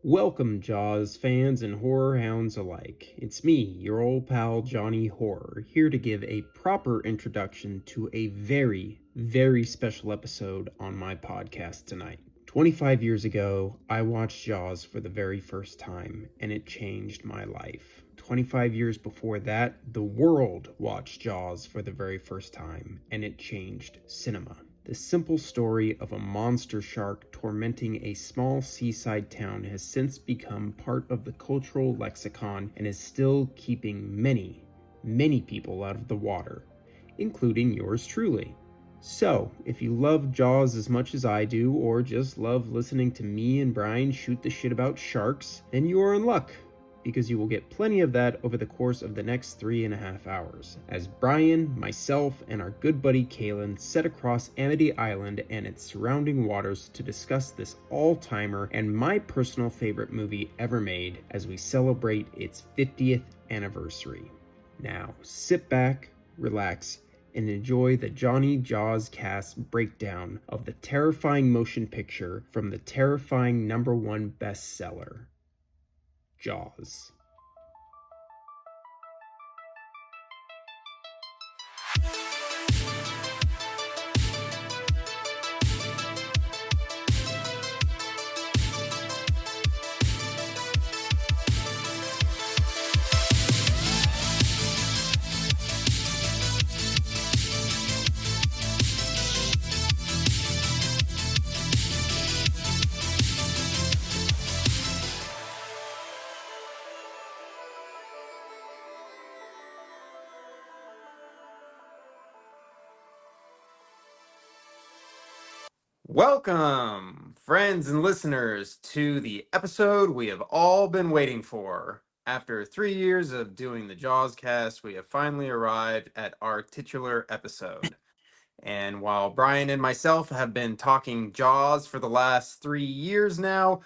Welcome, Jaws fans and horror hounds alike. It's me, your old pal Johnny Horror, here to give a proper introduction to a very, very special episode on my podcast tonight. 25 years ago, I watched Jaws for the very first time, and it changed my life. 25 years before that, the world watched Jaws for the very first time, and it changed cinema. The simple story of a monster shark tormenting a small seaside town has since become part of the cultural lexicon and is still keeping many, many people out of the water, including yours truly. So, if you love Jaws as much as I do, or just love listening to me and Brian shoot the shit about sharks, then you are in luck, because you will get plenty of that over the course of the next 3.5 hours, as Brian, myself, and our good buddy Kalen set across Amity Island and its surrounding waters to discuss this all-timer and my personal favorite movie ever made as we celebrate its 50th anniversary. Now, sit back, relax, and enjoy the Jony Jawscast breakdown of the terrifying motion picture from the terrifying #1 bestseller, Jaws. Welcome, friends and listeners, to the episode we have all been waiting for. After 3 years of doing the Jawscast, we have finally arrived at our titular episode. And while Brian and myself have been talking Jaws for the last 3 years now,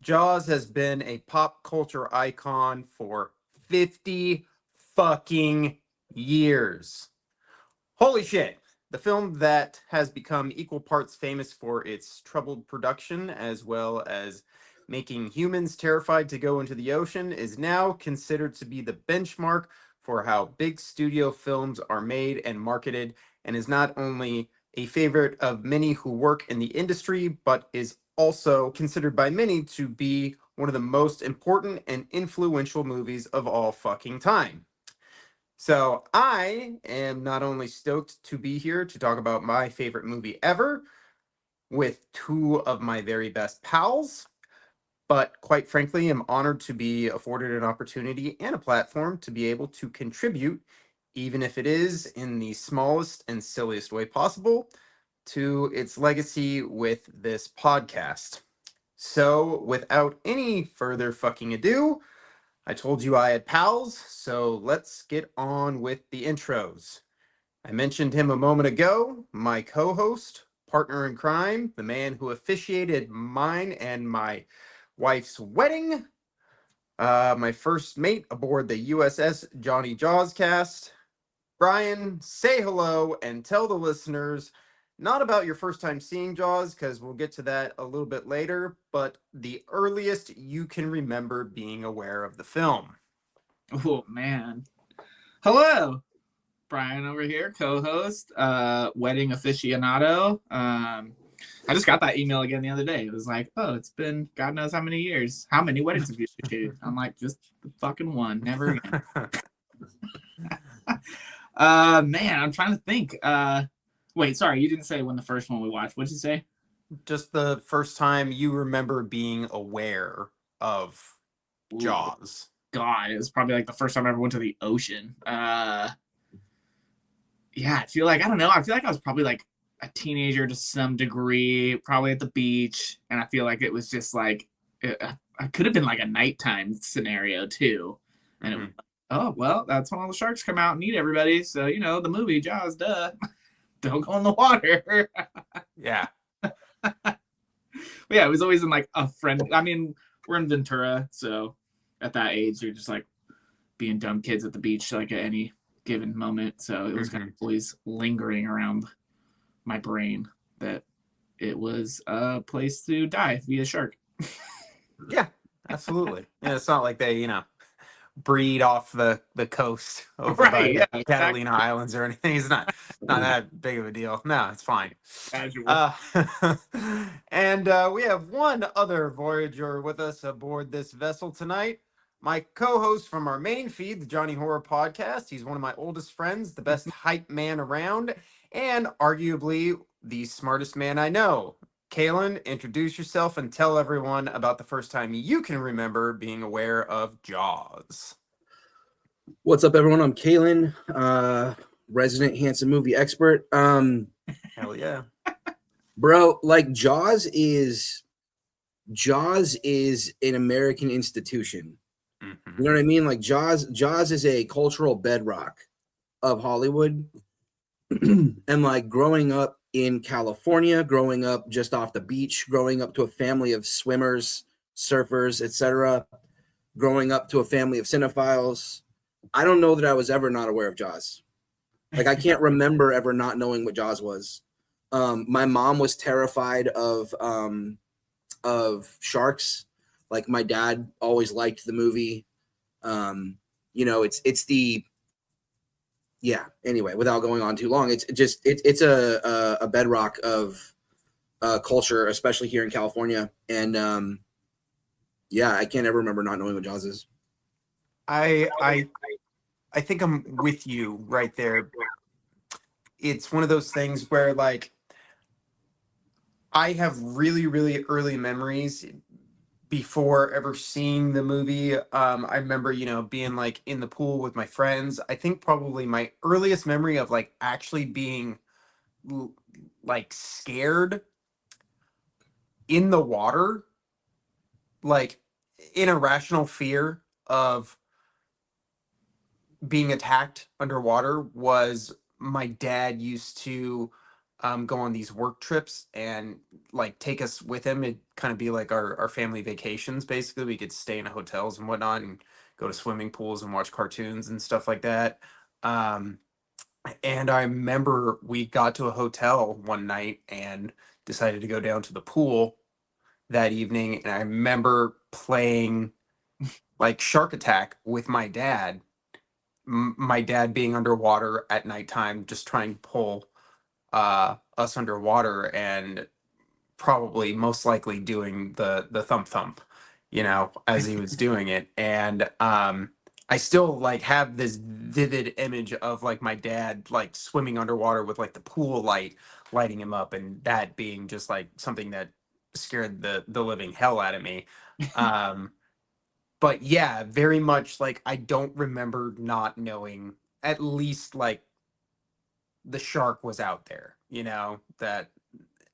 Jaws has been a pop culture icon for 50 fucking years. Holy shit. The film that has become equal parts famous for its troubled production as well as making humans terrified to go into the ocean is now considered to be the benchmark for how big studio films are made and marketed, and is not only a favorite of many who work in the industry, but is also considered by many to be one of the most important and influential movies of all fucking time. So I am not only stoked to be here to talk about my favorite movie ever with two of my very best pals, but quite frankly, am honored to be afforded an opportunity and a platform to be able to contribute, even if it is in the smallest and silliest way possible, to its legacy with this podcast. So without any further fucking ado, I told you I had pals, so let's get on with the intros. I mentioned him a moment ago, my co-host, partner in crime, the man who officiated mine and my wife's wedding, my first mate aboard the USS Jony Jawscast. Brian, say hello and tell the listeners not about your first time seeing Jaws, because we'll get to that a little bit later, but the earliest you can remember being aware of the film. Oh man. Hello. Brian over here, co-host, wedding aficionado. I just got that email again the other day. It was like, oh, it's been God knows how many years. How many weddings have you officiated? I'm like, just the fucking one. Never again. Man, I'm trying to think. Wait, sorry, you didn't say when the first one we watched. What'd you say? Just the first time you remember being aware of Jaws. God, it was probably like the first time I ever went to the ocean. Yeah, I feel like I was probably like a teenager to some degree, probably at the beach, and I feel like it was just like I could have been like a nighttime scenario too, and it was like, oh well, that's when all the sharks come out and eat everybody. So the movie Jaws, duh, don't go in the water. Yeah. But yeah, it was always in like a friend. I mean, we're in Ventura, so at that age, you're just like being dumb kids at the beach, like at any given moment. So it was kind of always lingering around my brain that it was a place to die via shark. Yeah. Absolutely. Yeah, it's not like they, breed off the coast over by Right, the yeah, exactly. Catalina Islands or anything. It's not that big of a deal. No, it's fine. Casual. Uh, and we have one other Voyager with us aboard this vessel tonight. My co-host from our main feed, the Johnny Horror Podcast. He's one of my oldest friends, the best hype man around, and arguably the smartest man I know. Kalen, introduce yourself and tell everyone about the first time you can remember being aware of Jaws. What's up, everyone? I'm Kalen, resident handsome movie expert. Hell yeah. Bro, like Jaws is an American institution. Mhm. You know what I mean? Like Jaws is a cultural bedrock of Hollywood. And like growing up in California, growing up just off the beach, growing up to a family of swimmers, surfers, etc., growing up to a family of cinephiles, I don't know that I was ever not aware of Jaws. Like I can't remember ever not knowing what Jaws was. My mom was terrified of sharks. Like my dad always liked the movie. It's the yeah. Anyway, without going on too long, it's a bedrock of culture, especially here in California. And I can't ever remember not knowing what Jaws is. I think I'm with you right there. It's one of those things where like I have really, really early memories before ever seeing the movie. I remember, being like in the pool with my friends. I think probably my earliest memory of like actually being like scared in the water, like in irrational fear of being attacked underwater, was my dad used to go on these work trips and like take us with him. It'd kind of be like our family vacations. Basically, we could stay in hotels and whatnot and go to swimming pools and watch cartoons and stuff like that. Um, and I remember we got to a hotel one night and decided to go down to the pool that evening. And I remember playing like Shark Attack with my dad. My dad being underwater at nighttime, just trying to pull us underwater, and probably most likely doing the thump thump, as he was doing it. And I still like have this vivid image of like my dad like swimming underwater with like the pool light lighting him up, and that being just like something that scared the living hell out of me. But yeah, very much like I don't remember not knowing at least like the shark was out there, that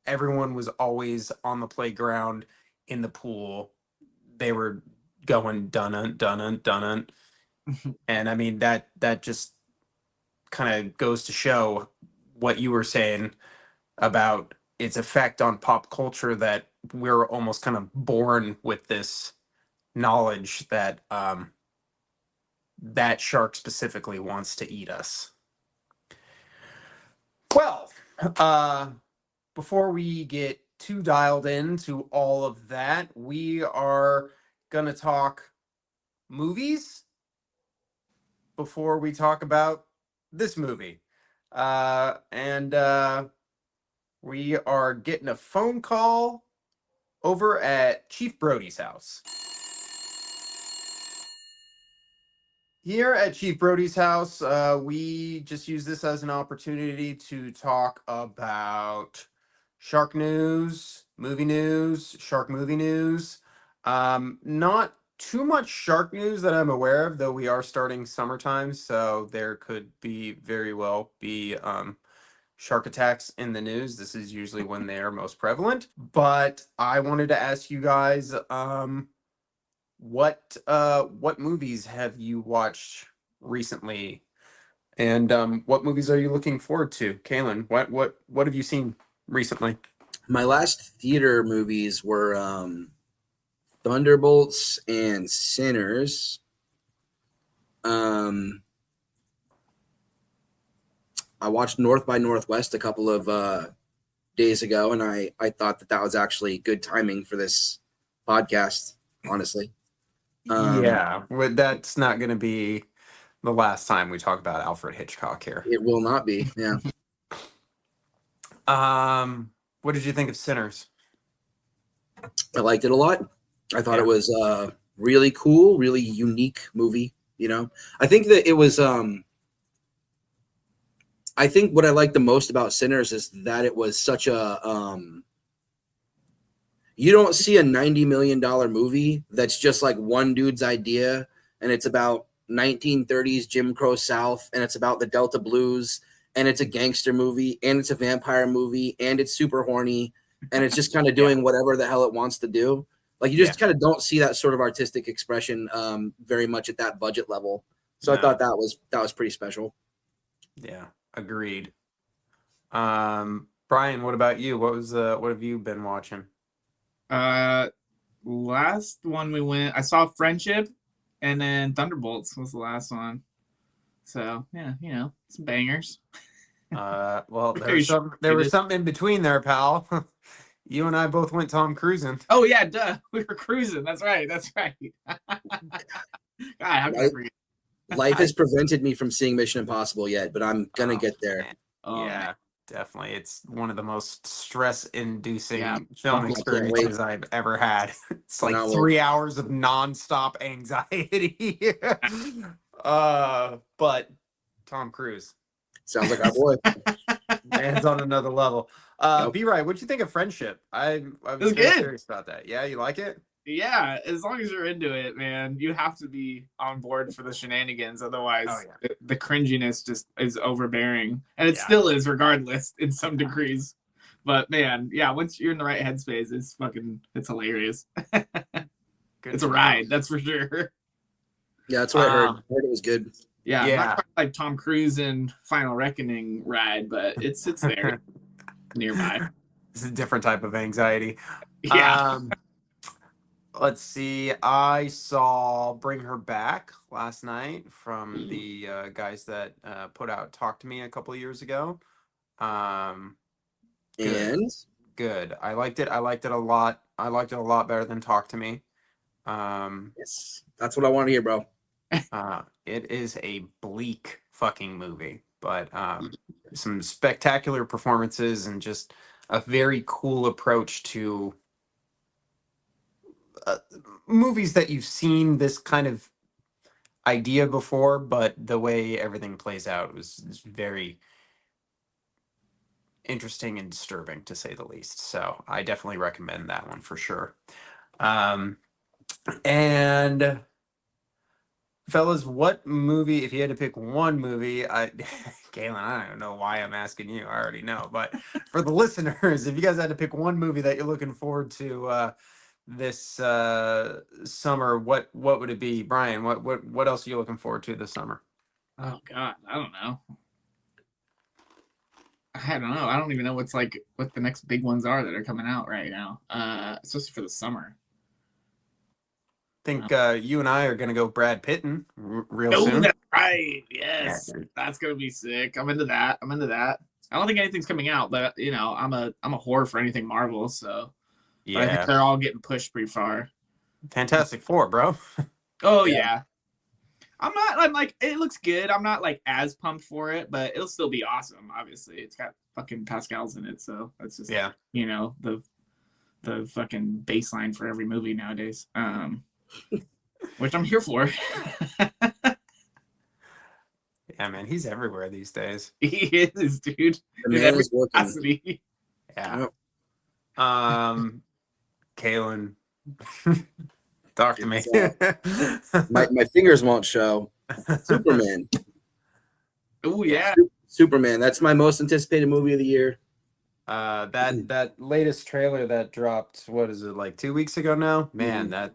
everyone was always on the playground, in the pool. They were going dun dun dun. And I mean that just kind of goes to show what you were saying about its effect on pop culture, that we're almost kind of born with this knowledge that that shark specifically wants to eat us. Well, before we get too dialed into all of that, we are going to talk movies before we talk about this movie. And we are getting a phone call over at Chief Brody's house. Here at Chief Brody's house, we just use this as an opportunity to talk about shark news, shark movie news. Not too much shark news that I'm aware of, though we are starting summertime, so there could be very well be shark attacks in the news. This is usually when they are most prevalent. But I wanted to ask you guys, what movies have you watched recently, and what movies are you looking forward to? Kaylin, what have you seen recently? My last theater movies were Thunderbolts and Sinners. I watched North by Northwest a couple of days ago, and I thought that was actually good timing for this podcast, honestly. Yeah, that's not going to be the last time we talk about Alfred Hitchcock here. It will not be. Yeah. What did you think of Sinners? I liked it a lot. I thought Yeah. it was really cool, really unique movie. You know, I think that it was. I think what I liked the most about Sinners is that it was such a. You don't see a $90 million movie that's just like one dude's idea, and it's about 1930s Jim Crow South, and it's about the Delta Blues, and it's a gangster movie, and it's a vampire movie, and it's super horny, and it's just kind of doing whatever the hell it wants to do. Like you just kind of don't see that sort of artistic expression very much at that budget level. So I thought that was pretty special. Yeah, agreed. Brian, what about you? What have you been watching? Last one we went, I saw Friendship, and then Thunderbolts was the last one. So yeah, you know, some bangers. Well, there was something in between there, pal. You and I both went Tom Cruising. Oh yeah, duh. We were cruising. That's right. God, how can I forget? Life has prevented me from seeing Mission Impossible yet, but I'm gonna get there. Yeah, definitely. It's one of the most stress-inducing film I can't experiences I've ever had. It's like No, 3 hours of nonstop anxiety. But Tom Cruise, Sounds like our boy. man's on another level. Yep. B-Right, what'd you think of Friendship? I was good. curious about that. Yeah, you like it? Yeah, as long as you're into it, man, you have to be on board for the shenanigans. Otherwise, the cringiness just is overbearing, and it still is, regardless, in some degrees. But man, yeah, once you're in the right headspace, it's hilarious. It's a ride, that's for sure. Yeah, that's what I heard. I heard it was good. Yeah. Not quite like Tom Cruise in Final Reckoning ride, but it's there nearby. It's a different type of anxiety. Yeah. Let's see. I saw Bring Her Back last night from the guys that put out Talk to Me a couple of years ago. And good. I liked it. I liked it a lot. I liked it a lot better than Talk to Me. Yes, that's what I want to hear, bro. It is a bleak fucking movie, but some spectacular performances and just a very cool approach to movies that you've seen this kind of idea before, but the way everything plays out was very interesting and disturbing, to say the least. So I definitely recommend that one for sure. And fellas, what movie, if you had to pick one movie, Galen, I don't know why I'm asking you, I already know, but for the listeners, if you guys had to pick one movie that you're looking forward to this summer, what would it be? Brian, what else are you looking forward to this summer? Oh God, I don't know. I don't even know what the next big ones are that are coming out right now. Especially for the summer. I think you and I are gonna go Brad Pittin real soon. That's right. Yes, that's gonna be sick. I'm into that. I don't think anything's coming out, but you know, I'm a whore for anything Marvel, so yeah. But I think they're all getting pushed pretty far. Fantastic Four, bro. Oh yeah. I'm like, it looks good. I'm not like as pumped for it, but it'll still be awesome. Obviously, it's got fucking Pascal's in it, so that's just you know, the fucking baseline for every movie nowadays. Which I'm here for. Yeah, man, he's everywhere these days. He is, dude. The man is working. Capacity. Yeah. Kalen, talk to me. my fingers won't show. Superman. Oh yeah. Superman. That's my most anticipated movie of the year. That latest trailer that dropped, what is it, like 2 weeks ago now? Man, that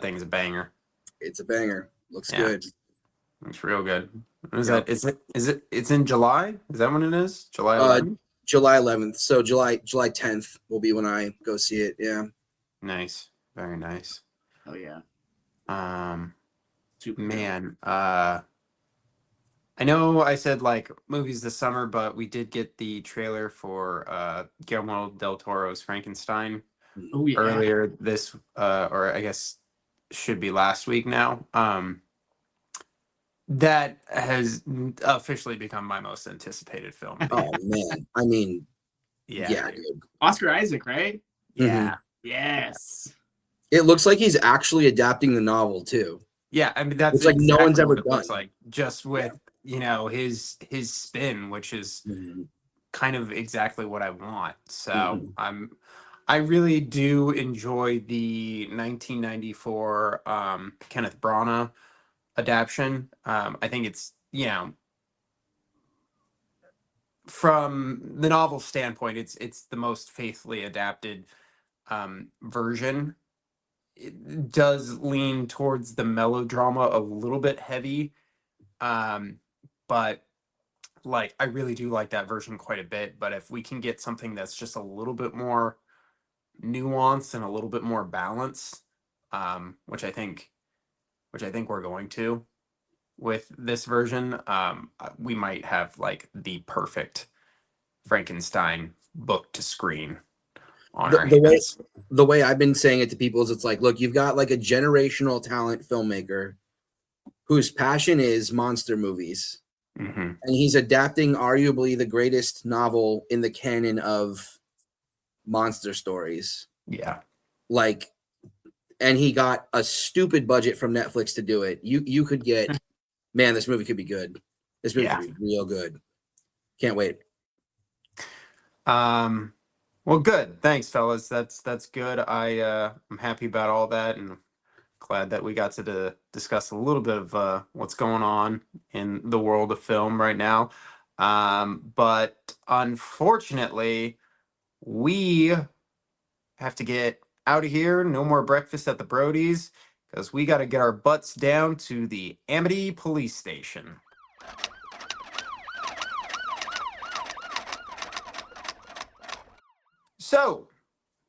thing's a banger. It's a banger. Looks good. It's real good. What is that? It's in July? Is that when it is? July 11th? July 11th. So July 10th will be when I go see it. Yeah. Nice. Very nice. Oh yeah. Man, I know I said like movies this summer, but we did get the trailer for Guillermo del Toro's Frankenstein earlier this or I guess should be last week now. That has officially become my most anticipated film. Oh man, I mean, Yeah, dude. Oscar Isaac, right? yeah, Yes. It looks like he's actually adapting the novel too. yeah. I mean, that's It's like no one's exactly ever what it done. looks like, just with his spin, which is kind of exactly what I want. So I really do enjoy the 1994 Kenneth Branagh adaptation. I think it's, from the novel standpoint, it's the most faithfully adapted version. It does lean towards the melodrama a little bit heavy, but like I really do like that version quite a bit. But if we can get something that's just a little bit more nuance and a little bit more balance, which I think we're going to with this version, we might have like the perfect Frankenstein book to screen on our hands. The way I've been saying it to people is it's like, look, you've got like a generational talent filmmaker whose passion is monster movies. And he's adapting arguably the greatest novel in the canon of monster stories. Yeah. Like, and he got a stupid budget from Netflix to do it. You could get, man, this movie could be good. This movie could be real good. Can't wait. Well, good. Thanks, fellas. That's good. I'm happy about all that, and glad that we got to discuss a little bit of what's going on in the world of film right now. But unfortunately, we have to get out of here. No more breakfast at the Brodies, because we got to get our butts down to the Amity Police Station. So,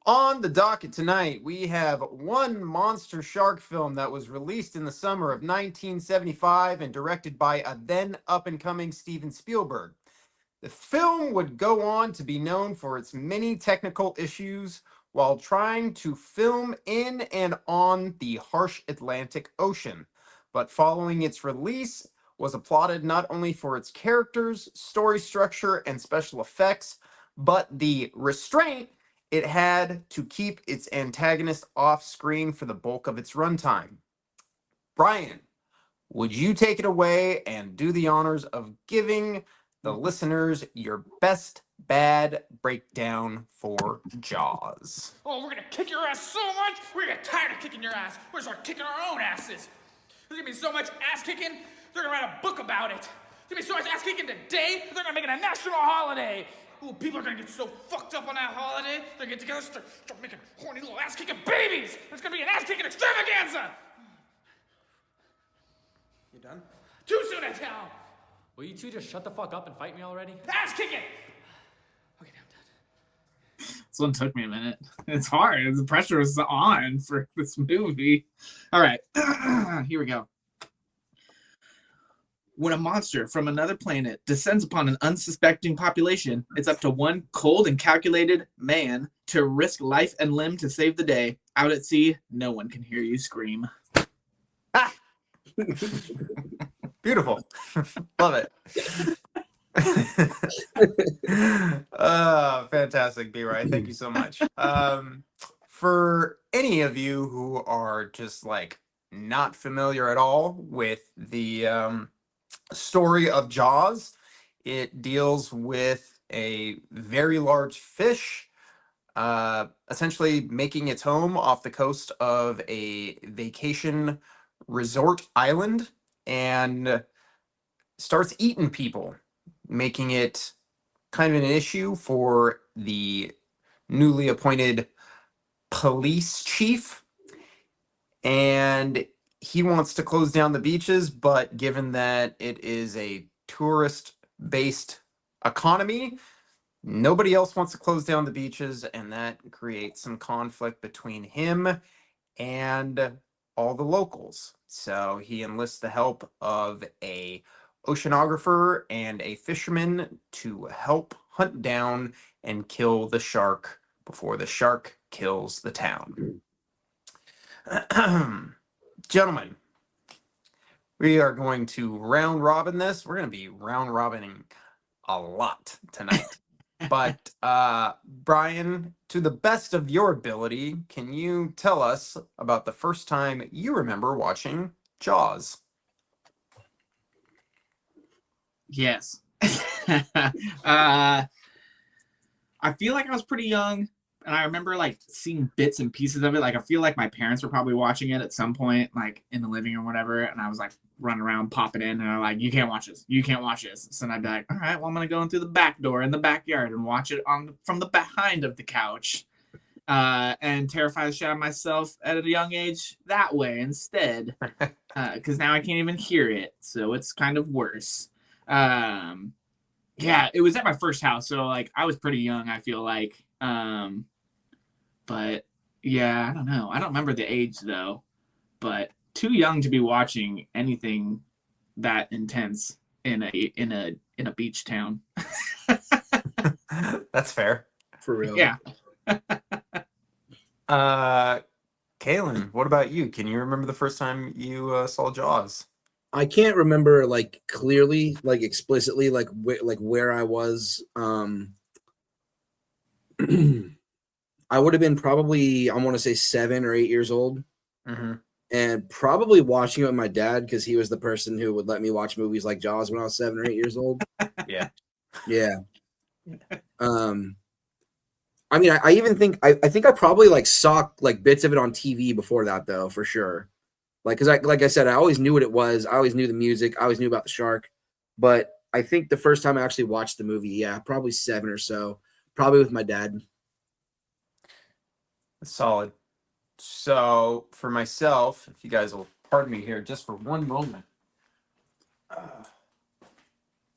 on the docket tonight, we have one monster shark film that was released in the summer of 1975 and directed by a then up-and-coming Steven Spielberg. The film would go on to be known for its many technical issues while trying to film in and on the harsh Atlantic Ocean. But following its release, was applauded not only for its characters, story structure, and special effects, but the restraint it had to keep its antagonist off screen for the bulk of its runtime. Brian, would you take it away and do the honors of giving the listeners your best bad breakdown for Jaws? Oh, we're gonna kick your ass so much, we're gonna get tired of kicking your ass. We're gonna start kicking our own asses. There's gonna be so much ass kicking, they're gonna write a book about it. There's gonna be so much ass kicking today, they're gonna make it a national holiday. Ooh, people are gonna get so fucked up on that holiday, they're gonna get together, start making horny little ass kicking babies. There's gonna be an ass kicking extravaganza. You done? Too soon, I tell. Will you two just shut the fuck up and fight me already? Ass kicking. Okay, now I'm done. This one took me a minute. It's hard. The pressure is on for this movie. All right. Here we go. When a monster from another planet descends upon an unsuspecting population, it's up to one cold and calculated man to risk life and limb to save the day. Out at sea, no one can hear you scream. Ah! Beautiful. Love it. Fantastic, B-Right. Thank you so much. For any of you who are just like not familiar at all with the story of Jaws, it deals with a very large fish essentially making its home off the coast of a vacation resort island and starts eating people, making it kind of an issue for the newly appointed police chief. And he wants to close down the beaches, but given that it is a tourist-based economy, nobody else wants to close down the beaches, and that creates some conflict between him and all the locals. So he enlists the help of a oceanographer and a fisherman to help hunt down and kill the shark before the shark kills the town. Gentlemen, we are going to round robin this. We're going to be round robining a lot tonight. But Brian, to the best of your ability, can you tell us about the first time you remember watching Jaws? Yes. I feel like I was pretty young, and I remember like seeing bits and pieces of it. Like I feel like my parents were probably watching it at some point, like in the living room or whatever, and I was like running around popping in, and they're like, "You can't watch this. You can't watch this." So then I'd be like, "All right, well I'm gonna go in through the back door in the backyard and watch it from the behind of the couch." And terrify the shit out of myself at a young age that way instead, because now I can't even hear it, so it's kind of worse. Yeah, it was at my first house, so like I was pretty young, I feel like. But yeah, I don't know. I don't remember the age though, but too young to be watching anything that intense in a beach town. That's fair. For real. Yeah. Kaylin, what about you? Can you remember the first time you saw Jaws? I can't remember like clearly, like explicitly, like where I was. I would have been probably, I want to say 7 or 8 years old, and probably watching it with my dad because he was the person who would let me watch movies like Jaws when I was 7 or 8 years old. Yeah. Yeah. I mean, I even think I think I probably like saw like bits of it on TV before that though, for sure. Like, cause like I said, I always knew what it was. I always knew the music. I always knew about the shark. But I think the first time I actually watched the movie, yeah, probably 7 or so, probably with my dad. Solid. So for myself, if you guys will pardon me here just for one moment,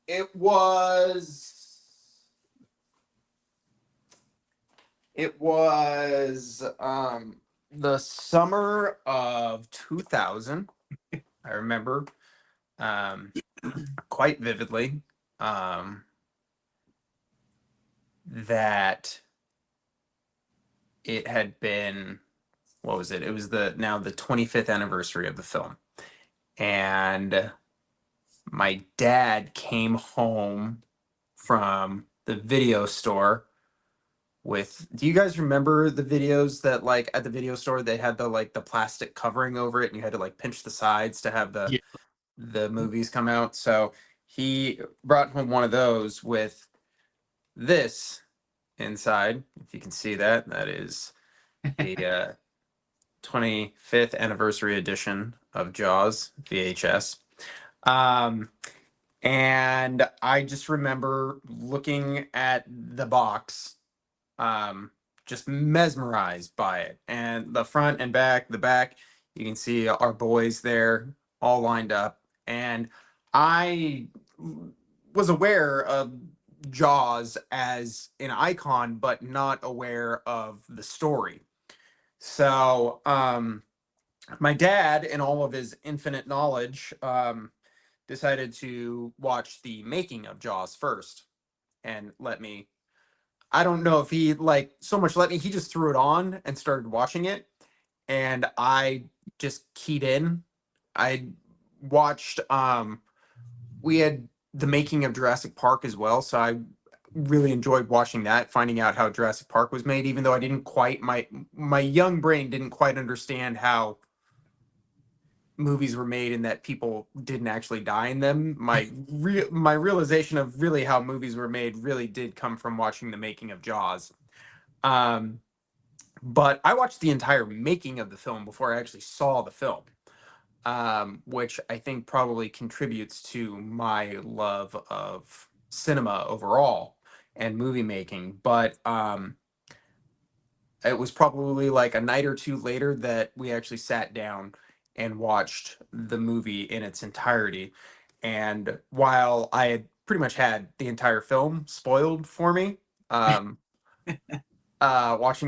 it was the summer of 2000. I remember quite vividly that it had been, what was it? It was the 25th anniversary of the film. And my dad came home from the video store with, do you guys remember the videos that like at the video store they had the like the plastic covering over it and you had to like pinch the sides to have Yeah. the movies come out? So he brought home one of those with this inside. If you can see that, that is the 25th anniversary edition of Jaws VHS. And I just remember looking at the box, just mesmerized by it. And the front and back, the back, you can see our boys there all lined up. And I was aware of Jaws as an icon, but not aware of the story. So, my dad, in all of his infinite knowledge, decided to watch the making of Jaws first and let me. I don't know if he like so much let me, he just threw it on and started watching it. And I just keyed in. I watched, we had the making of Jurassic Park as well. So I really enjoyed watching that, finding out how Jurassic Park was made, even though I didn't quite, my young brain didn't quite understand how movies were made and that people didn't actually die in them. My realization of really how movies were made really did come from watching the making of Jaws. But I watched the entire making of the film before I actually saw the film, which I think probably contributes to my love of cinema overall and movie making. But it was probably like a night or two later that we actually sat down and watched the movie in its entirety. And while I had pretty much had the entire film spoiled for me, watching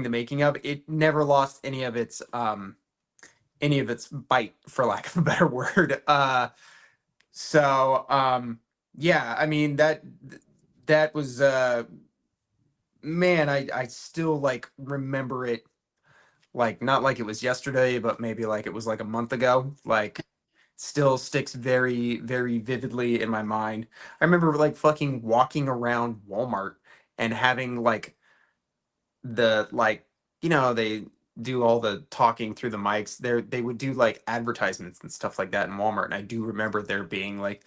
the making of it never lost any of its bite, for lack of a better word. Yeah, I mean that was man, I still like remember it like not like it was yesterday, but maybe like it was like a month ago. Like still sticks very, very vividly in my mind. I remember like fucking walking around Walmart and having like the like they do all the talking through the mics. They would do like advertisements and stuff like that in Walmart, and I do remember there being like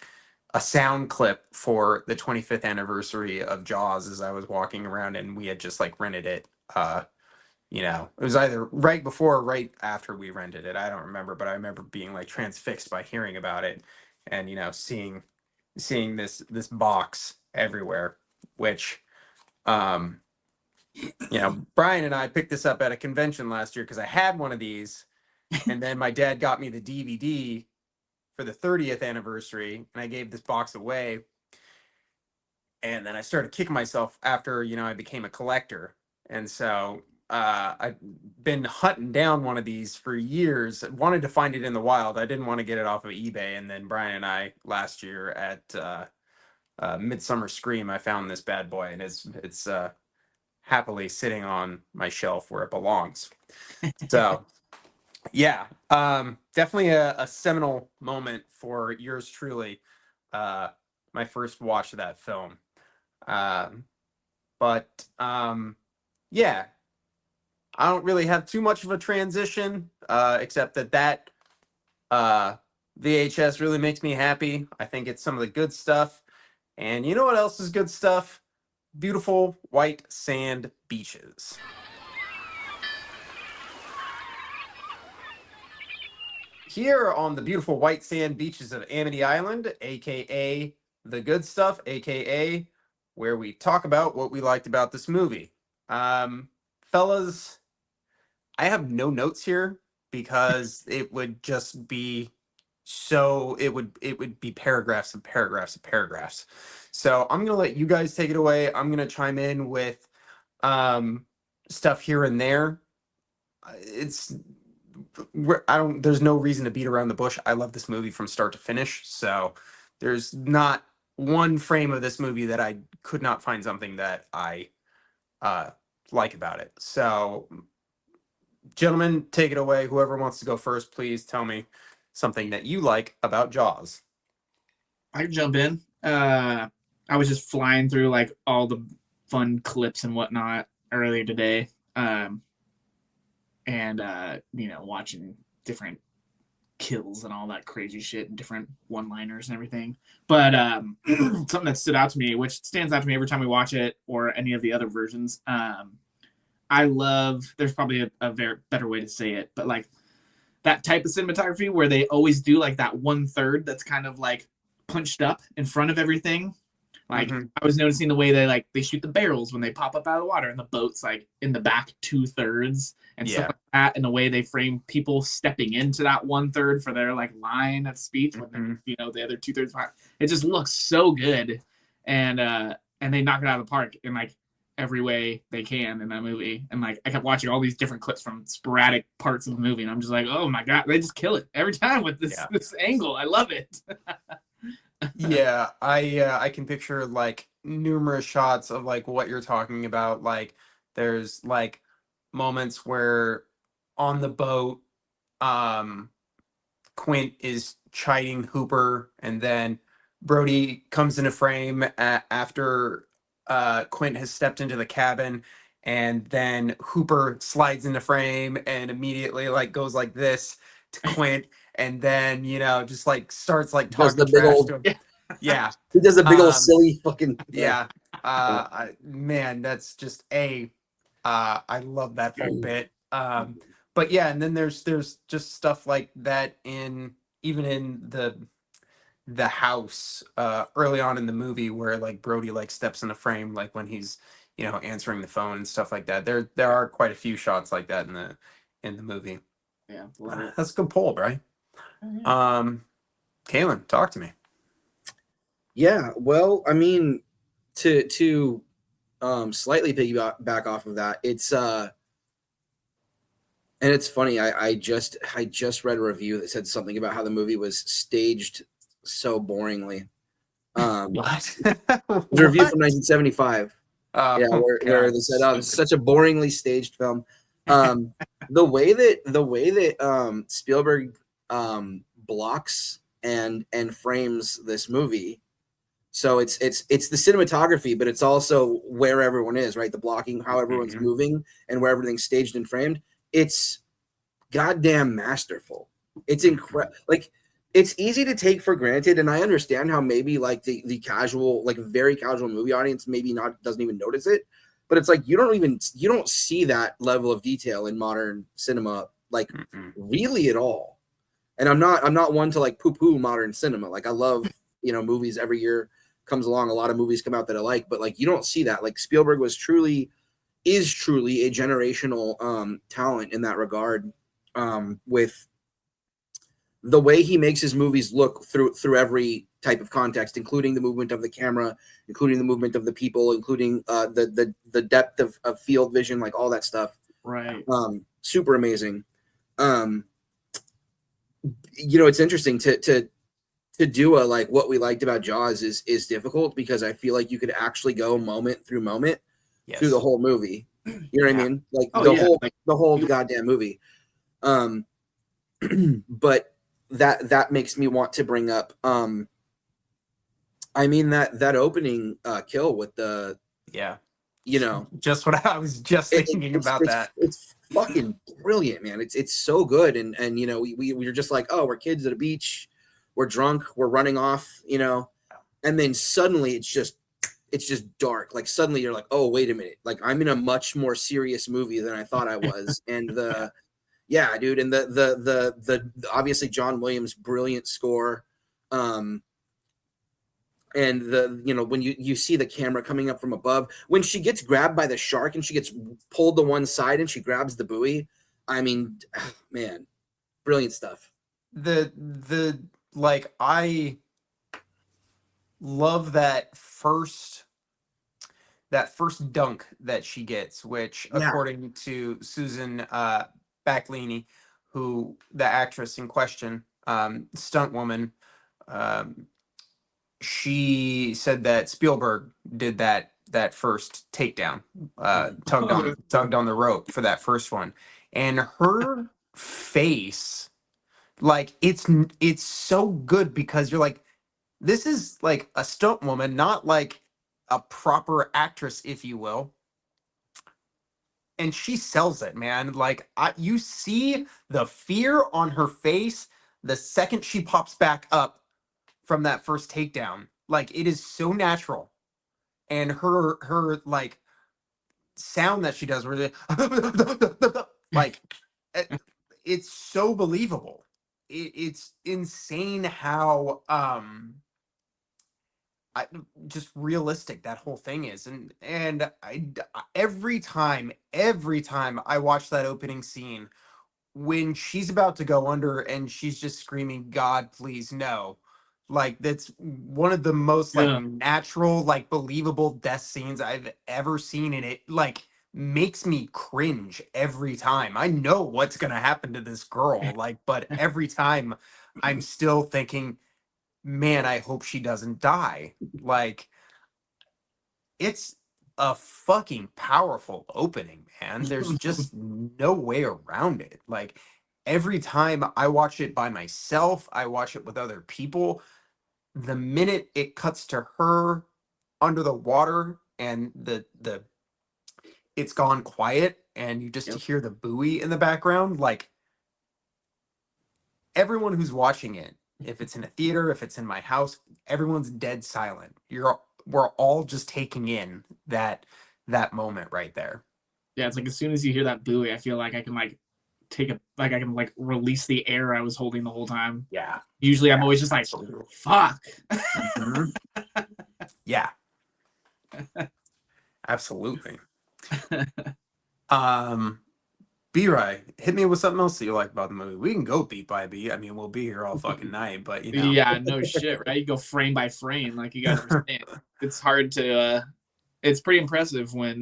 a sound clip for the 25th anniversary of Jaws as I was walking around, and we had just like rented it. It was either right before or right after we rented it. I don't remember, but I remember being like transfixed by hearing about it and seeing this box everywhere, which Brian and I picked this up at a convention last year because I had one of these, and then my dad got me the DVD for the 30th anniversary, and I gave this box away. And then I started kicking myself after, I became a collector. And so I've been hunting down one of these for years. I wanted to find it in the wild. I didn't want to get it off of eBay. And then Brian and I last year at Midsummer Scream, I found this bad boy, and it's happily sitting on my shelf where it belongs. So yeah, definitely a seminal moment for yours truly. My first watch of that film. But yeah, I don't really have too much of a transition, except that VHS really makes me happy. I think it's some of the good stuff. And you know what else is good stuff? Beautiful white sand beaches. Here on the beautiful white sand beaches of Amity Island, aka the good stuff, aka where we talk about what we liked about this movie. Fellas, I have no notes here because it would just be it would be paragraphs and paragraphs and paragraphs. So I'm gonna let you guys take it away. I'm gonna chime in with stuff here and there. There's no reason to beat around the bush. I love this movie from start to finish. So there's not one frame of this movie that I could not find something that I like about it. So gentlemen, take it away. Whoever wants to go first, please tell me something that you like about Jaws. I can jump in. I was just flying through like all the fun clips and whatnot earlier today. Watching different kills and all that crazy shit and different one-liners and everything. But something that stood out to me, which stands out to me every time we watch it or any of the other versions, I love, there's probably a very better way to say it, but like that type of cinematography where they always do like that 1/3 that's kind of like punched up in front of everything. Like I was noticing the way they shoot the barrels when they pop up out of the water, and the boat's like in the back 2/3 and stuff like that, and the way they frame people stepping into that 1/3 for their like line of speech when they're the other 2/3. It just looks so good, and they knock it out of the park in like every way they can in that movie. And like I kept watching all these different clips from sporadic parts of the movie, and I'm just like, oh my god, they just kill it every time with this angle. I love it. Yeah, I can picture like numerous shots of like what you're talking about. Like there's like moments where on the boat Quint is chiding Hooper, and then Brody comes into frame after Quint has stepped into the cabin, and then Hooper slides into frame and immediately like goes like this to Quint, and then just like starts like talking the big trash old to him. Yeah, he does a big old silly fucking man, that's just I love that whole bit. But yeah, and then there's just stuff like that even in the house early on in the movie where like Brody like steps in the frame, like when he's answering the phone and stuff like that. There are quite a few shots like that in the movie. Yeah, that's a good poll, Brian. Kaylin, talk to me. Yeah, well, I mean, to slightly piggyback off of that, it's and it's funny. I just read a review that said something about how the movie was staged so boringly. What? The review from 1975. Yeah, where they said, "Oh, it's such a boringly staged film." The way that Spielberg blocks and frames this movie. So it's the cinematography, but it's also where everyone is, right? The blocking, how everyone's moving, and where everything's staged and framed. It's goddamn masterful. It's incredible. Like, it's easy to take for granted, and I understand how maybe like the casual, like very casual movie audience maybe doesn't even notice it. But it's like you don't see that level of detail in modern cinema, like really at all. And I'm not one to like poo-poo modern cinema. Like, I love, movies every year comes along. A lot of movies come out that I like, but like you don't see that. Like, Spielberg is truly a generational talent in that regard, with the way he makes his movies look through every type of context, including the movement of the camera, including the movement of the people, including the depth of field vision, like all that stuff. Right. Super amazing. It's interesting to do a like what we liked about Jaws is difficult, because I feel like you could actually go moment through moment through the whole movie. You know what I mean? Like the whole goddamn movie. But that makes me want to bring up that opening kill with the just what I was just thinking about. It's fucking brilliant, man. It's so good, and we're just like, oh, we're kids at a beach, we're drunk, we're running off, and then suddenly it's just dark. Like, suddenly you're like, oh, wait a minute, like I'm in a much more serious movie than I thought I was. And yeah, dude, and the obviously John Williams' brilliant score, and when you see the camera coming up from above, when she gets grabbed by the shark and she gets pulled to one side and she grabs the buoy, I mean, man, brilliant stuff. I love that first dunk that she gets, which according to Susan Backlini, who the actress in question, stunt woman, she said that Spielberg did that first takedown, tugged on the rope for that first one, and her face, like it's so good, because you're like, this is like a stunt woman, not like a proper actress, if you will. And she sells it, man. Like, you see the fear on her face the second she pops back up from that first takedown. Like, it is so natural. And her like sound that she does, where like it's so believable. It's insane how just realistic that whole thing is. And every time I watch that opening scene, when she's about to go under and she's just screaming, God, please no, like, that's one of the most like natural, like believable death scenes I've ever seen, and it like makes me cringe every time. I know what's gonna happen to this girl, like, but every time I'm still thinking, man, I hope she doesn't die. Like, it's a fucking powerful opening, man. There's just no way around it. Like, every time I watch it by myself, I watch it with other people, the minute it cuts to her under the water and the it's gone quiet and you just hear the buoy in the background, like, everyone who's watching it, if it's in a theater, if it's in my house, everyone's dead silent. We're all just taking in that moment right there. Yeah, it's like, as soon as you hear that buoy, I feel like I can like I can release the air I was holding the whole time. Yeah. Usually I'm always just like, fuck. Yeah. Absolutely. B-Ray, hit me with something else that you like about the movie. We can go beat by beat. I mean, we'll be here all fucking night, but Yeah, no shit, right? You go frame by frame, like, you guys understand. It's hard to it's pretty impressive when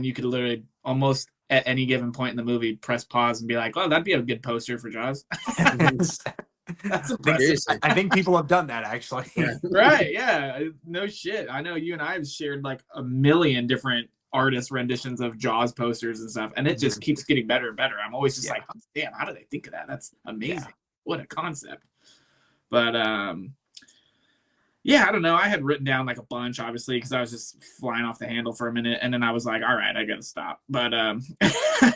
you could literally almost at any given point in the movie press pause and be like, oh, that'd be a good poster for Jaws. That's impressive. I think people have done that, actually. Right, yeah. No shit. I know you and I have shared like a million different artist renditions of Jaws posters and stuff, and it just keeps getting better and better. I'm always just like, damn, how do they think of that? That's amazing. What a concept. But yeah, I don't know. I had written down like a bunch, obviously, because I was just flying off the handle for a minute, and then I was like, all right, I gotta stop. But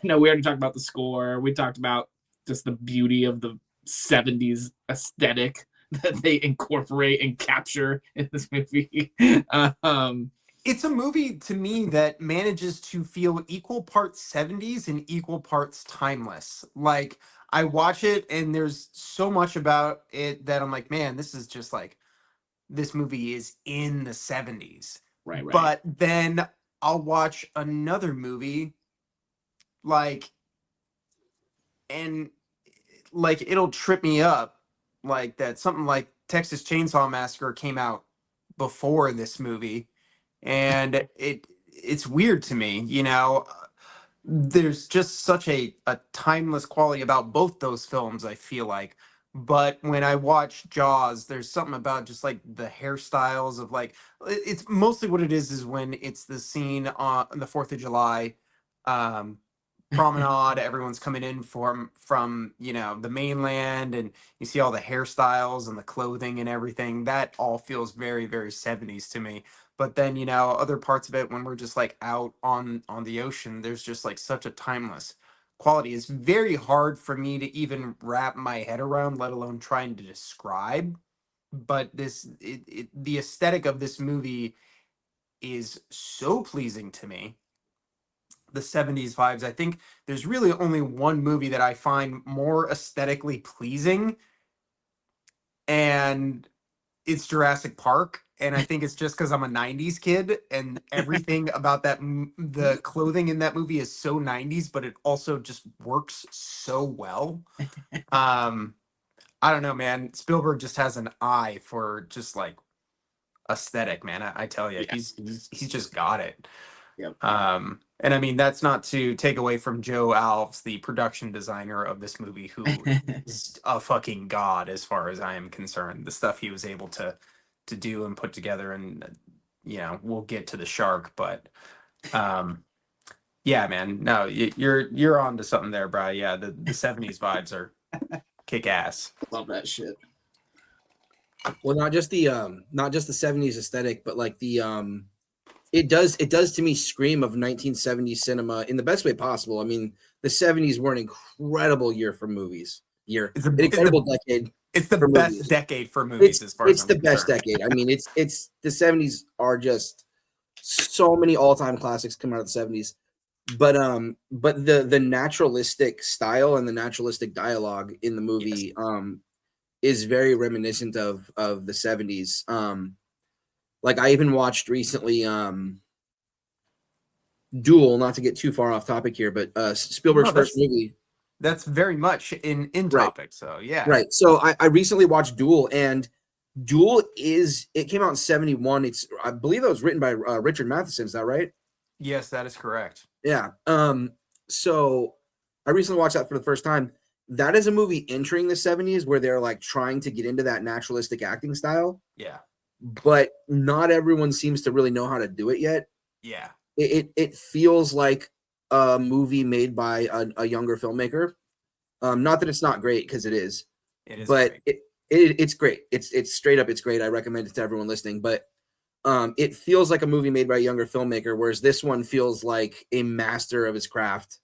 no, we already talked about the score. We talked about just the beauty of the 70s aesthetic that they incorporate and capture in this movie. It's a movie to me that manages to feel equal parts 70s and equal parts timeless. Like, I watch it and there's so much about it that I'm like, man, this is just like, this movie is in the 70s. Right. But then I'll watch another movie, like, and like it'll trip me up, like that something like Texas Chainsaw Massacre came out before this movie, and it's weird to me, you know. There's just such a timeless quality about both those films, I feel like. But when I watch Jaws, there's something about just like the hairstyles of like, it's mostly what it is when it's the scene on the 4th of July promenade, everyone's coming in from you know, the mainland, and you see all the hairstyles and the clothing and everything. That all feels very, very 70s to me. But then, you know, other parts of it when we're just like out on the ocean, there's just like such a timeless quality. It's very hard for me to even wrap my head around, let alone trying to describe. But the aesthetic of this movie is so pleasing to me. The 70s vibes. I think there's really only one movie that I find more aesthetically pleasing, and it's Jurassic Park. And I think it's just because I'm a 90s kid, and everything about the clothing in that movie is so 90s, but it also just works so well. I don't know, man. Spielberg just has an eye for just like aesthetic, man. I tell you, he's just got it. Yep. And I mean, that's not to take away from Joe Alves, the production designer of this movie, who is a fucking god as far as I am concerned. The stuff he was able to do and put together, and you know, we'll get to the shark, but yeah, man, no, you're on to something there, bro. Yeah, the 70s vibes are kick ass. Love that shit. Well, not just the 70s aesthetic, but like the it does to me scream of 1970s cinema in the best way possible. I mean, the 70s were an incredible year for movies. It's an incredible decade. It's the best decade for movies, as far as I'm concerned. It's the best decade. I mean, it's the 70s are just so many all-time classics come out of the 70s. But the naturalistic style and the naturalistic dialogue in the movie is very reminiscent of the 70s. Like I even watched recently Duel, not to get too far off topic here, but Spielberg's first movie. That's very much in topic, right. So yeah. Right. So I recently watched Duel, and Duel it came out in 71. I believe it was written by Richard Matheson, is that right? Yes, that is correct. Yeah. So I recently watched that for the first time. That is a movie entering the 70s where they're like trying to get into that naturalistic acting style. Yeah. But not everyone seems to really know how to do it yet. Yeah. It feels like a movie made by a younger filmmaker. Not that it's not great, because it is. It is, but great. It's great. It's straight up, it's great. I recommend it to everyone listening. But it feels like a movie made by a younger filmmaker, whereas this one feels like a master of his craft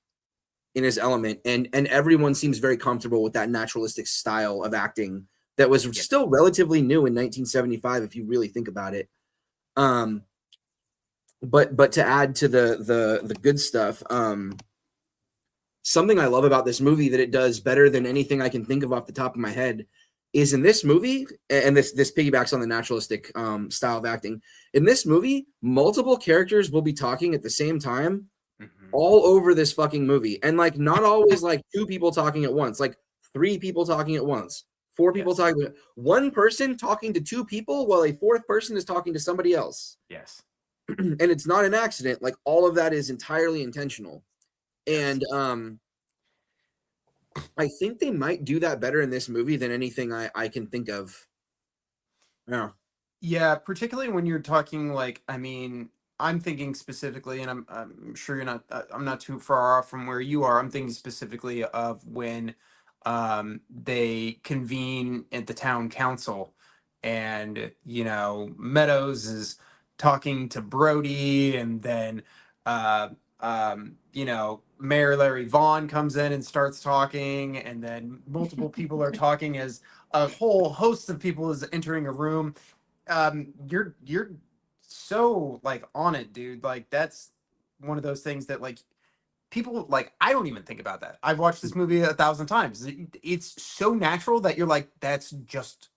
in his element, and everyone seems very comfortable with that naturalistic style of acting that was still relatively new in 1975, if you really think about it. But to add to the good stuff, something I love about this movie that it does better than anything I can think of off the top of my head is in this movie, and this piggybacks on the naturalistic style of acting. In this movie, multiple characters will be talking at the same time all over this fucking movie. And like not always like two people talking at once, like three people talking at once. Four people talking, one person talking to two people while a fourth person is talking to somebody else. Yes. And it's not an accident. Like all of that is entirely intentional. And I think they might do that better in this movie than anything I can think of. Yeah. Yeah, particularly when you're talking like, I mean, I'm thinking specifically, and I'm sure you're not. I'm not too far off from where you are. I'm thinking specifically of when they convene at the town council, and Meadows is talking to Brody, and then Mayor Larry Vaughn comes in and starts talking, and then multiple people are talking as a whole host of people is entering a room. You're so like on it, dude. Like that's one of those things that like people like I don't even think about that. I've watched this movie 1,000 times. It's so natural that you're like, that's just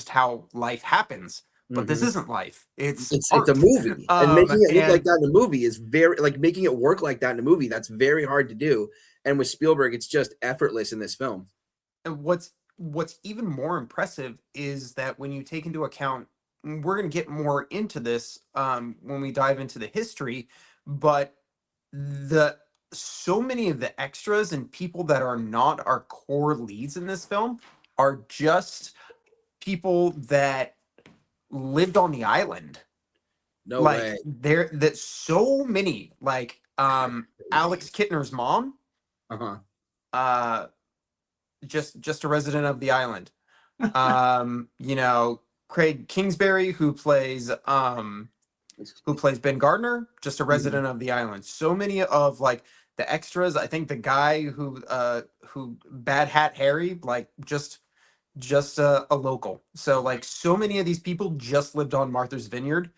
how life happens. But this isn't life. It's a movie, and making it look like that in a movie is very like making it work like that in a movie. That's very hard to do. And with Spielberg, it's just effortless in this film. And what's even more impressive is that when you take into account, we're going to get more into this when we dive into the history, but so many of the extras and people that are not our core leads in this film are just people that lived on the island. No way. That so many like Alex Kittner's mom, just a resident of the island. Craig Kingsbury, who plays Ben Gardner, just a resident of the island. So many of like the extras. I think the guy who Bad Hat Harry, like just a local. So like so many of these people just lived on Martha's Vineyard,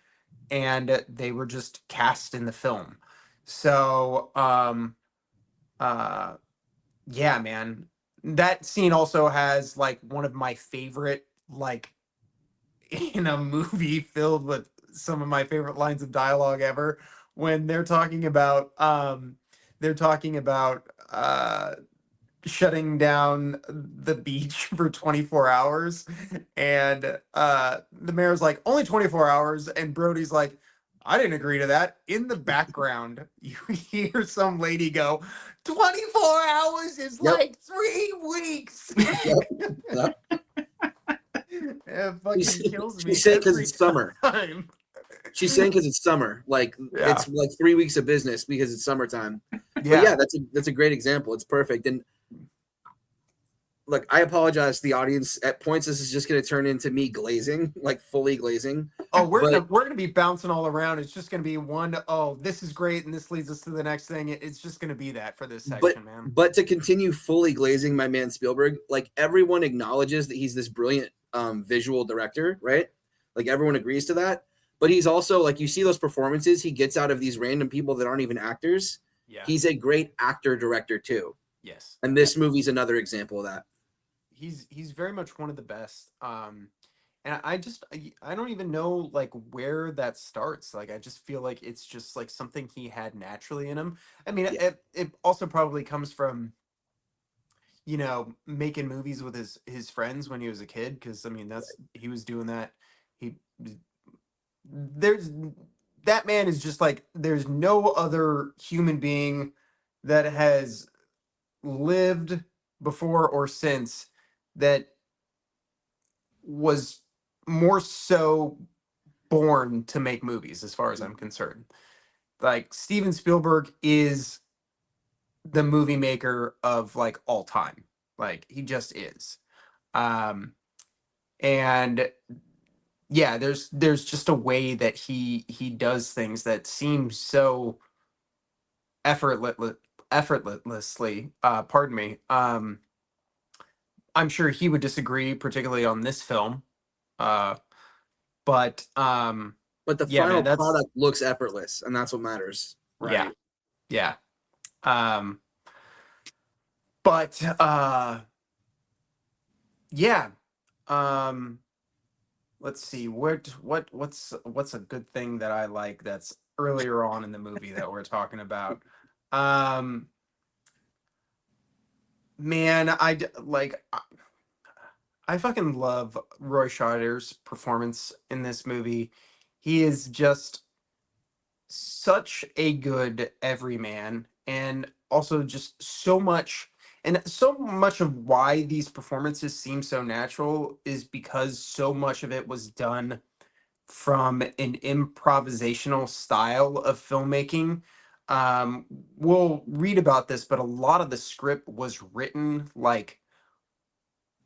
and they were just cast in the film. So yeah, man. That scene also has like one of my favorite, like in a movie filled with some of my favorite lines of dialogue ever, when they're talking about shutting down the beach for 24 hours, and the mayor's like, only 24 hours, and Brody's like, I didn't agree to that. In the background, you hear some lady go, 24 hours is like 3 weeks. Yep. It fucking kills me. She's saying because it's summer. Time. She's saying because it's summer. Like it's like 3 weeks of business because it's summertime. Yeah, but yeah, that's a great example. It's perfect. And look, I apologize to the audience. At points, this is just going to turn into me glazing, like fully glazing. Oh, we're gonna be bouncing all around. It's just gonna be one. Oh, this is great, and this leads us to the next thing. It's just gonna be that for this section, man. But to continue fully glazing my man Spielberg, like everyone acknowledges that he's this brilliant visual director, right? Like everyone agrees to that. But he's also like, you see those performances he gets out of these random people that aren't even actors. Yeah, he's a great actor director too. Yes, and this movie's another example of that. He's very much one of the best. And I don't even know like where that starts. Like I just feel like it's just like something he had naturally in him. I mean, it also probably comes from making movies with his friends when he was a kid, because I mean he was doing that. That man is just like, there's no other human being that has lived before or since that was more so born to make movies, as far as I'm concerned. Like Steven Spielberg is the movie maker of like all time. Like he just is. And yeah, there's just a way that he does things that seem so effortlessly. Pardon me. I'm sure he would disagree, particularly on this film. But the final product looks effortless, and that's what matters. Right. Yeah. Yeah. Let's see. What's a good thing that I like that's earlier on in the movie that we're talking about? Man, I fucking love Roy Scheider's performance in this movie. He is just such a good everyman, and also just so much of why these performances seem so natural is because so much of it was done from an improvisational style of filmmaking. We'll read about this, but a lot of the script was written like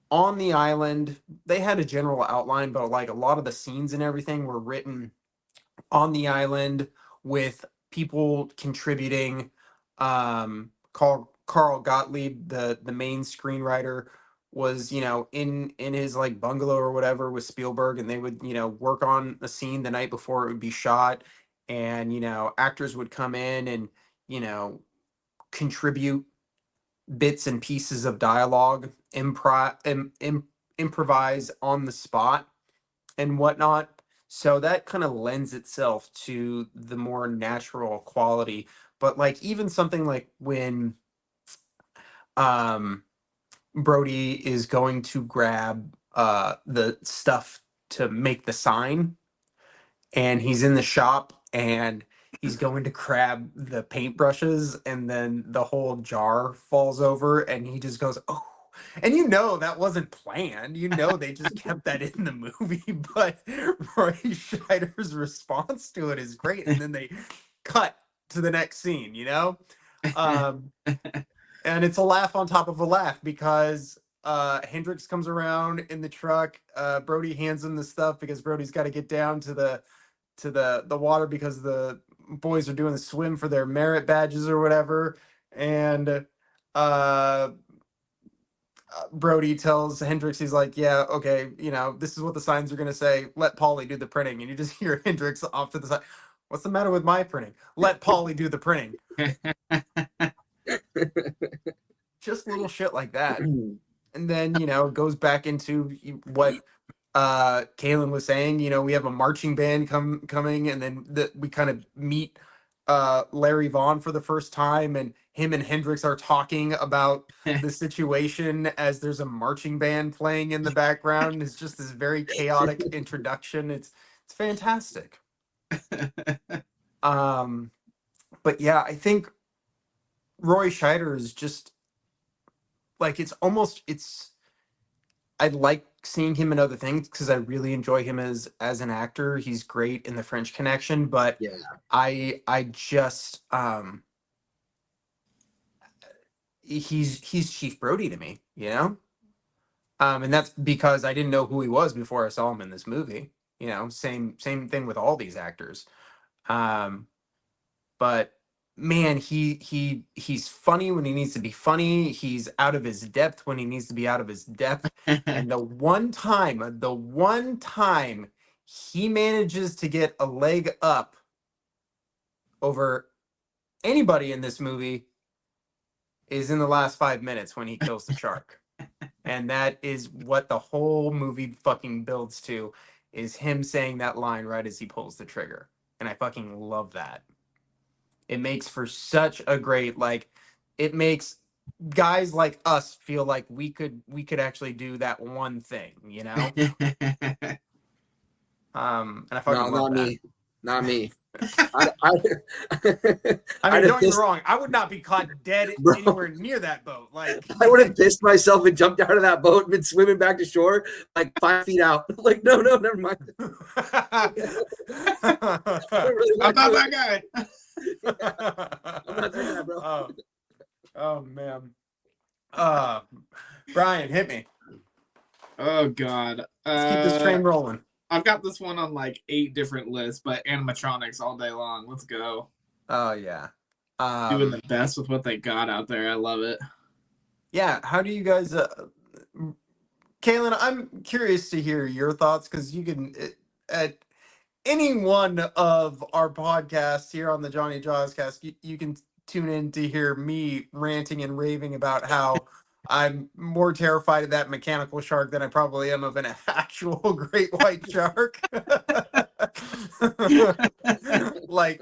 on the island. They had a general outline, but like a lot of the scenes and everything were written on the island with people contributing. Carl Gottlieb, the main screenwriter, was in his like bungalow or whatever with Spielberg, and they would work on a scene the night before it would be shot, and actors would come in and you know contribute bits and pieces of dialogue, improvise on the spot and whatnot. So that kind of lends itself to the more natural quality. But like even something like when um Brody is going to grab the stuff to make the sign, and he's in the shop and he's going to grab the paintbrushes, and then the whole jar falls over and he just goes, oh. And that wasn't planned. They just kept that in the movie, but Roy Scheider's response to it is great. And then they cut to the next scene, Um, and it's a laugh on top of a laugh because Hendrix comes around in the truck. Brody hands him the stuff because Brody's got to get down to the water because the boys are doing the swim for their merit badges or whatever. And Brody tells Hendrix, he's like, yeah, okay, this is what the signs are going to say. Let Paulie do the printing. And you just hear Hendrix off to the side. What's the matter with my printing? Let Paulie do the printing. Just little shit like that. And then, it goes back into what Kaylin was saying. We have a marching band coming, and then we kind of meet Larry Vaughn for the first time, and him and Hendrix are talking about the situation as there's a marching band playing in the background. It's just this very chaotic introduction. It's fantastic. But yeah, I think Roy Scheider is just like I like seeing him in other things because I really enjoy him as an actor. He's great in The French Connection, but Yeah. I just he's Chief Brody to me, and that's because I didn't know who he was before I saw him in this movie. Same thing with all these actors. But man, he's funny when he needs to be funny. He's out of his depth when he needs to be out of his depth. And the one time he manages to get a leg up over anybody in this movie is in the last 5 minutes when he kills the shark. And that is what the whole movie fucking builds to, is him saying that line right as he pulls the trigger. And I fucking love that. It makes for such a great, it makes guys like us feel like we could actually do that one thing, And I fucking love that. Not me. I mean, don't get me wrong. I would not be caught dead anywhere near that boat. I would have pissed myself and jumped out of that boat and been swimming back to shore 5 feet out. No, never mind. I'm not that guy. I'm not doing that, bro. Oh man. Brian, hit me. Oh God. Let's keep this train rolling. I've got this one on 8 different lists, but animatronics all day long. Let's go. Oh yeah. Doing the best with what they got out there. I love it. Yeah. How do you guys Kaylin, I'm curious to hear your thoughts, because you can at any one of our podcasts here on the Jony Jawscast, you can tune in to hear me ranting and raving about how I'm more terrified of that mechanical shark than I probably am of an actual great white shark.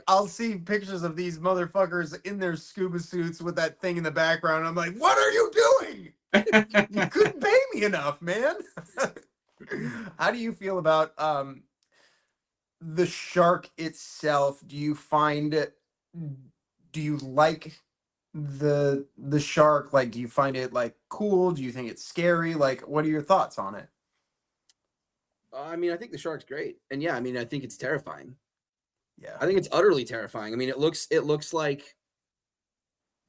I'll see pictures of these motherfuckers in their scuba suits with that thing in the background. I'm like, what are you doing? You couldn't pay me enough, man. How do you feel about the shark itself? Do you like the shark? Do you find it cool? Do you think it's scary? What are your thoughts on it? I mean, I think the shark's great, and yeah, I mean, I think it's terrifying. Yeah. I think it's utterly terrifying. I mean, it looks like,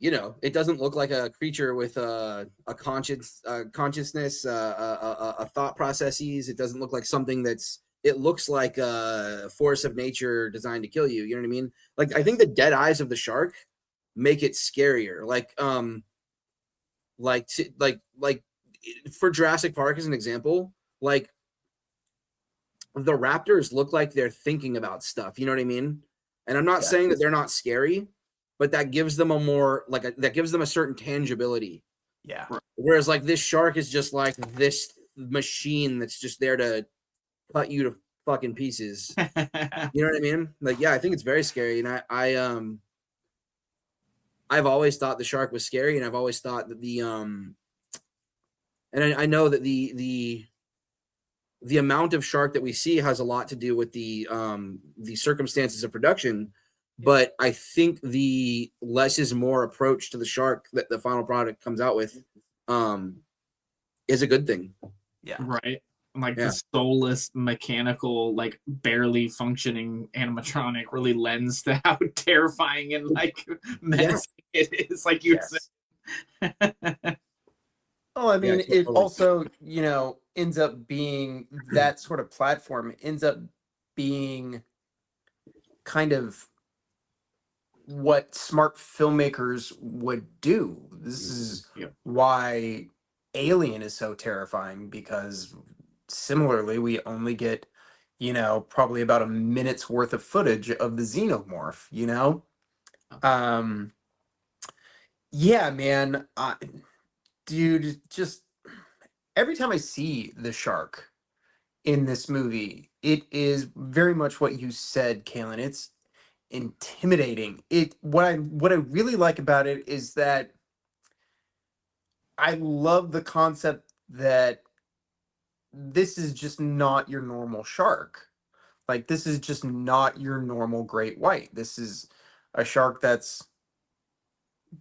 it doesn't look like a creature with a consciousness, a thought processes. It doesn't look like something it looks like a force of nature designed to kill you. You know what I mean? Like, I think the dead eyes of the shark make it scarier. Like for Jurassic Park as an example, like the raptors look like they're thinking about stuff. You know what I mean? And I'm not saying that they're not scary, but that gives them that gives them a certain tangibility. Yeah. Whereas like this shark is just like this machine that's just there to cut you to fucking pieces. You know what I mean? Like, yeah, I think it's very scary. And I've always thought the shark was scary, and I've always thought that I know that the amount of shark that we see has a lot to do with the circumstances of production, but I think the less is more approach to the shark that the final product comes out with is a good thing. Yeah. Right. Like the soulless, mechanical, like barely functioning animatronic really lends to how terrifying and like menacing it is. Like you said. Oh, I mean, totally. it also, ends up being that sort of platform ends up being kind of what smart filmmakers would do. This is why Alien is so terrifying, because similarly, we only get, probably about a minute's worth of footage of the xenomorph, Yeah, man. Dude, just every time I see the shark in this movie, it is very much what you said, Kalen. It's intimidating. What I really like about it is that I love the concept that this is just not your normal shark. Like, this is just not your normal great white. This is a shark that's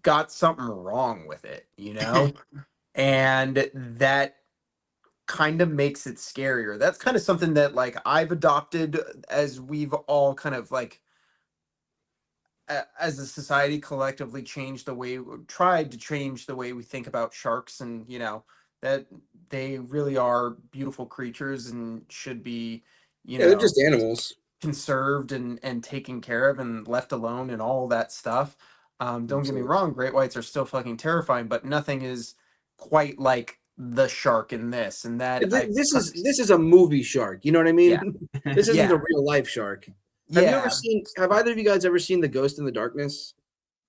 got something wrong with it, and that kind of makes it scarier. That's kind of something that like I've adopted as we've all kind of like as a society collectively tried to change the way we think about sharks, and that they really are beautiful creatures and should be they're just animals, conserved and taken care of and left alone and all that stuff. Don't get me wrong, great whites are still fucking terrifying, but nothing is quite like the shark in this and that. This is a movie shark. You know what I mean? Yeah. This isn't a real life shark. Have either of you guys ever seen The Ghost in the Darkness?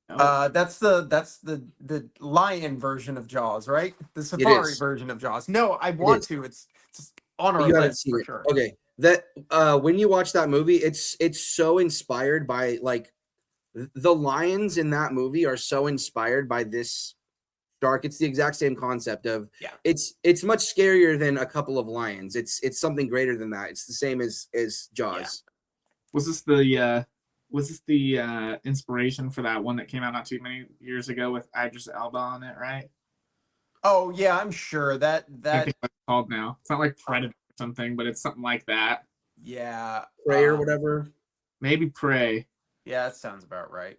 That's the lion version of Jaws, right? The safari version of Jaws. No, I want to. It's on our list for sure. Okay. That when you watch that movie, it's so inspired by like the lions in that movie are so inspired by this shark. It's the exact same concept of it's much scarier than a couple of lions. It's something greater than that. It's the same as Jaws. Yeah. Was this the inspiration for that one that came out not too many years ago with Idris Elba on it, right? Oh yeah, I'm sure that I think that's called now. It's not like Predator or something, but it's something like that. Yeah. Prey or whatever. Maybe Prey. Yeah, that sounds about right.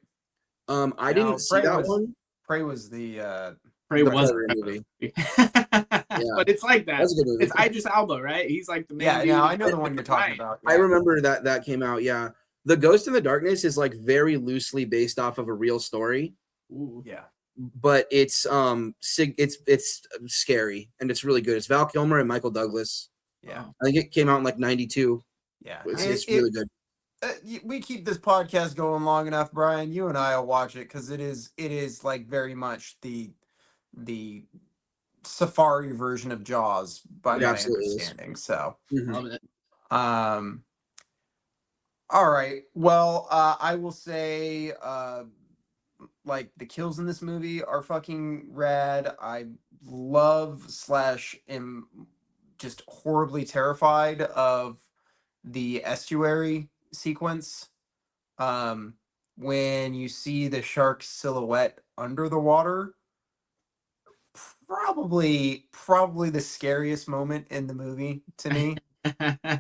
I didn't see that one. Prey was the Prey was a movie. But it's like that. That's a good movie. It's Idris Elba, right? He's like the main Yeah, dude. yeah, I know the one you're talking about. Yeah. I remember that came out. Yeah, The Ghost in the Darkness is like very loosely based off of a real story. Ooh. Yeah, but it's scary and it's really good. It's Val Kilmer and Michael Douglas. Yeah, I think it came out in like '92. Yeah, it's really good. We keep this podcast going long enough, Brian. You and I will watch it because it is like very much the safari version of Jaws by my understanding. So, Love it. All right. Well, I will say, like the kills in this movie are fucking rad. I love / am just horribly terrified of the estuary sequence. When you see the shark's silhouette under the water, probably the scariest moment in the movie to me.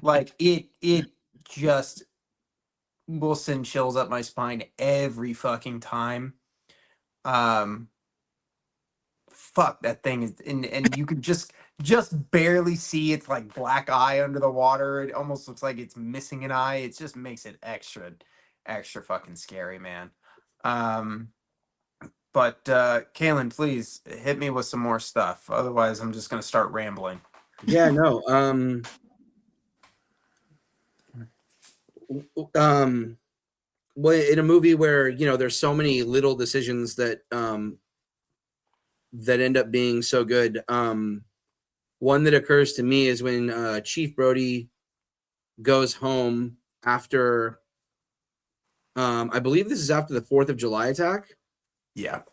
Like it just will send chills up my spine every fucking time. Um, fuck, that thing is, and you could just barely see its like black eye under the water. It almost looks like it's missing an eye. It just makes it extra fucking scary, man. Um, but Kaylin, please hit me with some more stuff. Otherwise, I'm just gonna start rambling. Yeah, no. Well, in a movie where, you know, there's so many little decisions that that end up being so good. One that occurs to me is when Chief Brody goes home after, I believe this is after the 4th of July attack, Yeah.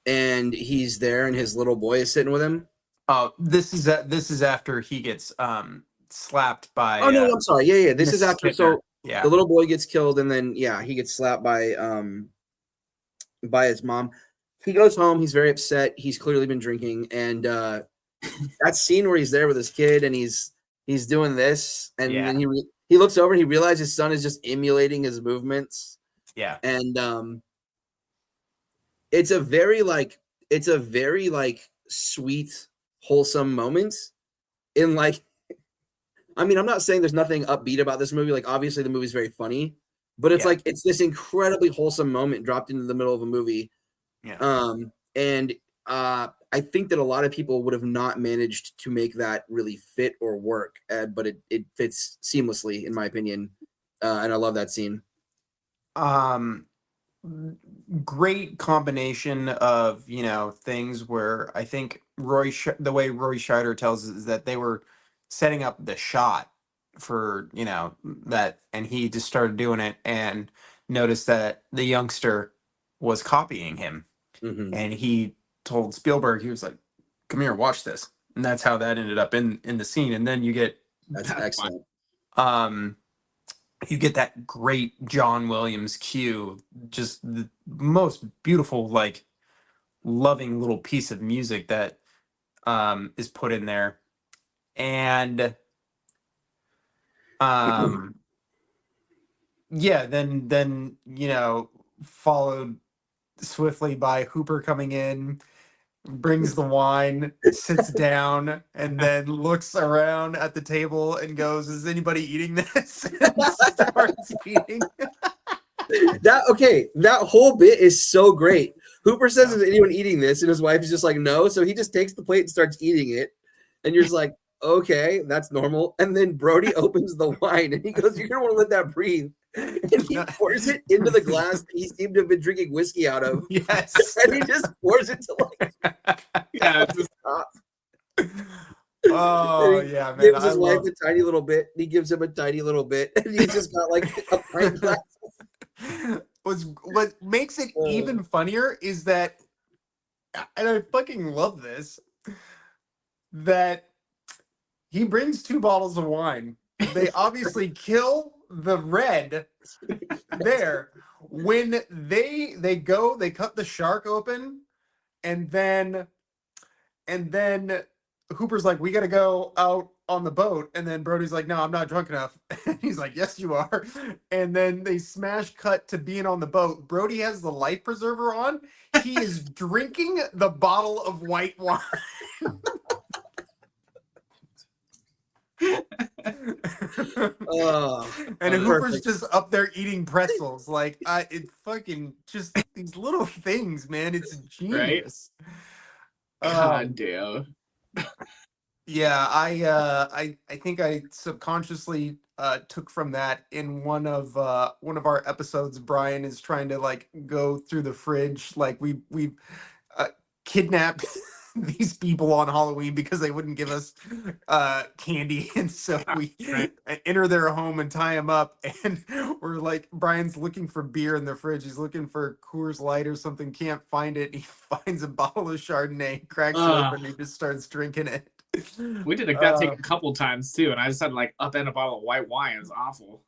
and he's there and his little boy is sitting with him. Oh, this is after he gets slapped by. Oh no, I'm sorry. Yeah, this is Mrs. after. Kittner. So Yeah. the little boy gets killed, and then he gets slapped by his mom. He goes home. He's very upset. He's clearly been drinking, and that scene where he's there with his kid and he's doing this, and Yeah. then he looks over and he realizes his son is just emulating his movements. Yeah. And it's a very like sweet, wholesome moment. In like, I mean, I'm not saying there's nothing upbeat about this movie. Like, obviously the movie's very funny, but it's Yeah. like it's this incredibly wholesome moment dropped into the middle of a movie. Yeah. And I think that a lot of people would have not managed to make that really fit or work, but it fits seamlessly, in my opinion. And I love that scene. Great combination of, you know, things where I think the way Roy Scheider tells us is that they were setting up the shot for, you know, that, and he just started doing it and noticed that the youngster was copying him. Mm-hmm. And he told Spielberg, he was like, come here, watch this. And that's how that ended up in the scene. And then you get That's excellent. You get that great John Williams cue, just the most beautiful, like, loving little piece of music that is put in there. And yeah, then you know, followed swiftly by Hooper coming in, brings the wine, sits down, and then looks around at the table and goes, "Is anybody eating this?" and starts eating. That whole bit is so great. Hooper says, "Is anyone eating this?" And his wife is just like, "No." So he just takes the plate and starts eating it, and you're just like, "Okay, that's normal." And then Brody opens the wine and he goes, "You're gonna want to let that breathe." And he pours it into the glass that he seemed to have been drinking whiskey out of. Yes. And he just pours it to like It's just top. Oh And he yeah, man. gives his wife a tiny little bit. He gives him a tiny little bit, and he's just got like a pint glass. What makes it even funnier is that, and I fucking love this, that he brings 2 bottles of wine. They obviously kill the red there. When they cut the shark open, and then Hooper's like, "We gotta go out on the boat," and then Brody's like, "No, I'm not drunk enough." And he's like, "Yes, you are." And then they smash cut to being on the boat. Brody has the life preserver on. He is drinking the bottle of white wine. And Hooper's just up there eating pretzels. Like, it fucking just these little things, man. It's genius. God damn. Yeah, I think I subconsciously took from that in one of our episodes. Brian is trying to like go through the fridge, like we kidnapped these people on Halloween because they wouldn't give us candy, and so we enter their home and tie them up, and we're like, Brian's looking for beer in the fridge. He's looking for Coors Light or something, can't find it. He finds a bottle of Chardonnay, cracks it open, and he just starts drinking it. We did that take a couple times too, and I just had to like upend a bottle of white wine. It was awful.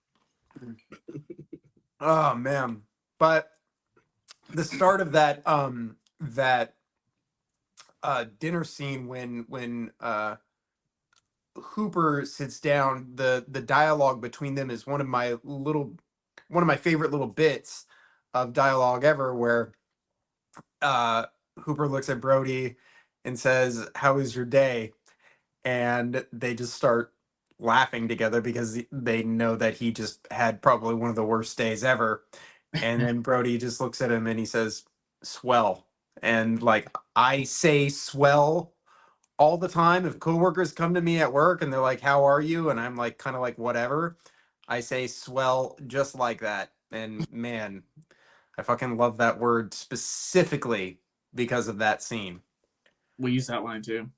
Oh man. But the start of that dinner scene when Hooper sits down, the dialogue between them is one of my favorite little bits of dialogue ever, where Hooper looks at Brody and says, "How was your day?" And they just start laughing together because they know that he just had probably one of the worst days ever. And then Brody just looks at him and he says, "Swell." And like, I say swell all the time. If coworkers come to me at work and they're like, "How are you?" and I'm like, kind of like, whatever, I say swell just like that. And man, I fucking love that word specifically because of that scene. We use that line too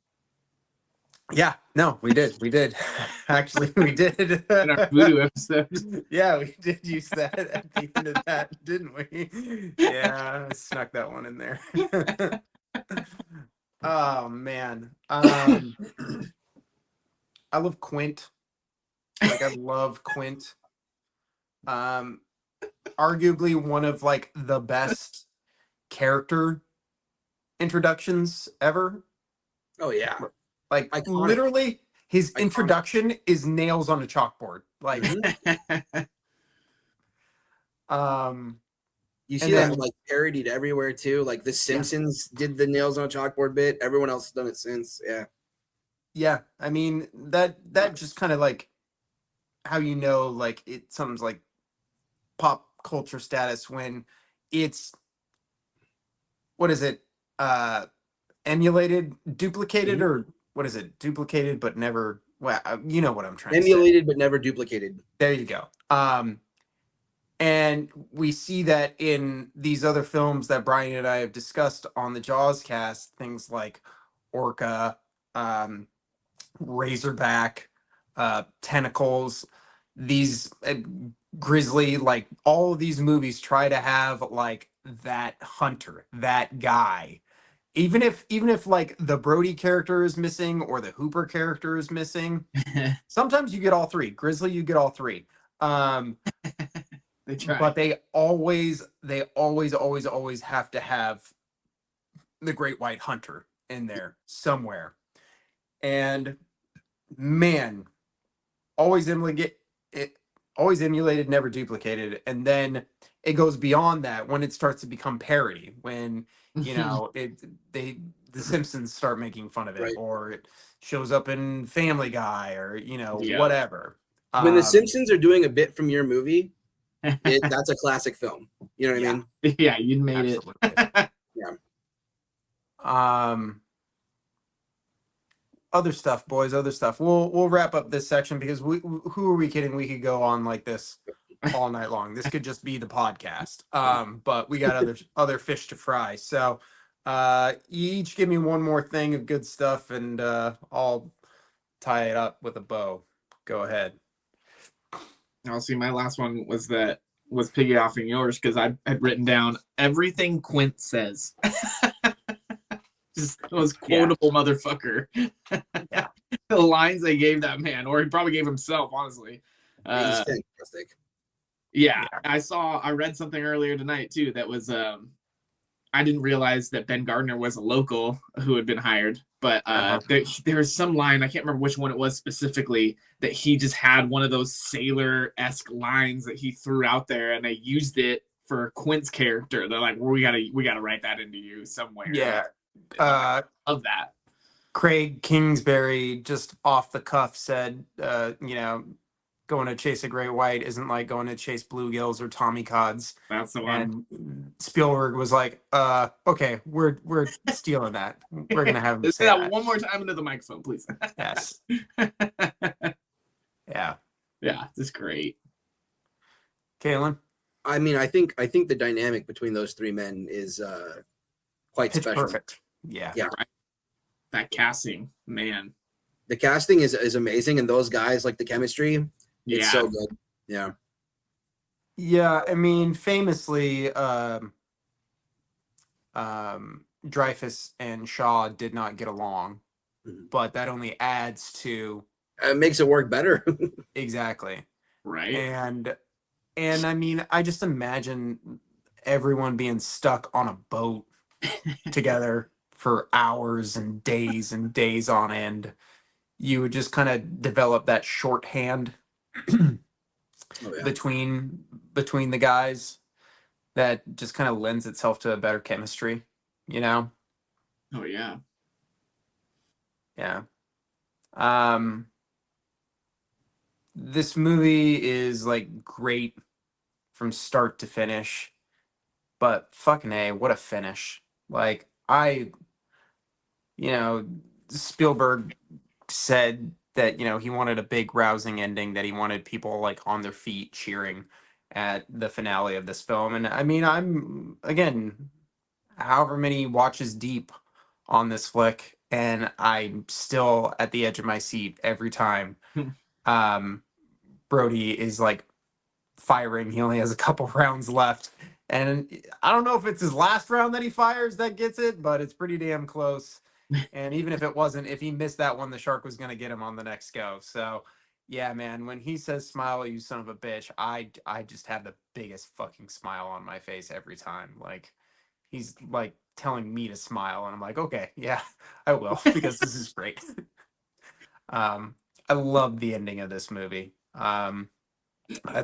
Yeah, no, we did. Actually, we did. in our voodoo episode. Yeah, we did use that at the end of that, didn't we? Yeah, I snuck that one in there. Oh man. I love Quint. Like, I love Quint. Arguably one of like the best character introductions ever. Oh yeah. Like, Iconic. literally, his Iconic. introduction is nails on a chalkboard. Like, You see And that then- like parodied everywhere too. Like The Simpsons did the nails on a chalkboard bit. Everyone else has done it since. Yeah. yeah, I mean, that just kind of like how you know, like, something's like pop culture status when it's, what is it, emulated, duplicated, or what is it, duplicated but never, well, you know what I'm trying to say. Emulated but never duplicated. There you go. And we see that in these other films that Brian and I have discussed on the Jawscast, things like Orca, Razorback, Tentacles, these Grizzly, like, all of these movies try to have like that hunter, that guy. Even if like the Brody character is missing or the Hooper character is missing, sometimes you get all three. Grizzly, you get all three. They try. But they always have to have the Great White Hunter in there somewhere. And man, always emulated, never duplicated. And then it goes beyond that when it starts to become parody, when you know the Simpsons start making fun of it, Right. or it shows up in Family Guy, or Yeah. whatever. When The Simpsons are doing a bit from your movie, that's a classic film. You know what I mean? Yeah, you made Absolutely. it. Other stuff, boys. Other stuff. We'll wrap up this section because who are we kidding? We could go on like this all night long. This could just be the podcast. But we got other fish to fry. So, you each give me one more thing of good stuff, and I'll tie it up with a bow. Go ahead. I'll see. My last one was piggy offing yours because I had written down everything Quint says. Just the most quotable motherfucker. Yeah. The lines they gave that man, or he probably gave himself, honestly. He's fantastic. Yeah, I read something earlier tonight too that was I didn't realize that Ben Gardner was a local who had been hired, but there was some line, I can't remember which one it was specifically, that he just had one of those sailor-esque lines that he threw out there, and they used it for Quint's character. They're like, well, we gotta write that into you somewhere. Yeah. Of that. Craig Kingsbury just off the cuff said, going to chase a great white isn't like going to chase bluegills or Tommy Cods. That's the one. And Spielberg was like, okay, we're stealing that. We're gonna have him Say say that that. one more time into the microphone, please. Yes. Yeah. Yeah, this is great. Kaylin? I mean, I think the dynamic between those three men is quite Pitch special. perfect. Yeah. Yeah. That casting, man. The casting is amazing, and those guys, like the chemistry, it's so good. Yeah. Yeah, I mean, famously, Dreyfus and Shaw did not get along, but that only adds to It makes it work better. exactly. Right. And I mean, I just imagine everyone being stuck on a boat together for hours and days on end. you would just kind of develop that shorthand Oh, yeah. between the guys that just kind of lends itself to a better chemistry, you know? Oh yeah. Yeah. This movie is like great from start to finish, but fucking A, what a finish. Like you know, Spielberg said that, he wanted a big rousing ending, that he wanted people like on their feet cheering at the finale of this film. And I mean, I'm again, however many watches deep on this flick, and I'm still at the edge of my seat every time um Brody is like firing. He only has a couple rounds left. And I don't know if it's his last round that he fires that gets it, but it's pretty damn close. And even if it wasn't, if he missed that one, the shark was going to get him on the next go. So, yeah, man, when he says smile, you son of a bitch, I just have the biggest fucking smile on my face every time. Like, he's like telling me to smile. And I'm like, okay, yeah, I will, because this is great. I love the ending of this movie. I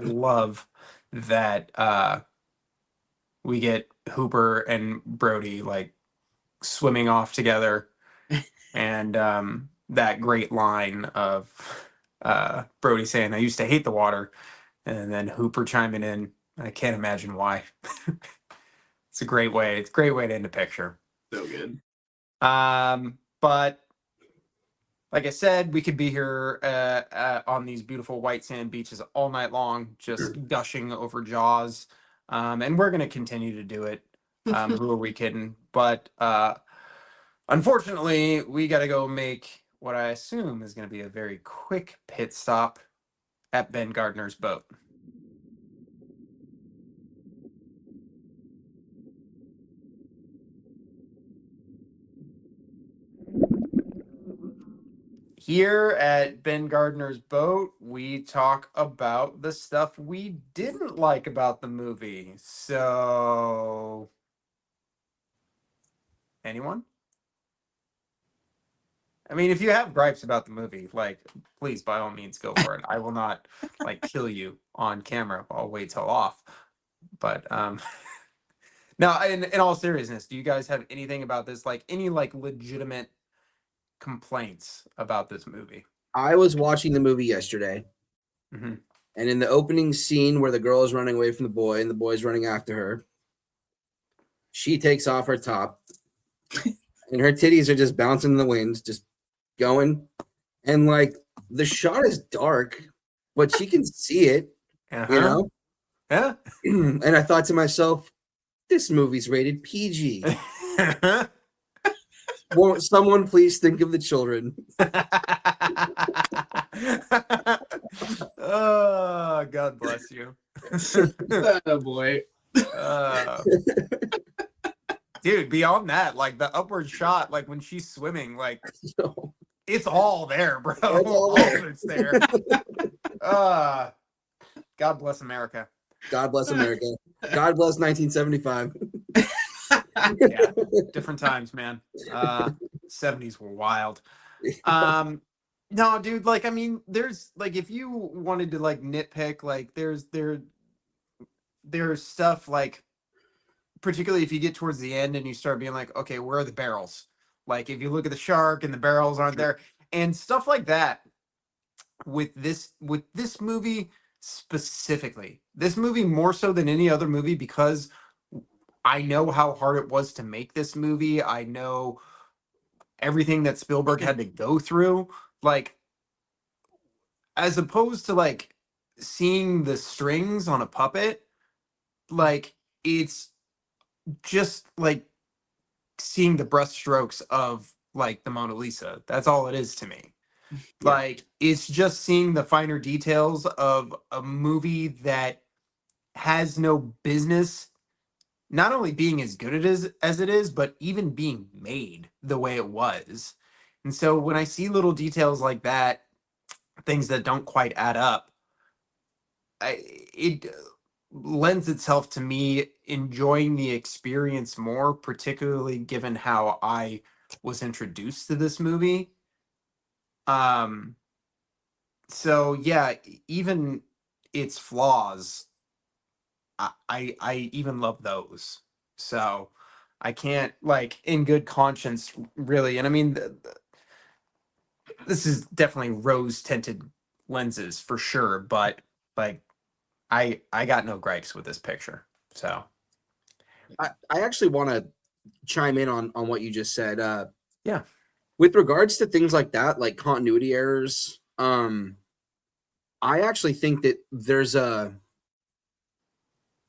love that we get Hooper and Brody like swimming off together, and that great line of Brody saying, "I used to hate the water," and then Hooper chiming in, "I can't imagine why." It's a great way. It's a great way to end a picture. So good. But like I said, we could be here on these beautiful white sand beaches all night long, just gushing over Jaws. And we're going to continue to do it. Who are we kidding? But unfortunately, we got to go make what I assume is going to be a very quick pit stop at Ben Gardner's boat. Here at Ben Gardner's boat, we talk about the stuff we didn't like about the movie. So, anyone? I mean, if you have gripes about the movie, like, please, by all means, go for it. I will not, like, kill you on camera. I'll wait till off. But, now, in all seriousness, do you guys have anything about this, like, any, like, legitimate complaints about this movie? I was watching the movie yesterday, Mm-hmm. and in the opening scene where the girl is running away from the boy and the boy's running after her, she takes off her top, and her titties are just bouncing in the wind, just going. And like the shot is dark, but she can see it, you know? Yeah. And I thought to myself, this movie's rated PG. Won't someone please think of the children? Oh, God bless you. Oh boy. Dude, beyond that, like the upward shot, like when she's swimming, like No. it's all there, bro. It's all there. All of it's there. God bless America. God bless America. God bless 1975. Yeah, different times, man. 70s were wild. No, dude, like I mean, there's like if you wanted to like nitpick, like there's stuff like, particularly if you get towards the end and you start being like, okay, where are the barrels? Like if you look at the shark and the barrels aren't there, and stuff like that. With this movie specifically, this movie more so than any other movie, because I know how hard it was to make this movie. I know everything that Spielberg had to go through. Like, as opposed to like seeing the strings on a puppet, like it's just like seeing the brushstrokes of like the Mona Lisa. That's all it is to me. Yeah. Like it's just seeing the finer details of a movie that has no business not only being as good as it is, but even being made the way it was. And so when I see little details like that, things that don't quite add up, it lends itself to me enjoying the experience more, particularly given how I was introduced to this movie. So yeah, even its flaws, I even love those. So I can't, like, in good conscience, really. And I mean, this is definitely rose tinted lenses for sure, but like, I got no gripes with this picture. So I actually want to chime in on what you just said. yeah, With regards to things like that, like continuity errors, I actually think that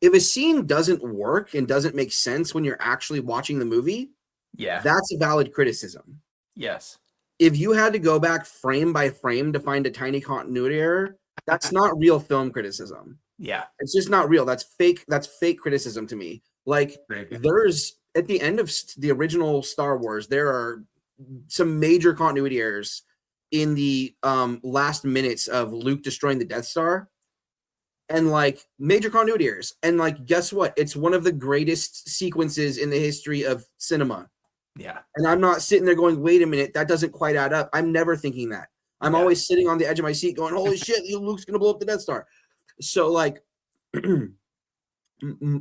if a scene doesn't work and doesn't make sense when you're actually watching the movie, yeah, that's a valid criticism. yes, If you had to go back frame by frame to find a tiny continuity error, that's not real film criticism. yeah, It's just not real. That's fake. That's fake criticism to me. Like, great. there's at the end of the original Star Wars, there are some major continuity errors in the last minutes of Luke destroying the Death Star, and like major continuity errors. And like, guess what? It's one of the greatest sequences in the history of cinema. Yeah, And I'm not sitting there going, wait a minute, that doesn't quite add up. I'm never thinking that. I'm Yeah. always sitting on the edge of my seat going, holy shit, Luke's gonna blow up the Death Star. So like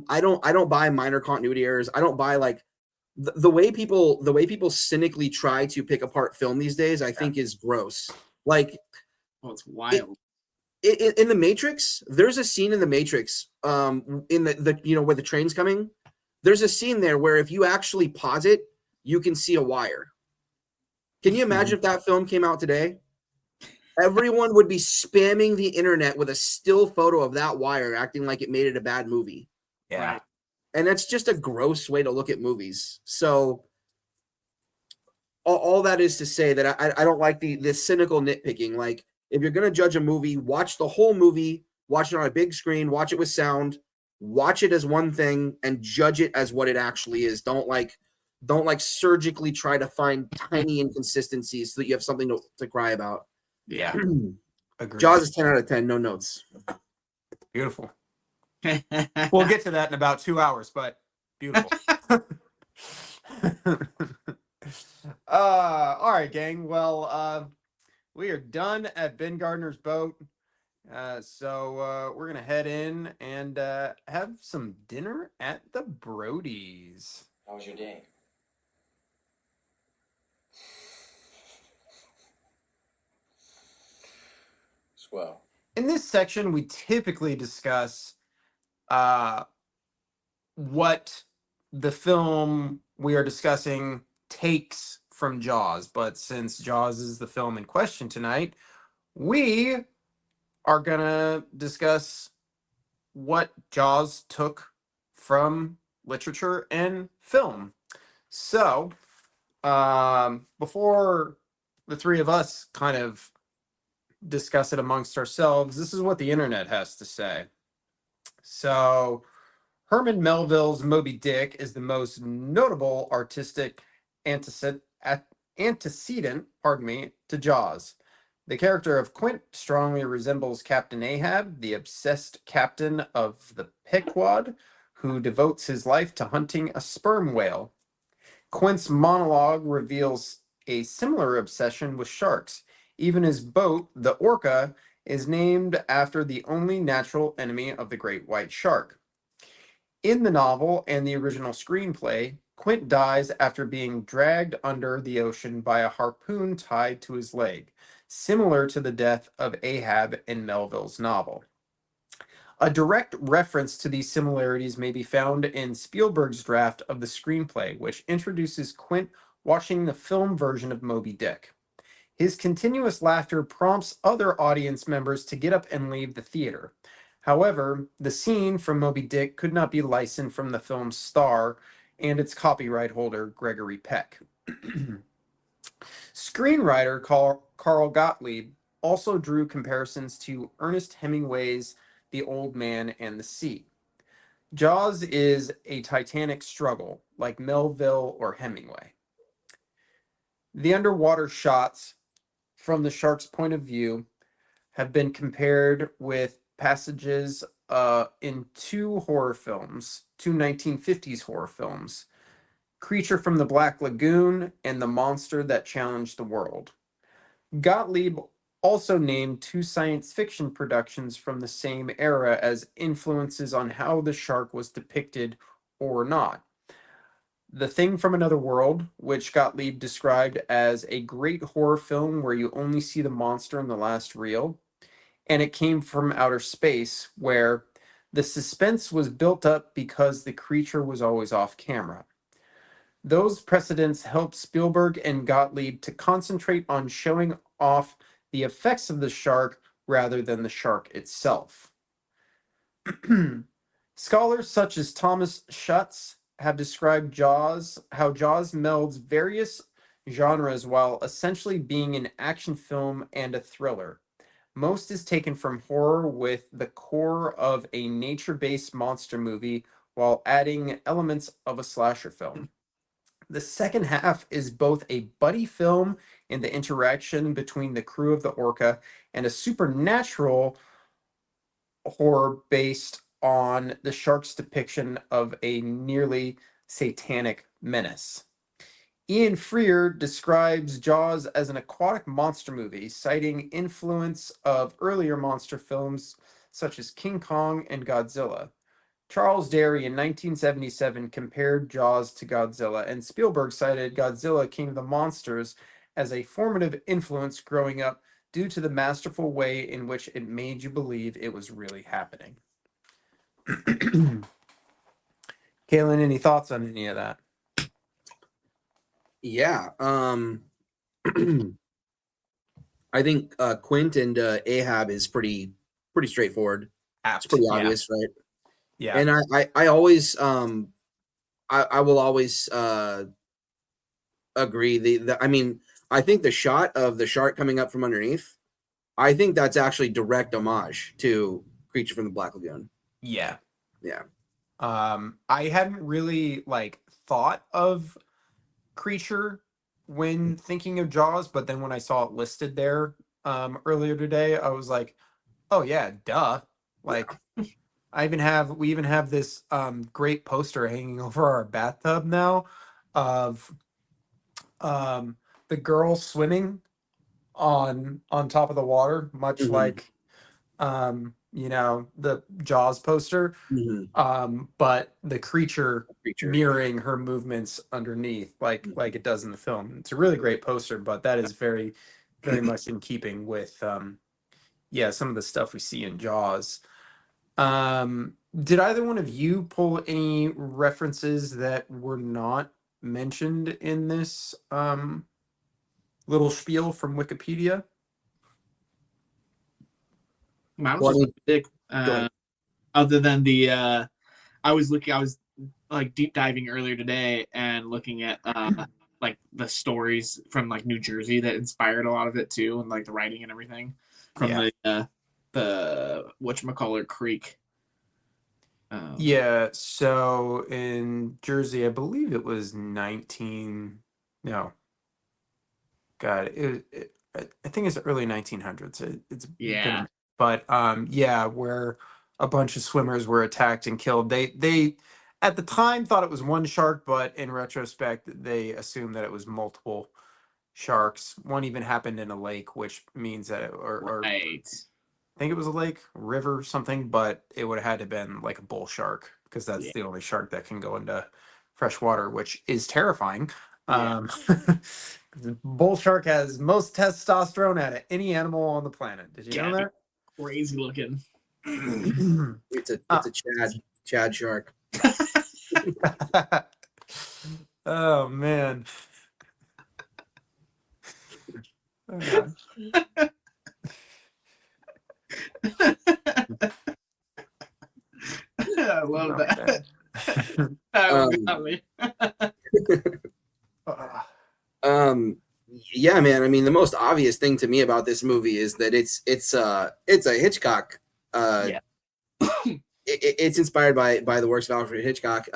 I don't buy minor continuity errors. I don't buy like the way people cynically try to pick apart film these days, I think is gross. Like, Oh, it's wild. in the Matrix, there's a scene in the Matrix, in the where the train's coming. There's a scene there where if you actually pause it, you can see a wire. Can you imagine if that film came out today? Everyone would be spamming the internet with a still photo of that wire, acting like it made it a bad movie. yeah, Right. And that's just a gross way to look at movies. So all that is to say that I don't like this cynical nitpicking. Like, if you're gonna judge a movie, watch the whole movie, watch it on a big screen, watch it with sound, watch it as one thing, and judge it as what it actually is. Don't surgically try to find tiny inconsistencies so that you have something to cry about. yeah. Agreed. Jaws is 10 out of 10, no notes. Beautiful. We'll get to that in about 2 hours, but beautiful. All right, gang. Well, we are done at Ben Gardner's boat. So we're gonna head in and have some dinner at the Brodies. How was your day? Swell. In this section, we typically discuss what the film we are discussing takes from Jaws. But since Jaws is the film in question tonight, we are going to discuss what Jaws took from literature and film. So, before the three of us kind of discuss it amongst ourselves, this is what the internet has to say. So, Herman Melville's Moby Dick is the most notable artistic antecedent, to Jaws. The character of Quint strongly resembles Captain Ahab, the obsessed captain of the Pequod, who devotes his life to hunting a sperm whale. Quint's monologue reveals a similar obsession with sharks. Even his boat, the Orca, is named after the only natural enemy of the great white shark. In the novel and the original screenplay, Quint dies after being dragged under the ocean by a harpoon tied to his leg, similar to the death of Ahab in Melville's novel. A direct reference to these similarities may be found in Spielberg's draft of the screenplay, which introduces Quint watching the film version of Moby Dick. His continuous laughter prompts other audience members to get up and leave the theater. However, the scene from Moby Dick could not be licensed from the film's star and its copyright holder, Gregory Peck. Screenwriter Carl Gottlieb also drew comparisons to Ernest Hemingway's The Old Man and the Sea. Jaws is a titanic struggle, like Melville or Hemingway. The underwater shots from the shark's point of view have been compared with passages in two 1950s horror films, Creature from the Black Lagoon and The Monster That Challenged the World. Gottlieb also named 2 science fiction productions from the same era as influences on how the shark was depicted or not. The Thing from Another World, which Gottlieb described as a great horror film where you only see the monster in the last reel, and It Came from Outer Space, where the suspense was built up because the creature was always off camera. Those precedents helped Spielberg and Gottlieb to concentrate on showing off the effects of the shark rather than the shark itself. Scholars such as Thomas Schutz have described how Jaws melds various genres while essentially being an action film and a thriller. Most is taken from horror with the core of a nature-based monster movie while adding elements of a slasher film. The second half is both a buddy film in the interaction between the crew of the Orca and a supernatural horror based on the shark's depiction of a nearly satanic menace. Ian Freer describes Jaws as an aquatic monster movie, citing influence of earlier monster films such as King Kong and Godzilla. Charles Derry in 1977 compared Jaws to Godzilla, and Spielberg cited Godzilla King of the Monsters as a formative influence growing up due to the masterful way in which it made you believe it was really happening. Kaylin, any thoughts on any of that? Yeah. I think Quint and Ahab is pretty straightforward. Apt. It's pretty obvious, right? Yeah. And I always I will always agree. I mean, I think the shot of the shark coming up from underneath, I think that's actually direct homage to Creature from the Black Lagoon. Yeah. Yeah. I hadn't really thought of Creature when thinking of Jaws, but then when I saw it listed there earlier today, I was like, oh yeah, duh. Like we even have this great poster hanging over our bathtub now of the girl swimming on top of the water, much Mhm. like the Jaws poster. But the creature mirroring her movements underneath, like it does in the film. It's a really great poster, but that is very, very much in keeping with some of the stuff we see in Jaws. Did either one of you pull any references that were not mentioned in this little spiel from Wikipedia? Mine was just big. Other than the I was like deep diving earlier today and looking at like the stories from like New Jersey that inspired a lot of it too, and like the writing and everything from the whatchamacallit Creek. Yeah, so in Jersey, I believe it was 19. No, God, I think it's early 1900s. It's been, but where a bunch of swimmers were attacked and killed. They at the time thought it was one shark, but in retrospect, they assumed that it was multiple sharks. One even happened in a lake, which means that I think it was a lake, river, something, but it would have had to have been like a bull shark because that's the only shark that can go into fresh water, which is terrifying. The bull shark has most testosterone out of any animal on the planet. Did you know that? Crazy looking. It's a Chad shark. Oh man. I love that. That got me. Yeah, man. I mean, the most obvious thing to me about this movie is that it's a Hitchcock. It's inspired by the works of Alfred Hitchcock.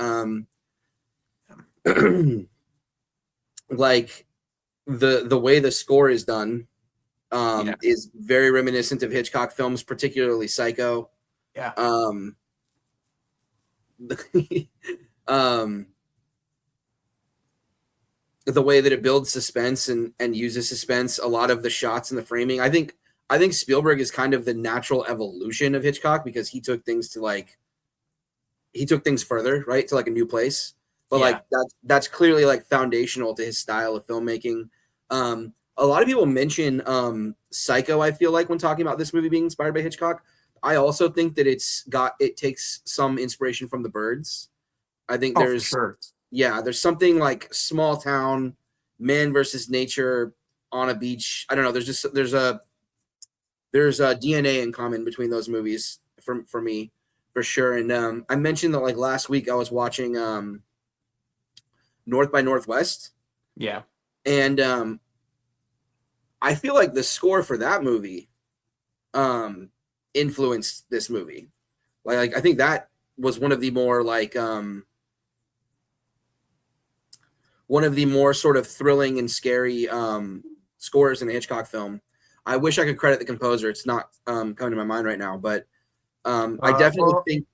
Like the way the score is done is very reminiscent of Hitchcock films, particularly Psycho. Yeah. the way that it builds suspense and uses suspense, a lot of the shots and the framing. I think Spielberg is kind of the natural evolution of Hitchcock because he took things further, right, to like a new place. But Yeah. like that's clearly like foundational to his style of filmmaking. A lot of people mention Psycho, I feel like, when talking about this movie being inspired by Hitchcock. I also think that it takes some inspiration from The Birds. I think Oh, for there's sure. there's something like small town, man versus nature on a beach. I don't know. There's a DNA in common between those movies for me, for sure. And I mentioned that like last week I was watching North by Northwest, Yeah. and I feel like the score for that movie influenced this movie. Like I think that was one of the more sort of thrilling and scary scores in a Hitchcock film. I wish I could credit the composer. It's not coming to my mind right now, but I definitely think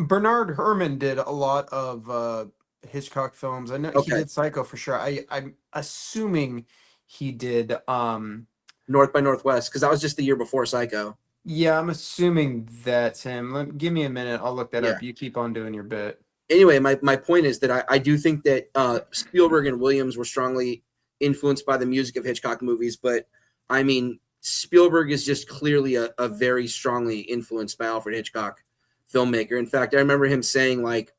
Bernard Herrmann did a lot of Hitchcock films. I know he Okay. did Psycho for sure. I'm assuming he did. North by Northwest, because that was just the year before Psycho. Yeah, I'm assuming that's him. Give me a minute. I'll look that Yeah. up. You keep on doing your bit. Anyway, my point is that I do think that Spielberg and Williams were strongly influenced by the music of Hitchcock movies, but I mean, Spielberg is just clearly a very strongly influenced by Alfred Hitchcock filmmaker. In fact, I remember him saying, like,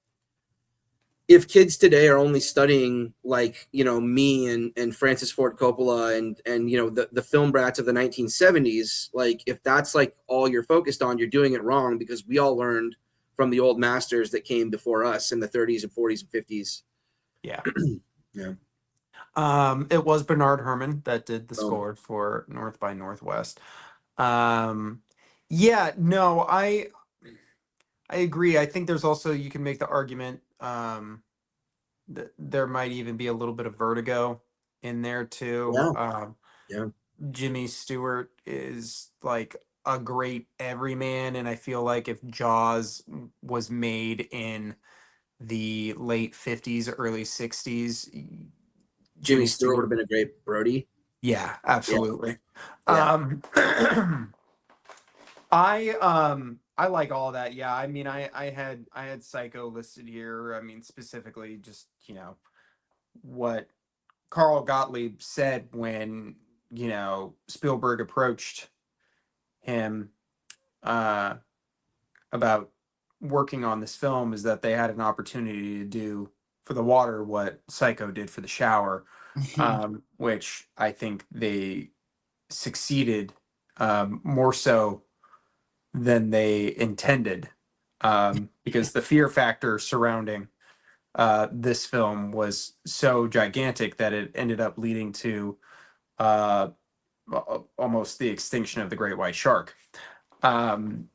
if kids today are only studying like, you know, me and Francis Ford Coppola and you know the film brats of the 1970s, like if that's like all you're focused on, you're doing it wrong, because we all learned from the old masters that came before us in the 30s and 40s and 50s. Yeah. Yeah. It was Bernard Herrmann that did the Oh. score for North by Northwest. Yeah, no, I agree. I think there's also, you can make the argument that there might even be a little bit of Vertigo in there too. Yeah. Jimmy Stewart is like a great everyman, and I feel like if Jaws was made in the late 50s, early 60s, Jimmy Stewart would have been a great Brody. Yeah, absolutely. Yeah. I like all that. Yeah, I mean, I had Psycho listed here. I mean, specifically just, you know, what Carl Gottlieb said when, you know, Spielberg approached him about working on this film, is that they had an opportunity to do for the water what Psycho did for the shower, which I think they succeeded more so than they intended, because the fear factor surrounding this film was so gigantic that it ended up leading to almost the extinction of the great white shark. People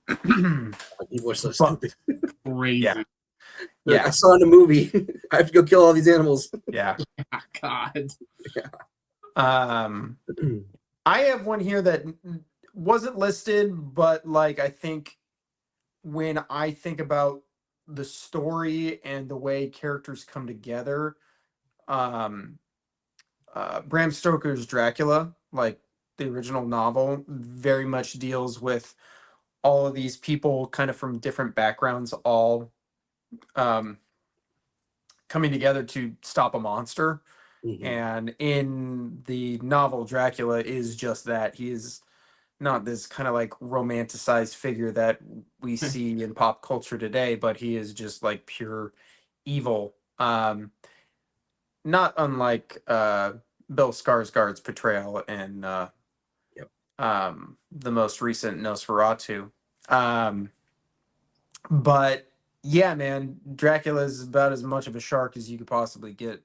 are so stupid. Crazy. Yeah. Like, Yeah. I saw in a movie. I have to go kill all these animals. Yeah. God. I have one here that wasn't listed, but like I think when I think about the story and the way characters come together, Bram Stoker's Dracula, like the original novel, very much deals with all of these people kind of from different backgrounds, all coming together to stop a monster. Mhm. And in the novel, Dracula is just that. He is not this kind of like romanticized figure that we see in pop culture today, but he is just like pure evil. Not unlike Bill Skarsgård's portrayal in the most recent Nosferatu. But yeah, man, Dracula is about as much of a shark as you could possibly get.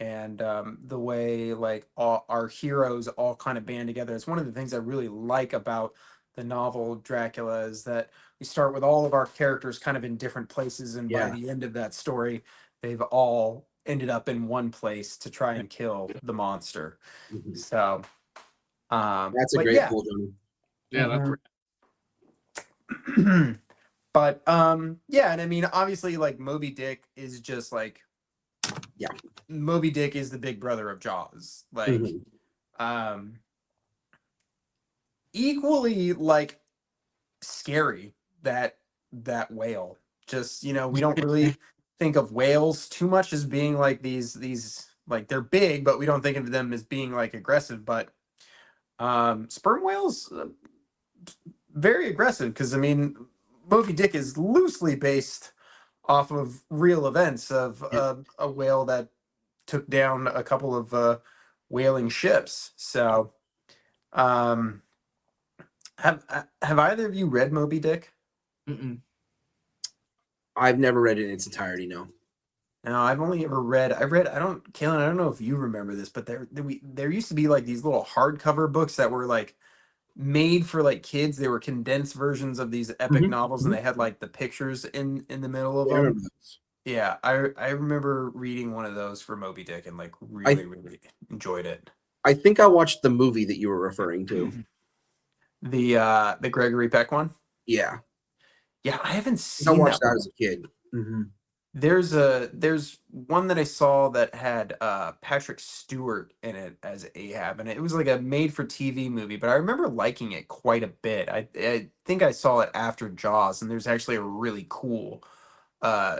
And the way like all our heroes all kind of band together, it's one of the things I really like about the novel Dracula, is that we start with all of our characters kind of in different places, and by Yeah. the end of that story, they've all ended up in one place to try and kill the monster. Mhm. So That's a but great yeah. pull, Johnny. Yeah, that's But yeah, and I mean, obviously, like Moby Dick is just like, Yeah. Moby Dick is the big brother of Jaws. Like, equally like scary that whale. Just, we don't really think of whales too much as being like these like they're big, but we don't think of them as being like aggressive. But sperm whales, very aggressive, because I mean, Moby Dick is loosely based off of real events of a whale that took down a couple of whaling ships. So, have either of you read Moby Dick? Mm-mm. I've never read it in its entirety. No. No, I've only ever read. Kaylin, I don't know if you remember this, but there used to be like these little hardcover books that were like made for like kids. They were condensed versions of these epic novels, and they had like the pictures in the middle of them. Yeah, I remember reading one of those for Moby Dick and like really enjoyed it. I think I watched the movie that you were referring to. The Gregory Peck one. Yeah, I haven't seen. I watched that as a kid. There's one that I saw that had Patrick Stewart in it as Ahab, and it was like a made-for-TV movie, but I remember liking it quite a bit. I think I saw it after Jaws, and there's actually a really cool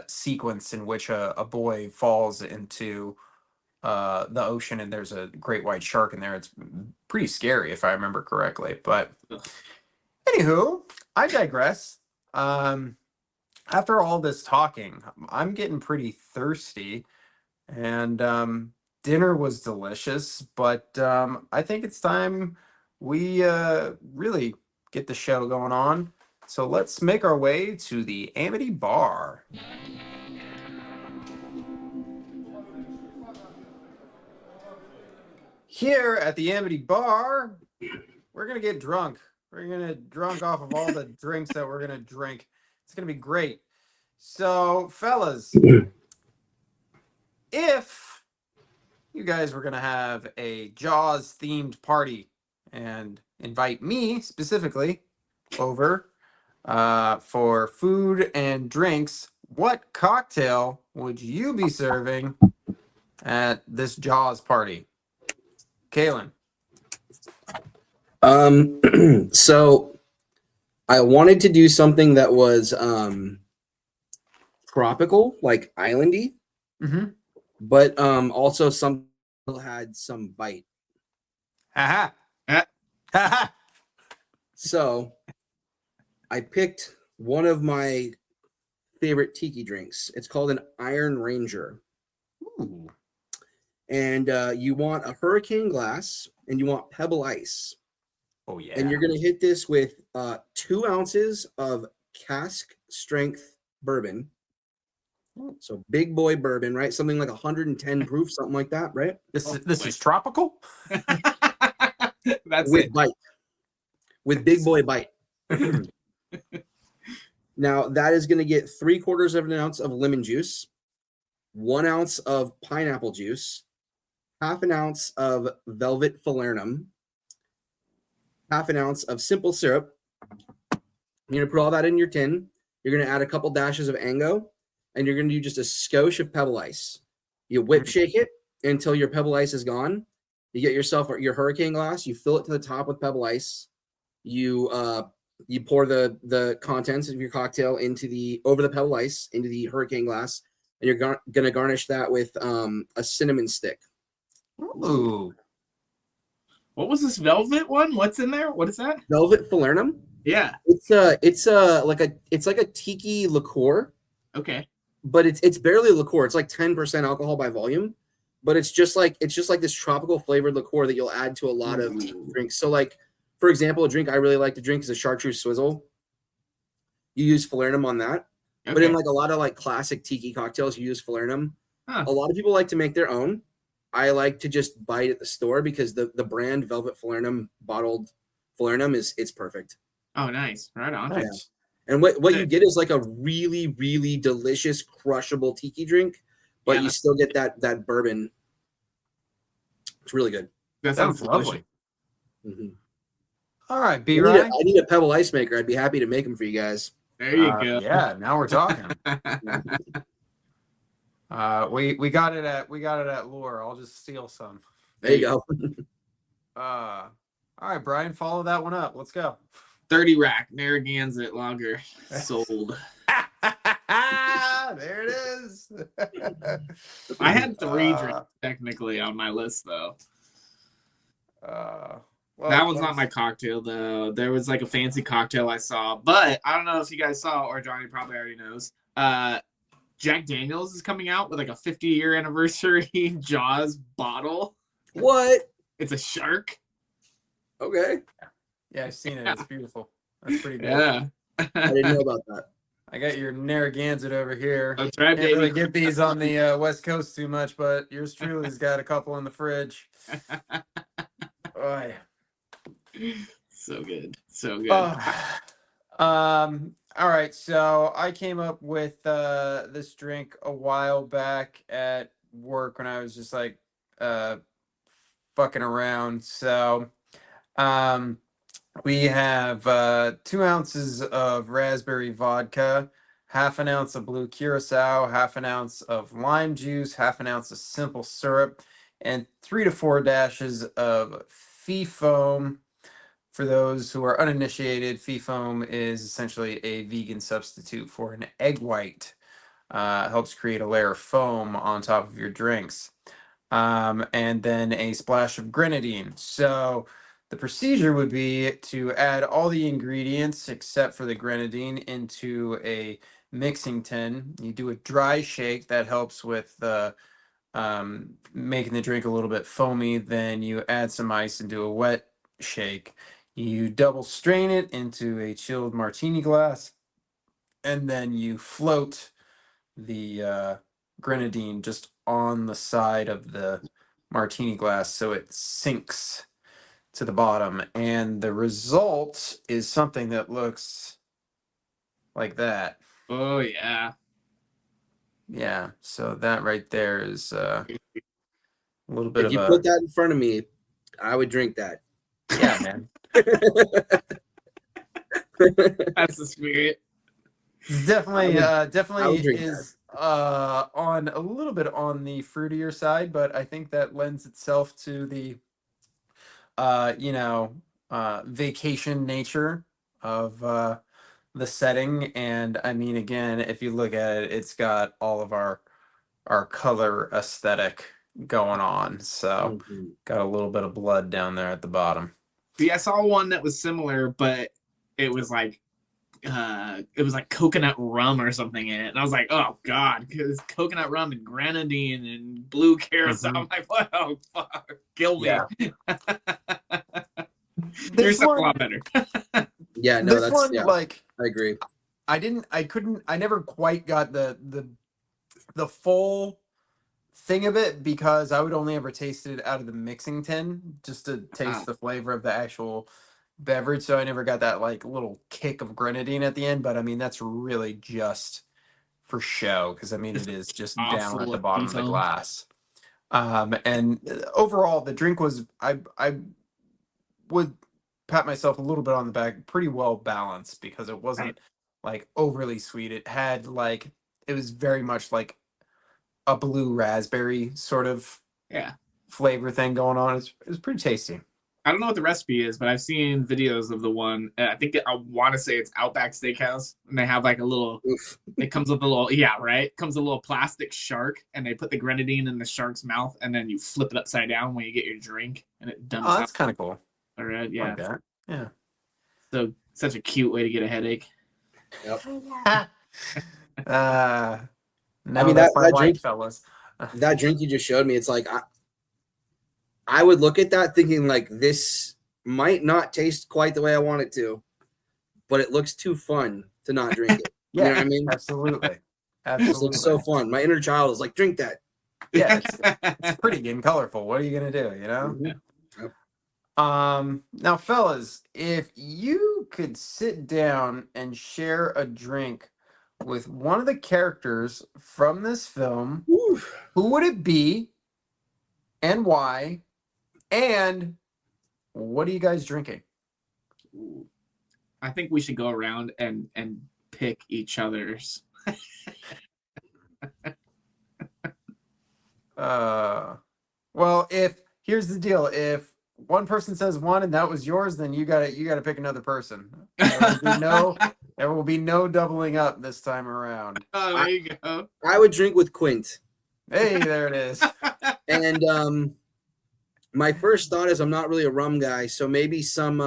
sequence in which a boy falls into the ocean, and there's a great white shark in there. It's pretty scary if I remember correctly. But anywho, I digress. After all this talking, I'm getting pretty thirsty, and dinner was delicious, but I think it's time we really get the show going on. So let's make our way to the Amity Bar. Here at the Amity Bar, we're going to get drunk. We're going to drunk off of all the drinks that we're going to drink. It's going to be great. So, fellas, if you guys were going to have a Jaws-themed party and invite me specifically over for food and drinks, what cocktail would you be serving at this Jaws party? Kaylin. So I wanted to do something that was tropical, like islandy, but also some had some bite. Ha So I picked one of my favorite tiki drinks. It's called an Iron Ranger. Ooh. And you want a hurricane glass and you want pebble ice. Oh, yeah. And you're going to hit this with 2 ounces of cask strength bourbon. So big boy bourbon, right? Something like 110 proof, something like that, right? This is tropical? That's with it. bite. With big boy bite. Now that is going to get 3/4 of an ounce of lemon juice, 1 ounce of pineapple juice, 1/2 ounce of velvet falernum, 1/2 ounce of simple syrup. You're going to put all that in your tin. You're going to add a couple dashes of Ango, and you're going to do just a skosh of pebble ice. You whip shake it until your pebble ice is gone. You get yourself your hurricane glass. You fill it to the top with pebble ice. You pour the contents of your cocktail over the pebble ice into the hurricane glass, and you're going to garnish that with a cinnamon stick. Ooh. What was this velvet one? What's in there? What is that? Velvet falernum. Yeah. It's like a tiki liqueur. Okay. But it's barely a liqueur. It's like 10% alcohol by volume, but it's just like this tropical flavored liqueur that you'll add to a lot of tiki drinks. So like, for example, a drink I really like to drink is a chartreuse swizzle. You use falernum on that. Okay. But in like a lot of like classic tiki cocktails, you use falernum. Huh. A lot of people like to make their own. I like to just buy it at the store because the brand Velvet Falernum bottled falernum it's perfect. Oh, nice. Right on. Yeah. And what you get is like a really, really delicious, crushable tiki drink, but you still get that bourbon. It's really good. That sounds lovely. Mm-hmm. All right, B-Rye. I need a pebble ice maker. I'd be happy to make them for you guys. There you go. Yeah, now we're talking. We got it at Lure. I'll just steal some. There you go. All right, Brian, follow that one up. Let's go. 30 rack Narragansett lager sold. There it is. I had 3 drinks technically on my list though. Well, that one's not my cocktail though. There was like a fancy cocktail I saw, but I don't know if you guys saw, or Johnny probably already knows. Jack Daniels is coming out with like a 50-year anniversary Jaws bottle. What? It's a shark. Okay. Yeah, I've seen it. It's beautiful. That's pretty good. Yeah. I didn't know about that. I got your Narragansett over here. That's right, Can't really baby. get these on the West Coast too much, but yours truly's got a couple in the fridge. Oh, yeah. So good. So good. All right, so I came up with this drink a while back at work when I was just like fucking around. So we have 2 ounces of raspberry vodka, half an ounce of blue curacao, half an ounce of lime juice, half an ounce of simple syrup, and 3 to 4 dashes of fee foam. For those who are uninitiated, fee foam is essentially a vegan substitute for an egg white. Helps create a layer of foam on top of your drinks. And then a splash of grenadine. So the procedure would be to add all the ingredients except for the grenadine into a mixing tin. You do a dry shake that helps with making the drink a little bit foamy. Then you add some ice and do a wet shake. You double strain it into a chilled martini glass, and then you float the grenadine just on the side of the martini glass so it sinks to the bottom. And the result is something that looks like that. Oh, yeah. Yeah, so that right there is a little bit If of you a... put that in front of me, I would drink that. Yeah, man. That's the spirit. It's definitely would drink is on a little bit on the fruitier side, but I think that lends itself to the vacation nature of the setting. And I mean, again, if you look at it, it's got all of our color aesthetic going on. So got a little bit of blood down there at the bottom. See, I saw one that was similar, but it was like coconut rum or something in it, and I was like, oh god, because coconut rum and grenadine and blue curacao. I'm like, what? Oh fuck, kill me. Yeah. Yours sounds a lot better. Yeah, no, this one, like, I agree. I never quite got the full thing of it because I would only ever taste it out of the mixing tin just to taste the flavor of the actual beverage. So I never got that like little kick of grenadine at the end. But I mean, that's really just for show because I mean, it is just down at the bottom of the glass. And overall, the drink was, I would pat myself a little bit on the back, pretty well balanced because it wasn't like overly sweet. It had like, it was very much like a blue raspberry sort of flavor thing going on. It was pretty tasty. I don't know what the recipe is, but I've seen videos of the one. I think I want to say it's Outback Steakhouse, and they have like a little. It comes with a little, comes with a little plastic shark, and they put the grenadine in the shark's mouth, and then you flip it upside down when you get your drink, and it dumps out. Oh, that's kind of cool. All right, yeah, like that. Yeah. So such a cute way to get a headache. Yep. No, I mean that's that my wife, drink, fellas. that drink you just showed me. It's like I would look at that thinking like this might not taste quite the way I want it to, but it looks too fun to not drink it. Yeah, you know what I mean? Absolutely. It looks so fun. My inner child is like, drink that. Yeah, it's pretty and colorful. What are you gonna do? You know. Mm-hmm. Now, fellas, if you could sit down and share a drink with one of the characters from this film, who would it be, and why? And what are you guys drinking? I think we should go around and pick each other's. Well, if here's the deal, if one person says one and that was yours, then you gotta pick another person. There will be no doubling up this time around. Oh, there you go. I would drink with Quint. Hey, there it is. And my first thought is I'm not really a rum guy, so maybe some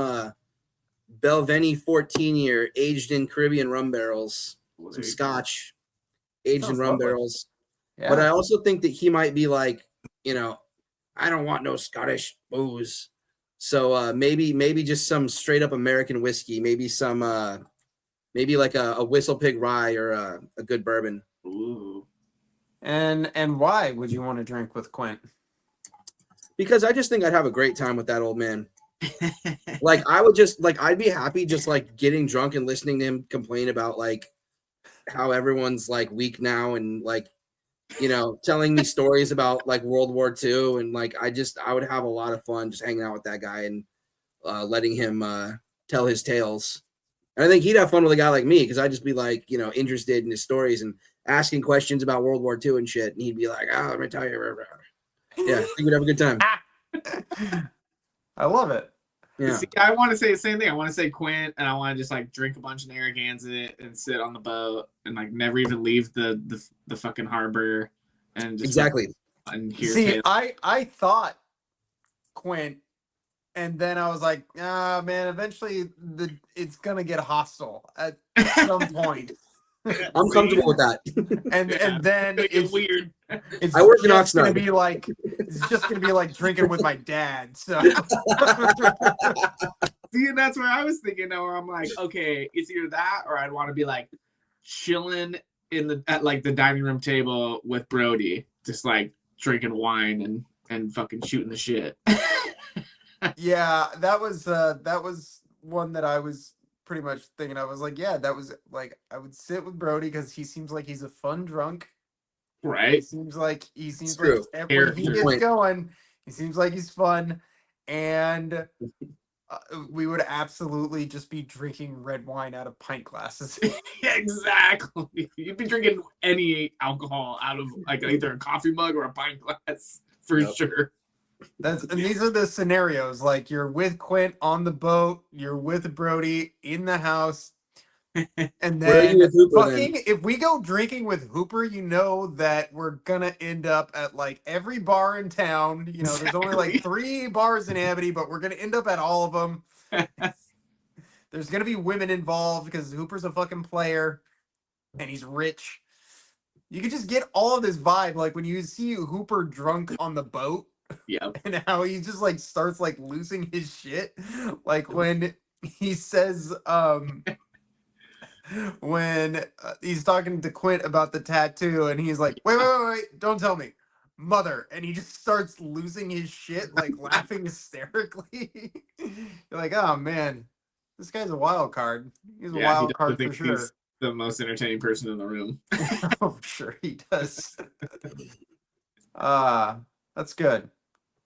Belveni 14-year aged in Caribbean rum barrels, some Scotch aged in Sounds rum lovely. barrels. Yeah. But I also think that he might be like, I don't want no Scottish booze. So maybe just some straight up American whiskey, maybe some maybe like a Whistle Pig rye or a good bourbon. Ooh. And why would you want to drink with Quint? Because I just think I'd have a great time with that old man. Like I'd be happy just like getting drunk and listening to him complain about like how everyone's like weak now and like, telling me stories about like World War II. And like, I would have a lot of fun just hanging out with that guy and letting him tell his tales. And I think he'd have fun with a guy like me because I'd just be like, interested in his stories and asking questions about World War II and shit. And he'd be like, let me tell you. Yeah, I think we'd have a good time. I love it. Yeah. See, I want to say the same thing. I want to say Quint, and I want to just like drink a bunch of Narragansett and sit on the boat and like never even leave the fucking harbor and just Exactly. And hear See, tales. I thought Quint, and then I was like, man, eventually it's gonna get hostile at some point. I'm comfortable with that. And then It's weird. It's I work in just gonna Oxnard. be like drinking with my dad. So See, and that's where I was thinking. Where I'm like, okay, it's either that or I'd want to be like chilling at like the dining room table with Brody, just like drinking wine and fucking shooting the shit. yeah, that was one that I was pretty much thinking. I was like, yeah, that was like I would sit with Brody because he seems like he's a fun drunk. He Right? seems like when he Eric, gets point. going, he seems like he's fun, and we would absolutely just be drinking red wine out of pint glasses. Yeah, exactly. You'd be drinking any alcohol out of like either a coffee mug or a pint glass for sure. And these are the scenarios. Like you're with Quint on the boat, you're with Brody in the house, and Where are you then with Hooper, fucking if we go drinking with Hooper, that we're gonna end up at like every bar in town. There's only like 3 bars in Amity, but we're gonna end up at all of them. There's gonna be women involved because Hooper's a fucking player and he's rich. You can just get all of this vibe, like when you see Hooper drunk on the boat. Yep. And how he just like starts like losing his shit, like when he says when he's talking to Quint about the tattoo and he's like, wait, don't tell me, mother, and he just starts losing his shit, like laughing hysterically. You're like, oh man, this guy's a wild card. He's a wild card for sure. He's the most entertaining person in the room. Oh, sure he does. That's good.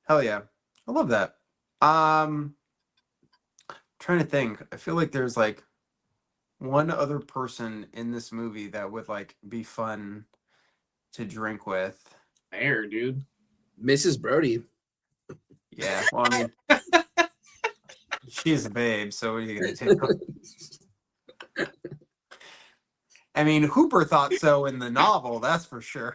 Hell yeah. I love that. Trying to think. I feel like there's like one other person in this movie that would like be fun to drink with. Fair, dude. Mrs. Brody. Yeah, well, I mean, she's a babe, so what are you gonna do? I mean, Hooper thought so in the novel, that's for sure.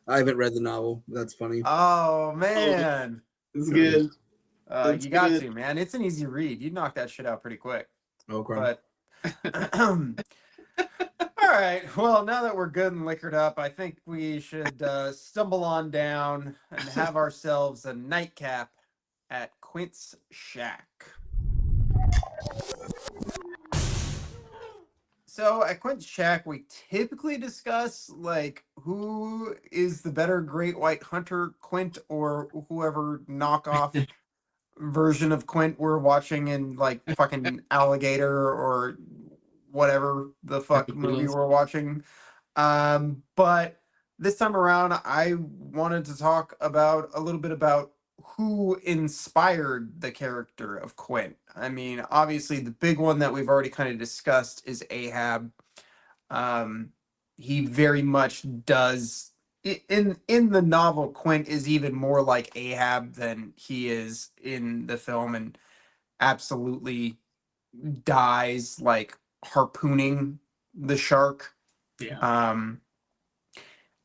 I haven't read the novel. That's funny. Oh man, It's good. you got to, man. It's an easy read. You'd knock that shit out pretty quick. Okay. But all right. Well, now that we're good and liquored up, I think we should stumble on down and have ourselves a nightcap at Quint's shack. So at Quint's shack, we typically discuss like who is the better great white hunter, Quint or whoever knockoff version of Quint we're watching in like fucking Alligator or whatever the fuck movie we're watching. But this time around, I wanted to talk about a little bit about who inspired the character of Quint. I mean, obviously the big one that we've already kind of discussed is Ahab. He very much does in the novel, Quint is even more like Ahab than he is in the film, and absolutely dies like harpooning the shark. Yeah. Um,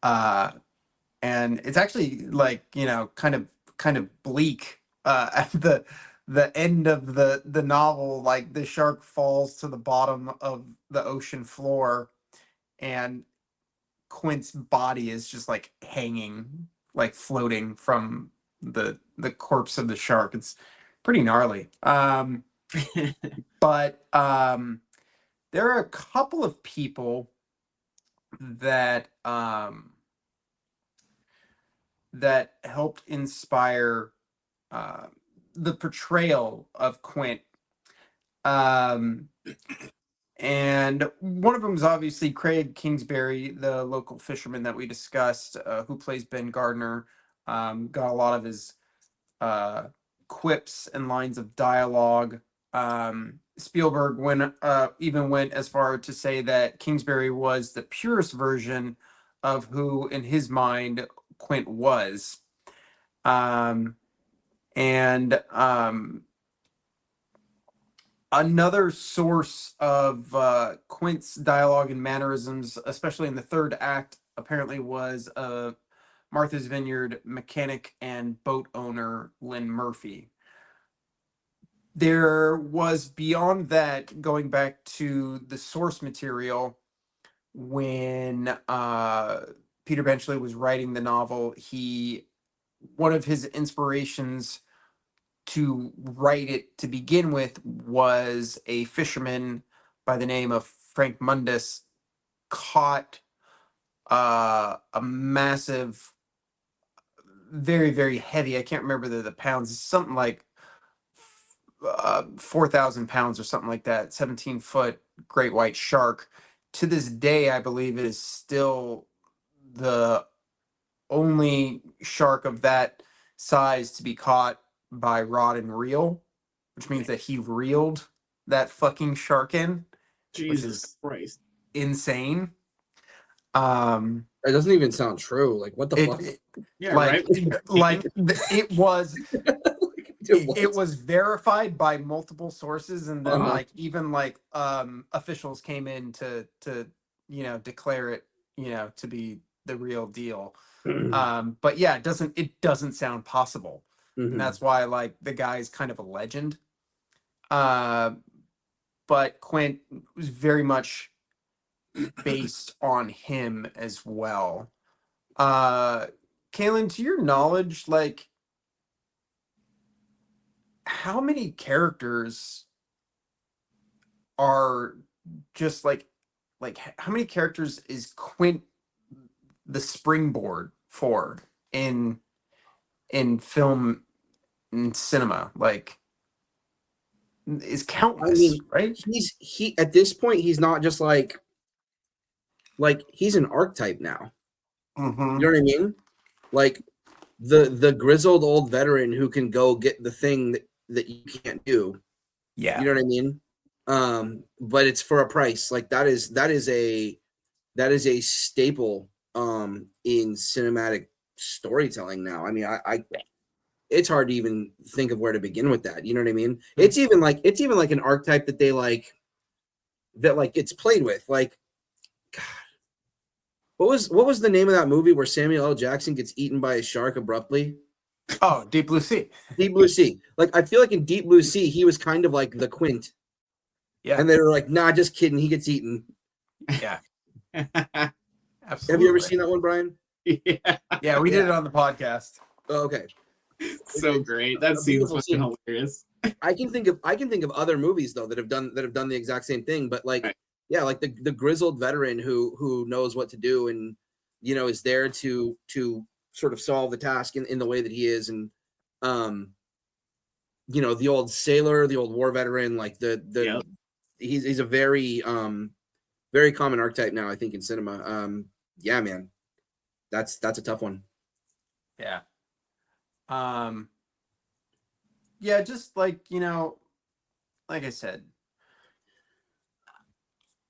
uh, and it's actually like, kind of bleak. At the end of the novel, like the shark falls to the bottom of the ocean floor, and Quint's body is just like hanging, like floating from the corpse of the shark. It's pretty gnarly. But there are a couple of people that that helped inspire uh, the portrayal of Quint. Um, and one of them is obviously Craig Kingsbury, the local fisherman that we discussed, who plays Ben Gardner. Got a lot of his uh, quips and lines of dialogue. Spielberg even went as far to say that Kingsbury was the purest version of who, in his mind, Quint was. And another source of Quint's dialogue and mannerisms, especially in the third act, apparently was Martha's Vineyard mechanic and boat owner Lynn Murphy. There was, beyond that, going back to the source material, when Peter Benchley was writing the novel, one of his inspirations to write it to begin with was a fisherman by the name of Frank Mundus caught a massive, very, very heavy, I can't remember the pounds, something like 4,000 pounds or something like that, 17-foot great white shark. To this day, I believe it is still the only shark of that size to be caught by rod and reel, which means that he reeled that fucking shark in, which is Christ. insane. That doesn't even sound true. Like, what the fuck? Yeah, like, right. like it was. Dude, It was verified by multiple sources, and then Uh-huh. like even like officials came in to declare it to be the real deal. But yeah, it doesn't sound possible. Mhm. And that's why like the guy's kind of a legend. But Quint was very much based on him as well. Kaylin, to your knowledge, like, how many characters are just like how many characters is Quint the springboard for in film and cinema? Like, is I countless, mean, right? he at this point he's not just like he's an archetype now. Mm-hmm. You know what I mean? Like the grizzled old veteran who can go get the thing that you can't do. Yeah. You know what I mean? But it's for a price. Like that is a staple in cinematic storytelling now. I mean, I it's hard to even think of where to begin with that. You know what I mean? It's even like an archetype that they like that like gets played with. Like, God, what was the name of that movie where Samuel L. Jackson gets eaten by a shark abruptly? Oh, Deep Blue Sea. Deep Blue Sea. Like, I feel like in Deep Blue Sea, he was kind of like the Quint. Yeah. And they were like, nah, just kidding. He gets eaten. Yeah. Have Absolutely. you ever seen that one, Brian? Yeah, Yeah, we did it on the podcast. Oh, okay. so great. That scene was fucking hilarious. I can think of other movies though that have done the exact same thing, but like Right. yeah, like the grizzled veteran who knows what to do and is there to sort of solve the task in the way that he is, and the old sailor, the old war veteran, like Yep. he's a very very common archetype now, I think, in cinema. Yeah, man. That's a tough one. Yeah. Yeah, just like, like I said,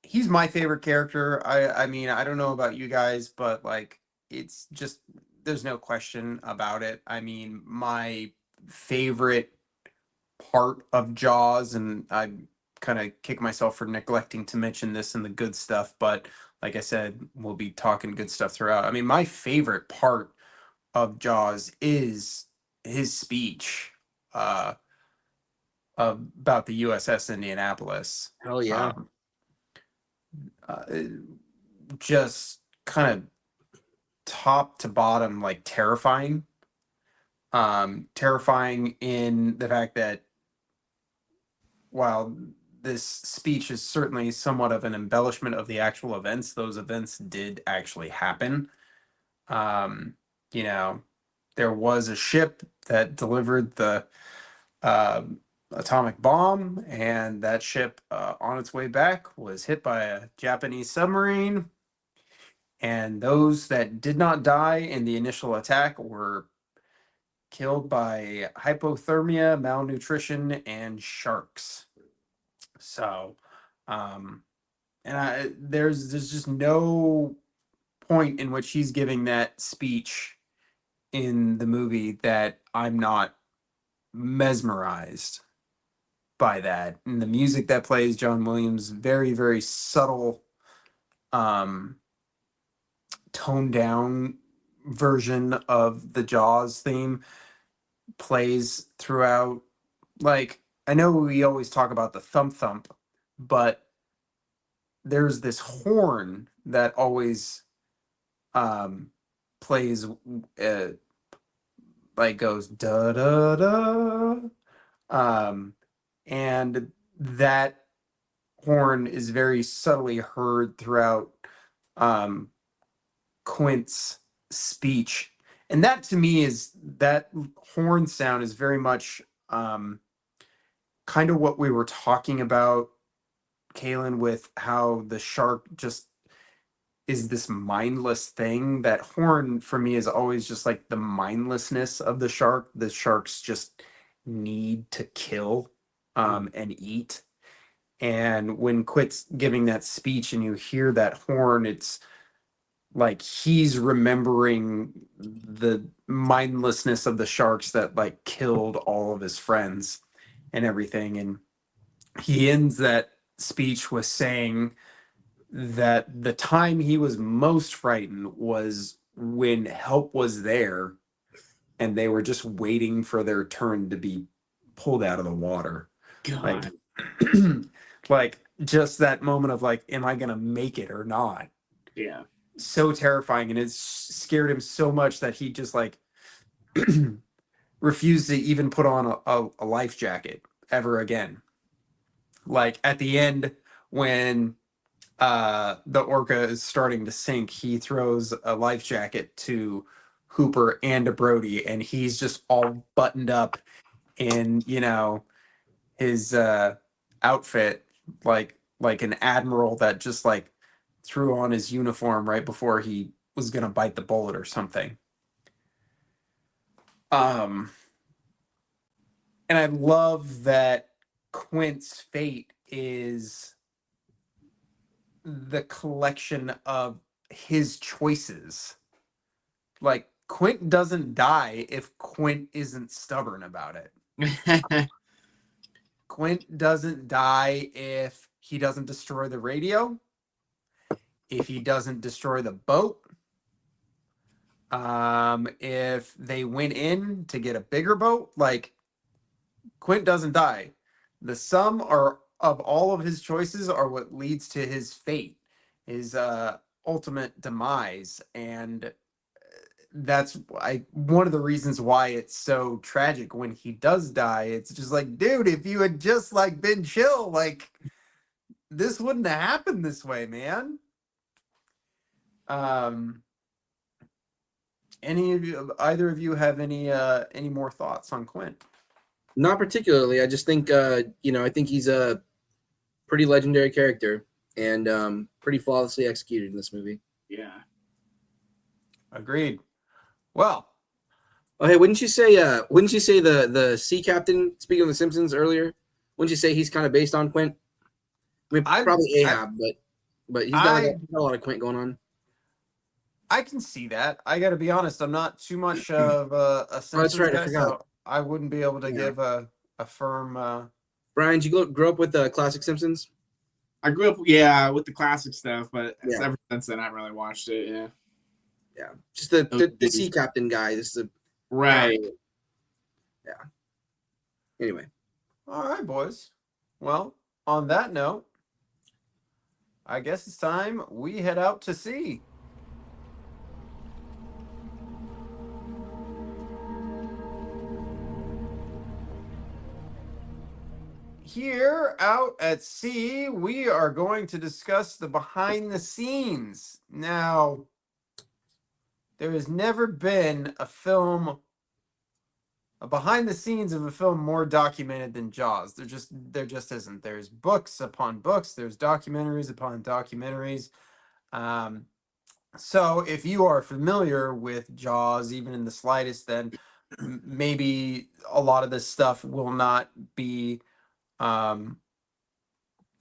he's my favorite character. I mean, I don't know about you guys, but like it's just, there's no question about it. I mean, my favorite part of Jaws, and I kind of kick myself for neglecting to mention this in the good stuff, but like I said, we'll be talking good stuff throughout. I mean, my favorite part of Jaws is his speech uh, about the USS Indianapolis. Hell yeah. Uh, just kind of top to bottom, like terrifying. Terrifying in the fact that while this speech is certainly somewhat of an embellishment of the actual events, those events did actually happen. You know, there was a ship that delivered the atomic bomb, and that ship on its way back was hit by a Japanese submarine. And those that did not die in the initial attack were killed by hypothermia, malnutrition, and sharks. So, there's just no point in which he's giving that speech in the movie that I'm not mesmerized by that. And the music that plays, John Williams, very, very subtle, toned down version of the Jaws theme plays throughout. Like, I know we always talk about the thump thump, but there's this horn that always plays, like goes da da da, and that horn is very subtly heard throughout Quint's speech. And that to me is, that horn sound is very much kind of what we were talking about, Kaylin, with how the shark just is this mindless thing. That horn for me is always just like the mindlessness of the shark. The sharks just need to kill and eat. And when Quint's giving that speech and you hear that horn, it's like he's remembering the mindlessness of the sharks that like killed all of his friends and everything. And he ends that speech with saying that the time he was most frightened was when help was there and they were just waiting for their turn to be pulled out of the water. God. Like, like just that moment of like, am I gonna make it or not? Yeah. So terrifying, and it scared him so much that he just like refused to even put on a life jacket ever again. Like at the end, when the orca is starting to sink, he throws a life jacket to Hooper and to Brody, and he's just all buttoned up in, you know, his outfit, like an admiral that just like threw on his uniform right before he was gonna bite the bullet or something. And I love that Quint's fate is the collection of his choices. Like, Quint doesn't die if Quint isn't stubborn about it. Quint doesn't die if he doesn't destroy the radio, if he doesn't destroy the boat, if they went in to get a bigger boat. Like, Quint doesn't die. The sum of all of his choices are what leads to his fate, his ultimate demise. And that's one of the reasons why it's so tragic when he does die. It's just like, dude, if you had just like been chill, like this wouldn't have happened this way, man. Either of you have any more thoughts on Quint? Not particularly. I just think, I think he's a pretty legendary character and pretty flawlessly executed in this movie. Yeah. Agreed. Well, oh, hey, wouldn't you say the sea captain, speaking of The Simpsons earlier, wouldn't you say he's kind of based on Quint? I mean, probably Ahab, but he's got a lot of Quint going on. I can see that. I got to be honest. I'm not too much of a Simpsons right, I guy, forgot. so I wouldn't be able to Yeah. give a firm. Brian, did you grow up with the classic Simpsons? I grew up, yeah, with the classic stuff, but Yeah. ever since then, I haven't really watched it. Yeah. Yeah, just the sea captain guy. This is Right. yeah. Anyway, All right, boys. Well, on that note, I guess it's time we head out to sea. Here out at sea, we are going to discuss the behind the scenes. Now, there has never been a behind the scenes of a film more documented than Jaws. There just isn't. There's books upon books, there's documentaries upon documentaries. So if you are familiar with Jaws, even in the slightest, then maybe a lot of this stuff will not be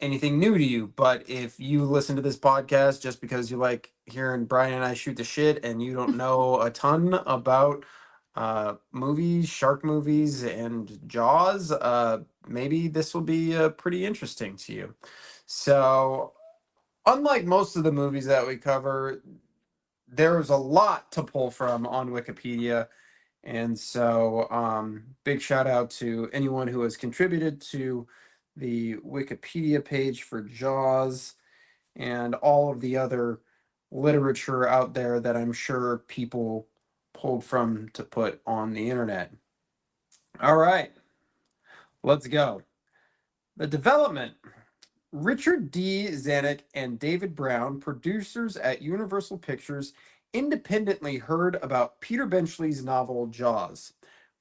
anything new to you. But if you listen to this podcast just because you like hearing Brian and I shoot the shit and you don't know a ton about movies, shark movies, and Jaws, maybe this will be pretty interesting to you. So, unlike most of the movies that we cover, there's a lot to pull from on Wikipedia. And so, big shout out to anyone who has contributed to the Wikipedia page for Jaws and all of the other literature out there that I'm sure people pulled from to put on the internet. All right, let's go. The development. Richard D. Zanuck and David Brown, producers at Universal Pictures, independently heard about Peter Benchley's novel Jaws.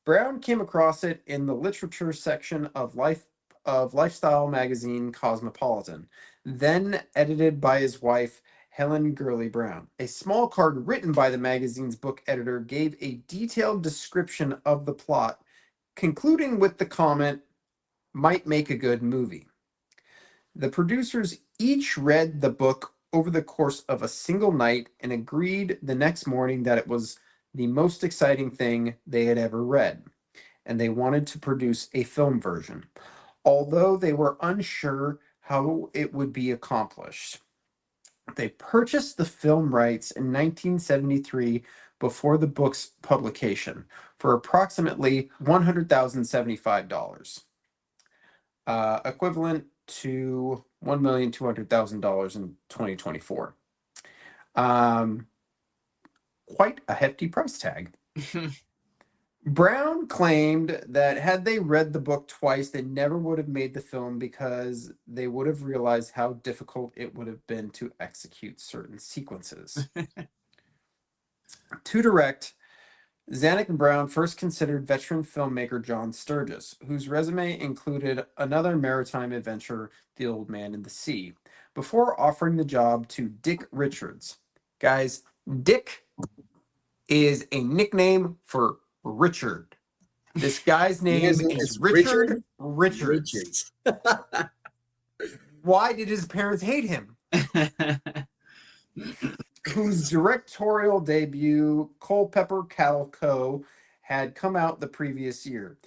Brown came across it in the literature section of lifestyle magazine Cosmopolitan, then edited by his wife Helen Gurley Brown. A small card written by the magazine's book editor gave a detailed description of the plot, concluding with the comment, "Might make a good movie." The producers each read the book over the course of a single night and agreed the next morning that it was the most exciting thing they had ever read, and they wanted to produce a film version, although they were unsure how it would be accomplished. They purchased the film rights in 1973 before the book's publication for approximately $100,075, equivalent to $1,200,000 in 2024. Quite a hefty price tag. Brown claimed that had they read the book twice, they never would have made the film because they would have realized how difficult it would have been to execute certain sequences. To direct, Zanuck and Brown first considered veteran filmmaker John Sturges, whose resume included another maritime adventure, The Old Man in the Sea, before offering the job to Dick Richards. Guys, Dick is a nickname for Richard. This guy's name is Richard Richards. Why did his parents hate him? Whose directorial debut, Culpeper Cattle Co., had come out the previous year.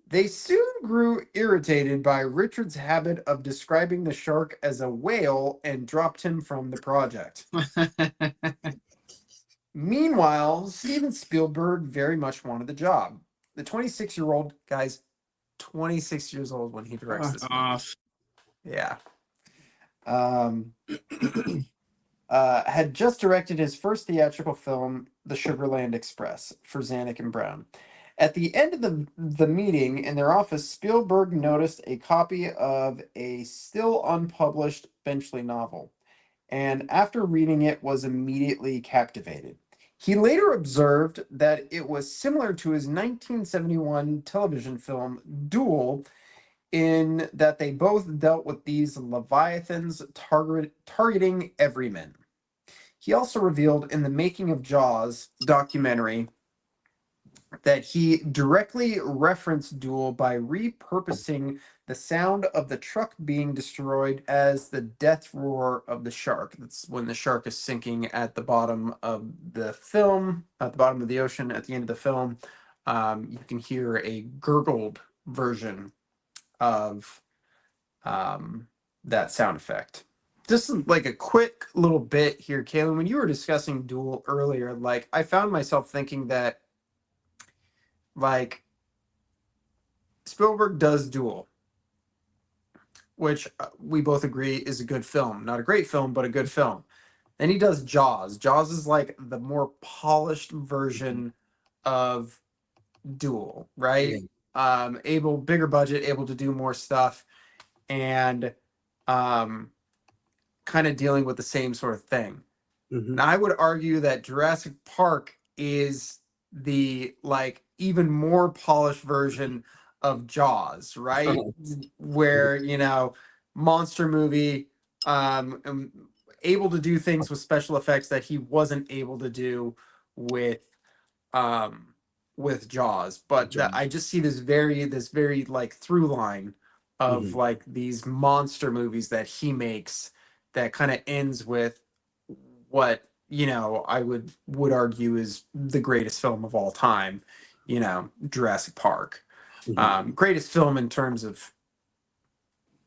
They soon grew irritated by Richard's habit of describing the shark as a whale and dropped him from the project. Meanwhile, Steven Spielberg very much wanted the job. The 26-year-old, guys, 26 years old when he directs this movie. Yeah. Had just directed his first theatrical film, The Sugarland Express, for Zanuck and Brown. At the end of the meeting in their office, Spielberg noticed a copy of a still unpublished Benchley novel, and after reading it was immediately captivated. He later observed that it was similar to his 1971 television film Duel, in that they both dealt with these leviathans targeting everyman. He also revealed in the Making of Jaws documentary that he directly referenced Duel by repurposing the sound of the truck being destroyed as the death roar of the shark. That's when the shark is sinking at the bottom of the film, at the bottom of the ocean at the end of the film. You can hear a gurgled version of that sound effect. Just like a quick little bit here, Kaylin, when you were discussing Duel earlier, like I found myself thinking that like Spielberg does Duel, which we both agree is a good film. Not a great film, but a good film. Then he does Jaws. Jaws is like the more polished version of Duel, right? Bigger budget, able to do more stuff, and kind of dealing with the same sort of thing. Mhm. And I would argue that Jurassic Park is the like even more polished version of Jaws, right? Where, you know, monster movie, able to do things with special effects that he wasn't able to do with um Jaws. But Jaws. I just see this very like through line of Mhm. like these monster movies that he makes that kind of ends with what, you know, I would argue is the greatest film of all time, you know, Jurassic Park. Mhm. Greatest film in terms of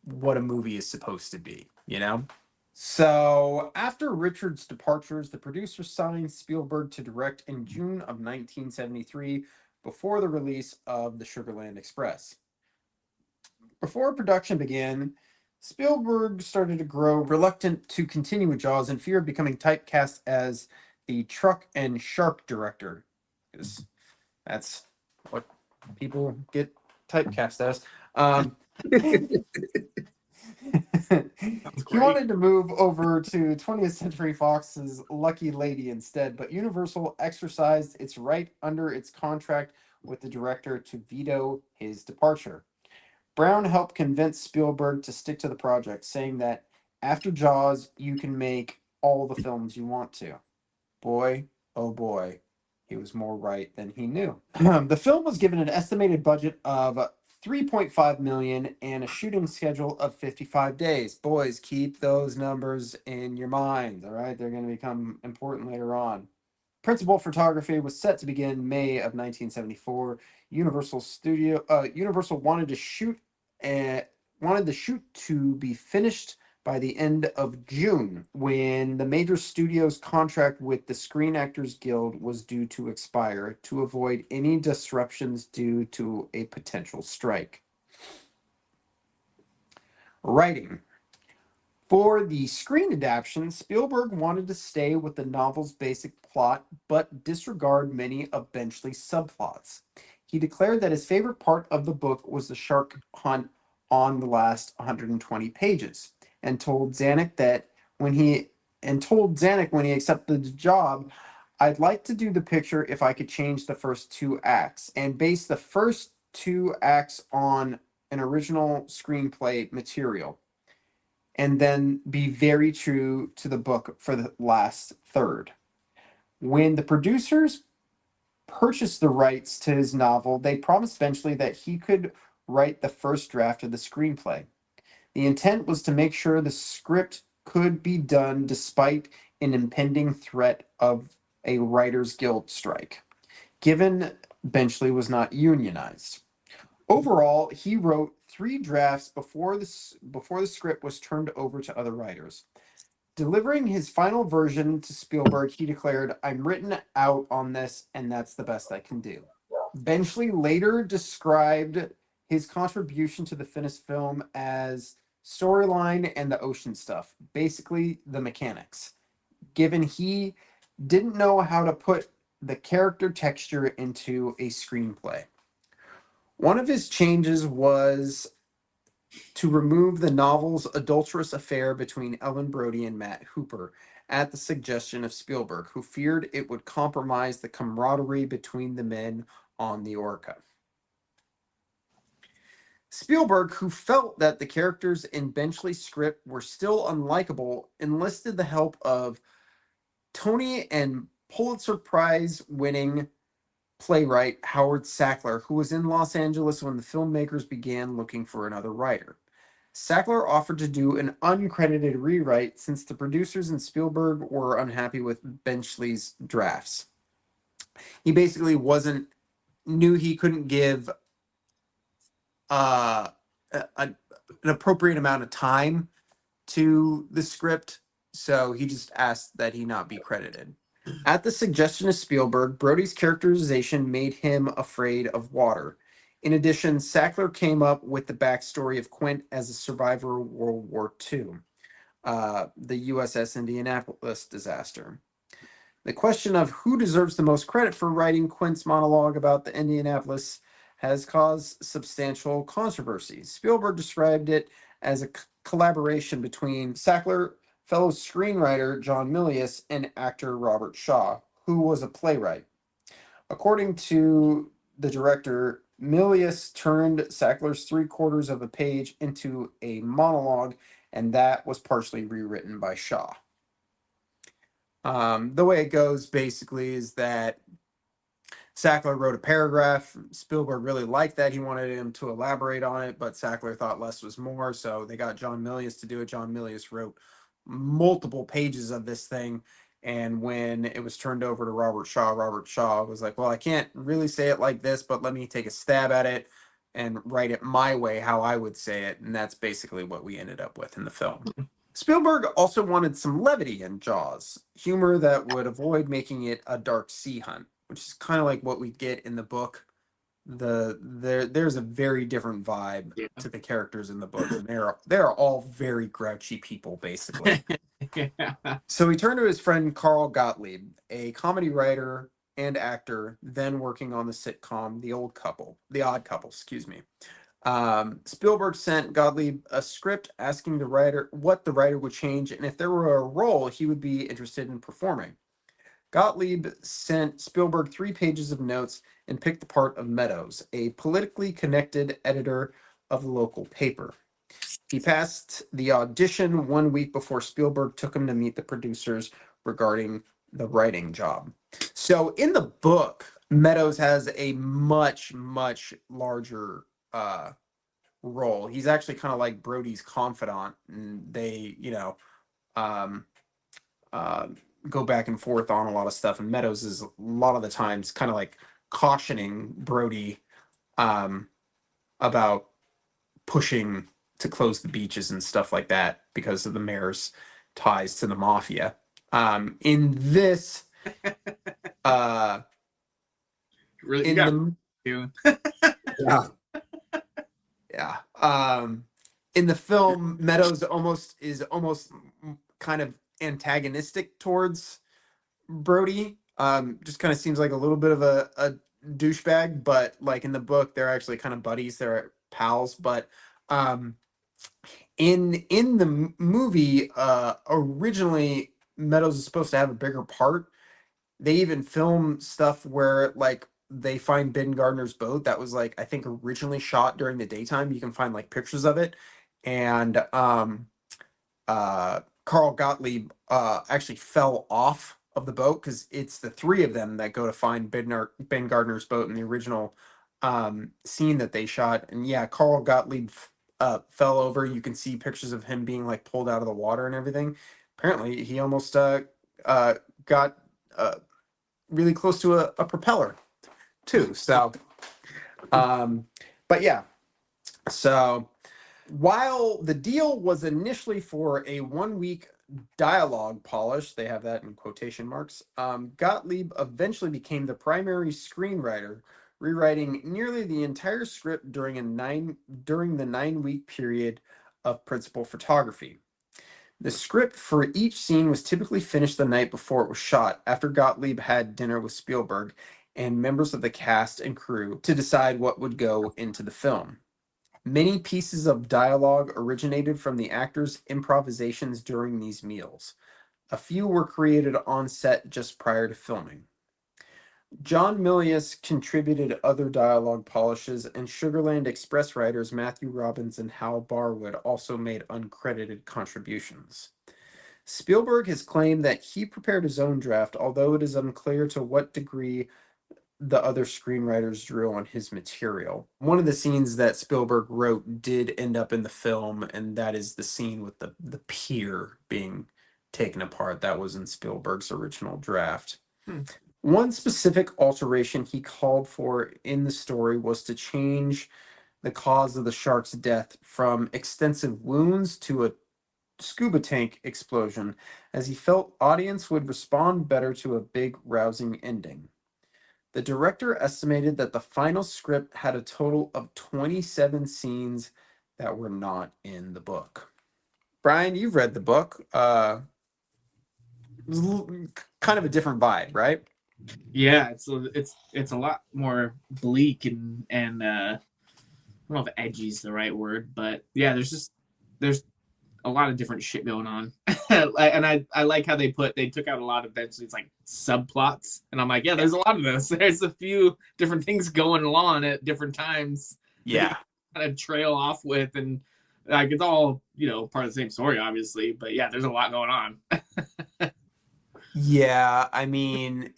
what a movie is supposed to be, you know? So, after Richard's departures, the producer signed Spielberg to direct in June of 1973 before the release of The Sugarland Express. Before production began, Spielberg started to grow reluctant to continue with Jaws in fear of becoming typecast as the truck and shark director. Because that's what people get typecast as. He wanted to move over to 20th Century Fox's Lucky Lady instead, but Universal exercised its right under its contract with the director to veto his departure. Brown helped convince Spielberg to stick to the project, saying that after Jaws, you can make all the films you want to. Boy, oh boy, he was more right than he knew. The film was given an estimated budget of 3.5 million and a shooting schedule of 55 days. Boys, keep those numbers in your mind, all right? They're going to become important later on. Principal photography was set to begin May of 1974. Universal wanted the shoot to be finished by the end of June, when the major studio's contract with the Screen Actors Guild was due to expire, to avoid any disruptions due to a potential strike. Writing. For the screen adaptation, Spielberg wanted to stay with the novel's basic plot, but disregard many of Benchley's subplots. He declared that his favorite part of the book was the shark hunt on the last 120 pages, and told Zanuck when he accepted the job, "I'd like to do the picture if I could change the first two acts and base the first two acts on an original screenplay material, and then be very true to the book for the last third." When the producers purchased the rights to his novel, they promised eventually that he could write the first draft of the screenplay. The intent was to make sure the script could be done despite an impending threat of a Writers Guild strike, given Benchley was not unionized. Overall, he wrote 3 drafts before the script was turned over to other writers. Delivering his final version to Spielberg, he declared, "I'm written out on this, and that's the best I can do." Benchley later described his contribution to the finished film as storyline and the ocean stuff, basically the mechanics, given he didn't know how to put the character texture into a screenplay. One of his changes was to remove the novel's adulterous affair between Ellen Brody and Matt Hooper at the suggestion of Spielberg, who feared it would compromise the camaraderie between the men on the Orca. Spielberg, who felt that the characters in Benchley's script were still unlikable, enlisted the help of Tony and Pulitzer Prize winning playwright Howard Sackler, who was in Los Angeles when the filmmakers began looking for another writer. Sackler offered to do an uncredited rewrite since the producers and Spielberg were unhappy with Benchley's drafts. He basically knew he couldn't give an appropriate amount of time to the script, so he just asked that he not be credited. At the suggestion of Spielberg, Brody's characterization made him afraid of water. In addition, Sackler came up with the backstory of Quint as a survivor of World War II, the USS Indianapolis disaster. The question of who deserves the most credit for writing Quint's monologue about the Indianapolis has caused substantial controversy. Spielberg described it as a collaboration between Sackler, fellow screenwriter John Milius, and actor Robert Shaw, who was a playwright. According to the director, Milius turned Sackler's 3/4 of a page into a monologue, and that was partially rewritten by Shaw. The way it goes basically is that Sackler wrote a paragraph. Spielberg really liked that. He wanted him to elaborate on it, but Sackler thought less was more, so they got John Milius to do it. John Milius wrote multiple pages of this thing, and when it was turned over to Robert Shaw was like, well, I can't really say it like this, but let me take a stab at it and write it my way, how I would say it, and that's basically what we ended up with in the film. Spielberg also wanted some levity in Jaws, humor that would avoid making it a dark sea hunt, which is kind of like what we get in the book. There's a very different vibe to the characters in the book, and they're all very grouchy people, basically. So he turned to his friend Carl Gottlieb, a comedy writer and actor, then working on the sitcom The Odd Couple, excuse me. Spielberg sent Gottlieb a script asking the writer what the writer would change, and if there were a role he would be interested in performing. Gottlieb sent Spielberg 3 pages of notes and picked the part of Meadows, a politically connected editor of the local paper. He passed the audition 1 week before Spielberg took him to meet the producers regarding the writing job. So in the book, Meadows has a much, much larger role. He's actually kind of like Brody's confidant, and they, go back and forth on a lot of stuff. And Meadows is a lot of the times kind of like cautioning Brody about pushing to close the beaches and stuff like that because of the mayor's ties to the mafia. In this, really, Yeah. yeah. In the film, Meadows is almost kind of antagonistic towards Brody. Just kind of seems like a little bit of a douchebag, but like in the book, they're actually kind of buddies. They're pals. But in the movie, originally Meadows is supposed to have a bigger part. They even film stuff where like they find Ben Gardner's boat that was like I think originally shot during the daytime. You can find like pictures of it, and Carl Gottlieb actually fell off of the boat because it's the 3 of them that go to find Ben Gardner's boat in the original scene that they shot. And yeah, Carl Gottlieb fell over. You can see pictures of him being like pulled out of the water and everything. Apparently, he almost got really close to a propeller too. So, but yeah, so. While the deal was initially for a 1-week dialogue polish, they have that in quotation marks, Gottlieb eventually became the primary screenwriter, rewriting nearly the entire script during the 9-week period of principal photography. The script for each scene was typically finished the night before it was shot, after Gottlieb had dinner with Spielberg and members of the cast and crew to decide what would go into the film. Many pieces of dialogue originated from the actors' improvisations during these meals. A few were created on set just prior to filming. John Milius contributed other dialogue polishes, and Sugarland Express writers Matthew Robbins and Hal Barwood also made uncredited contributions. Spielberg has claimed that he prepared his own draft, although it is unclear to what degree the other screenwriters drew on his material. One of the scenes that Spielberg wrote did end up in the film, and that is the scene with the pier being taken apart. That was in Spielberg's original draft. One specific alteration he called for in the story was to change the cause of the shark's death from extensive wounds to a scuba tank explosion, as he felt audience would respond better to a big, rousing ending. The director estimated that the final script had a total of 27 scenes that were not in the book. Brian, you've read the book. Kind of a different vibe, right? Yeah, it's a lot more bleak and I don't know if edgy is the right word, but yeah, there's a lot of different shit going on. And I like how they took out a lot of eventually it's like subplots, and I'm like, yeah, there's a lot of this. There's a few different things going on at different times. Yeah. Kind of trail off with, and like it's all part of the same story, obviously. But yeah, there's a lot going on. Yeah, I mean,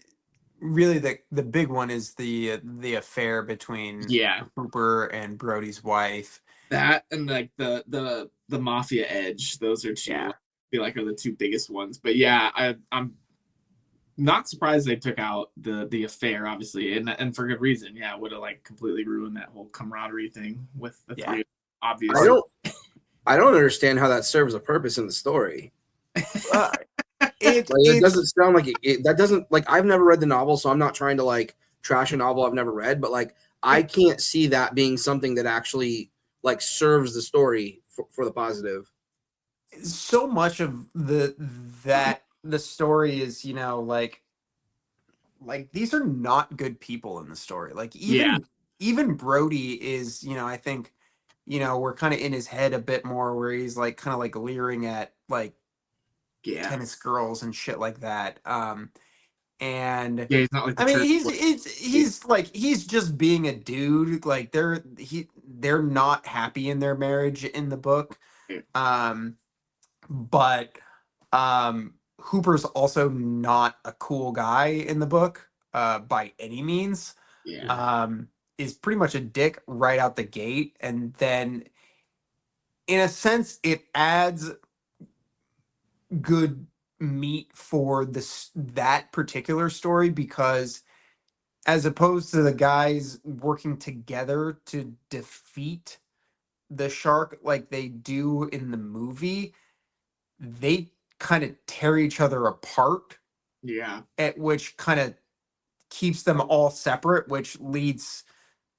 really the big one is the affair between Hooper and Brody's wife. That and like the mafia edge. Those are two. I feel like are the two biggest ones. But yeah, I'm not surprised they took out the affair, obviously, and for good reason. Yeah, it would have like completely ruined that whole camaraderie thing with the three. Obviously, I don't understand how that serves a purpose in the story. It doesn't sound like it. That doesn't like I've never read the novel, so I'm not trying to like trash a novel I've never read, but like I can't see that being something that actually like serves the story for the positive. So much of the story is like these are not good people in the story. Like even Brody is I think we're kind of in his head a bit more where he's like kind of like leering at like tennis girls and shit like that. And he's not like I mean he's like he's just being a dude. Like they're not happy in their marriage in the book. But Hooper's also not a cool guy in the book by any means. Is pretty much a dick right out the gate, and then in a sense it adds good meat for that particular story, because as opposed to the guys working together to defeat the shark like they do in the movie, they kind of tear each other apart. At which kind of keeps them all separate, which leads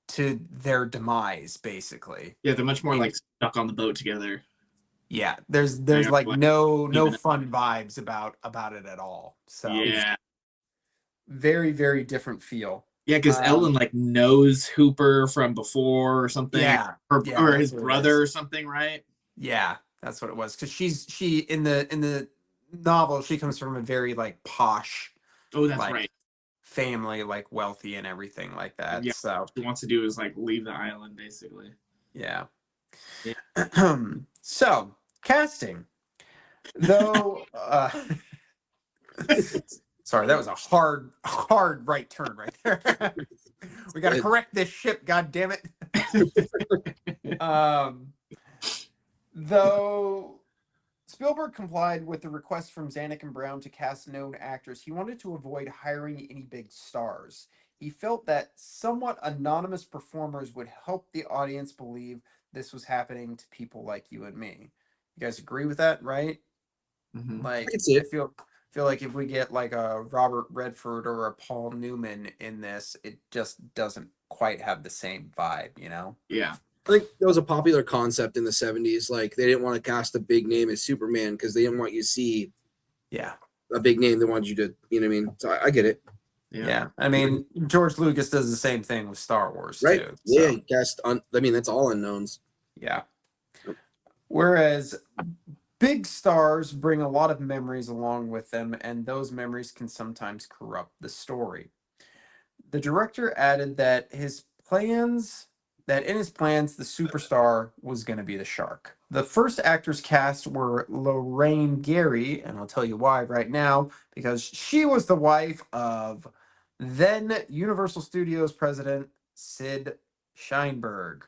to their demise, basically. Yeah, they're much more like stuck on the boat together. Yeah, there's like no fun vibes about it at all. So very, very different feel. Yeah, because Ellen like knows Hooper from before or something. Or his brother or something, right? Yeah, that's what it was. Because she in the novel she comes from a very like posh. Oh, that's right. Family, like wealthy and everything like that. Yeah, so what she wants to do is like leave the island, basically. Yeah. So casting, though. Sorry, that was a hard right turn right there. We got to correct this ship. God damn it. Though Spielberg complied with the request from Zanuck and Brown to cast known actors, he wanted to avoid hiring any big stars. He felt that somewhat anonymous performers would help the audience believe this was happening to people like you and me. You guys agree with that, right? Mm-hmm. Like, I can see it. I feel like if we get like a Robert Redford or a Paul Newman in this, it just doesn't quite have the same vibe, Yeah. I think that was a popular concept in the 70s. Like they didn't want to cast a big name as Superman because they didn't want you to see a big name. They wanted you to, what I mean? So I get it. Yeah. I mean, George Lucas does the same thing with Star Wars, right? Too. Yeah, so. That's all unknowns. Yeah. Whereas big stars bring a lot of memories along with them, and those memories can sometimes corrupt the story. The director added that in his plans, the superstar was going to be the shark. The first actors cast were Lorraine Gary, and I'll tell you why right now, because she was the wife of Then Universal Studios president Sid Sheinberg.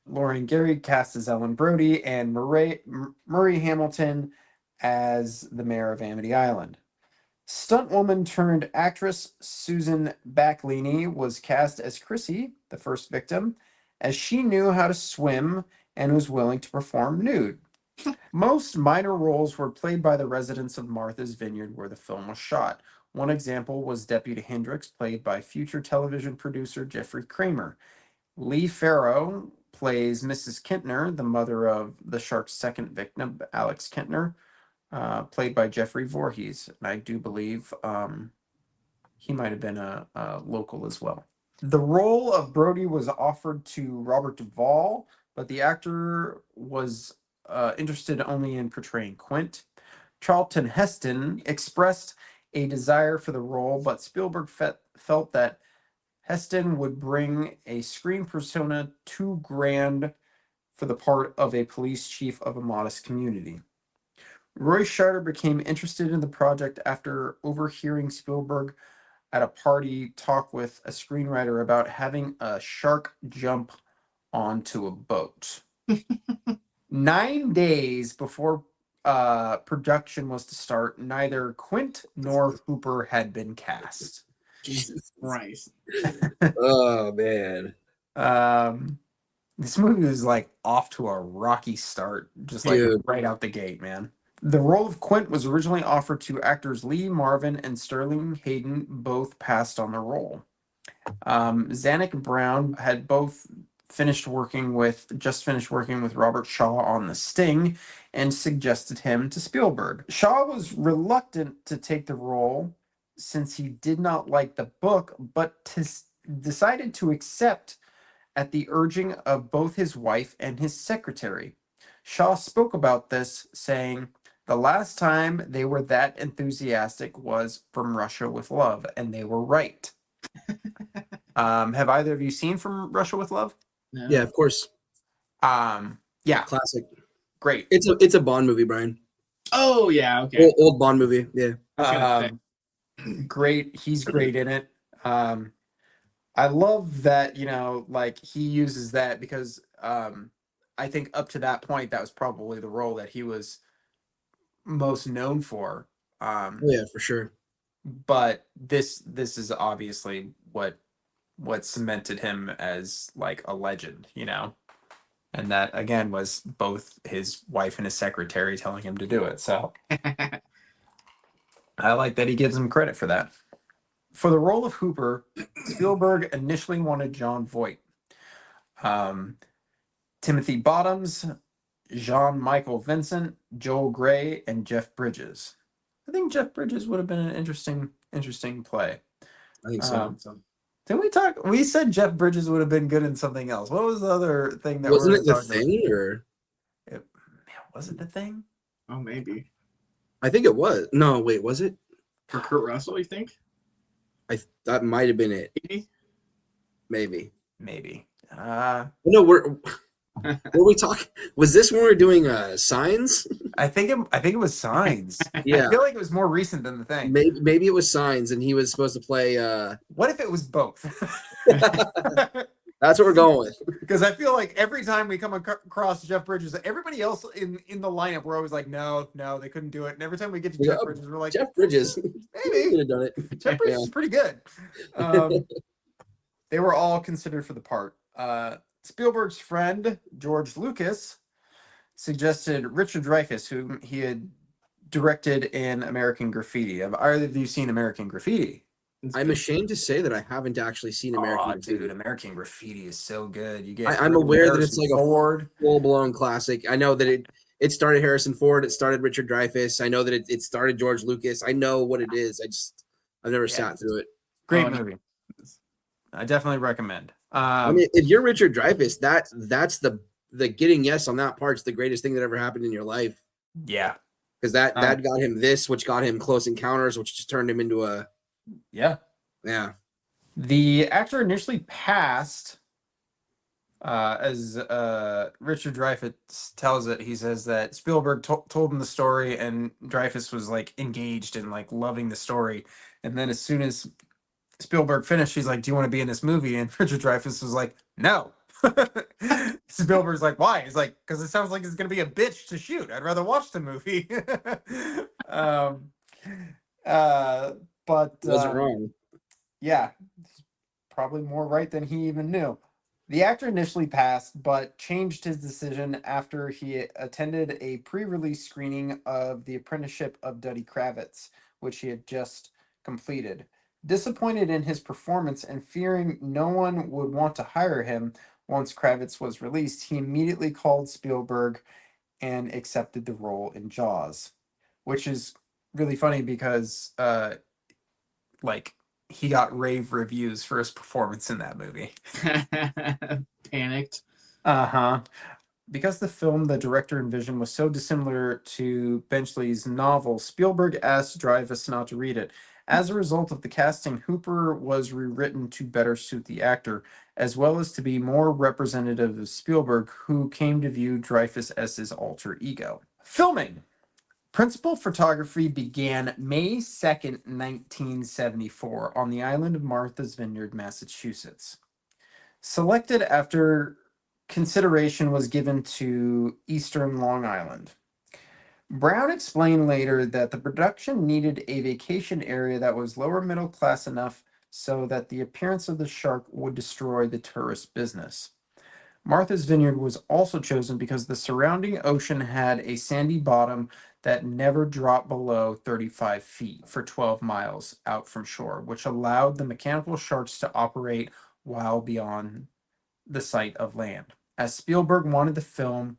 Lauren Gary cast as Ellen Brody, and Murray Hamilton as the mayor of Amity Island. Stuntwoman turned actress Susan Backlini was cast as Chrissy, the first victim, as she knew how to swim and was willing to perform nude. Most minor roles were played by the residents of Martha's Vineyard where the film was shot. One example was Deputy Hendricks, played by future television producer Jeffrey Kramer. Lee Farrow plays Mrs. Kintner, the mother of the shark's second victim, Alex Kintner, played by Jeffrey Voorhees. And I do believe he might have been a local as well. The role of Brody was offered to Robert Duvall, but the actor was interested only in portraying Quint. Charlton Heston expressed a desire for the role, but Spielberg felt that Heston would bring a screen persona too grand for the part of a police chief of a modest community. Roy Scheider became interested in the project after overhearing Spielberg at a party talk with a screenwriter about having a shark jump onto a boat. 9 days before production was to start, neither Quint nor Hooper had been cast. Jesus Christ. Oh man. This movie was like off to a rocky start, just like Dude. right out the gate, man. The role of Quint was originally offered to actors Lee Marvin and Sterling Hayden. Both passed on the role. Zanuck Brown had just finished working with Robert Shaw on The Sting and suggested him to Spielberg. Shaw was reluctant to take the role since he did not like the book, but decided to accept at the urging of both his wife and his secretary. Shaw spoke about this, saying, "The last time they were that enthusiastic was From Russia with Love, and they were right." Have either of you seen From Russia with Love? No. Yeah, of course. Yeah, Classic. great. It's a Bond movie, Brian. Oh yeah, okay. Old Bond movie. Yeah. I was gonna say. Great. He's great in it. I love that, like he uses that because I think up to that point, that was probably the role that he was most known for. Yeah, for sure. But this is obviously what cemented him as like a legend, and that again was both his wife and his secretary telling him to do it. So I like that he gives him credit for that. For the role of Hooper, Spielberg initially wanted John Voight, Timothy Bottoms, Jean-Michael Vincent, Joel Grey, and Jeff Bridges. I think Jeff Bridges would have been an interesting play. I think so. Didn't we talk? We said Jeff Bridges would have been good in something else. What was the other thing that Wasn't we were it The talking Thing, or was it The Thing? Oh, maybe. I think it was. No, wait, was it? For Kurt Russell, you think? That might have been it. Maybe. Maybe. No, were we talking? Was this when we were doing Signs? I think it was Signs. Yeah. I feel like it was more recent than The Thing. Maybe it was Signs, and he was supposed to play. What if it was both? That's what we're going with. Because I feel like every time we come across Jeff Bridges, everybody else in the lineup, we're always like, no, they couldn't do it. And every time we get to Jeff Bridges, we're like, Jeff Bridges. Maybe could have done it. Jeff Bridges is pretty good. They were all considered for the part. Spielberg's friend George Lucas suggested Richard Dreyfuss, whom he had directed in American Graffiti. Have either of you seen American Graffiti? I'm ashamed to say that I haven't actually seen American Graffiti. Dude, American Graffiti is so good. You get. I'm aware that it's like a full-blown classic. I know that it started Harrison Ford. It started Richard Dreyfuss. I know that it started George Lucas. I know what it is. I've never sat through it. Great movie. I definitely recommend. I mean, if you're Richard Dreyfuss, that's the getting yes on that part's the greatest thing that ever happened in your life. Yeah, because that got him this, which got him Close Encounters, which just turned him into a yeah. The actor initially passed, as Richard Dreyfuss tells it. He says that Spielberg told him the story, and Dreyfuss was like engaged and like loving the story. And then as soon as Spielberg finished, he's like, "Do you want to be in this movie?" And Richard Dreyfuss was like, "No." Spielberg's like, "Why?" He's like, "Because it sounds like it's gonna be a bitch to shoot. I'd rather watch the movie." um, but Wasn't wrong. yeah, probably more right than he even knew. The actor initially passed, but changed his decision after he attended a pre-release screening of The Apprenticeship of Duddy Kravitz, which he had just completed. Disappointed in his performance and fearing no one would want to hire him once Kravitz was released, he immediately called Spielberg and accepted the role in Jaws, which is really funny because like he got rave reviews for his performance in that movie. Panicked. Uh-huh. Because the film the director envisioned was so dissimilar to Benchley's novel, Spielberg asked Dreyfuss not to read it. As a result of the casting, Hooper was rewritten to better suit the actor, as well as to be more representative of Spielberg, who came to view Dreyfuss as his alter ego. Filming. Principal photography began May 2nd, 1974, on the island of Martha's Vineyard, Massachusetts. Selected after consideration was given to Eastern Long Island. Brown explained later that the production needed a vacation area that was lower middle class enough so that the appearance of the shark would destroy the tourist business. Martha's Vineyard was also chosen because the surrounding ocean had a sandy bottom that never dropped below 35 feet for 12 miles out from shore, which allowed the mechanical sharks to operate while beyond the sight of land. As Spielberg wanted to film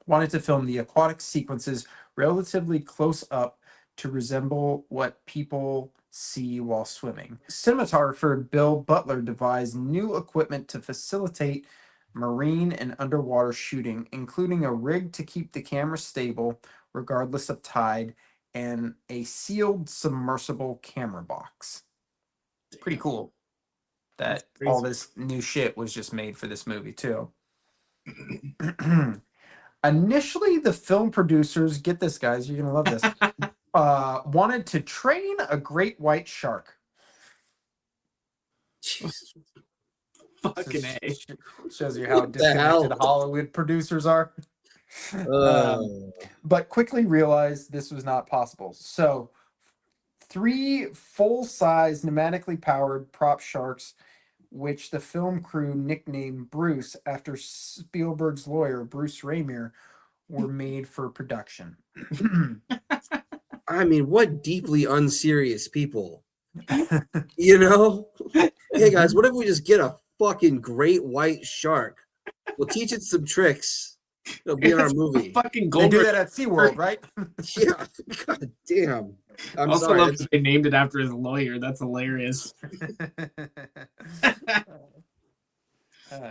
the aquatic sequences relatively close up to resemble what people see while swimming. Cinematographer Bill Butler devised new equipment to facilitate marine and underwater shooting, including a rig to keep the camera stable regardless of tide and a sealed submersible camera box. Pretty cool that all this new shit was just made for this movie too. Initially, the film producers, get this, guys, you're gonna love this, wanted to train a great white shark. Fucking A. Shows you how What the hell? disconnected Hollywood producers are. Oh. But quickly realized this was not possible. So, 3 full-size pneumatically powered prop sharks, which the film crew nicknamed Bruce after Spielberg's lawyer, Bruce Ramier, were made for production. I mean, what deeply unserious people. You know? Hey guys, what if we just get a fucking great white shark? We'll teach it some tricks. It'll be in our movie. Fucking They gold. do that at SeaWorld, right? Yeah. God damn. I'm also sorry. love that they named it after his lawyer. That's hilarious.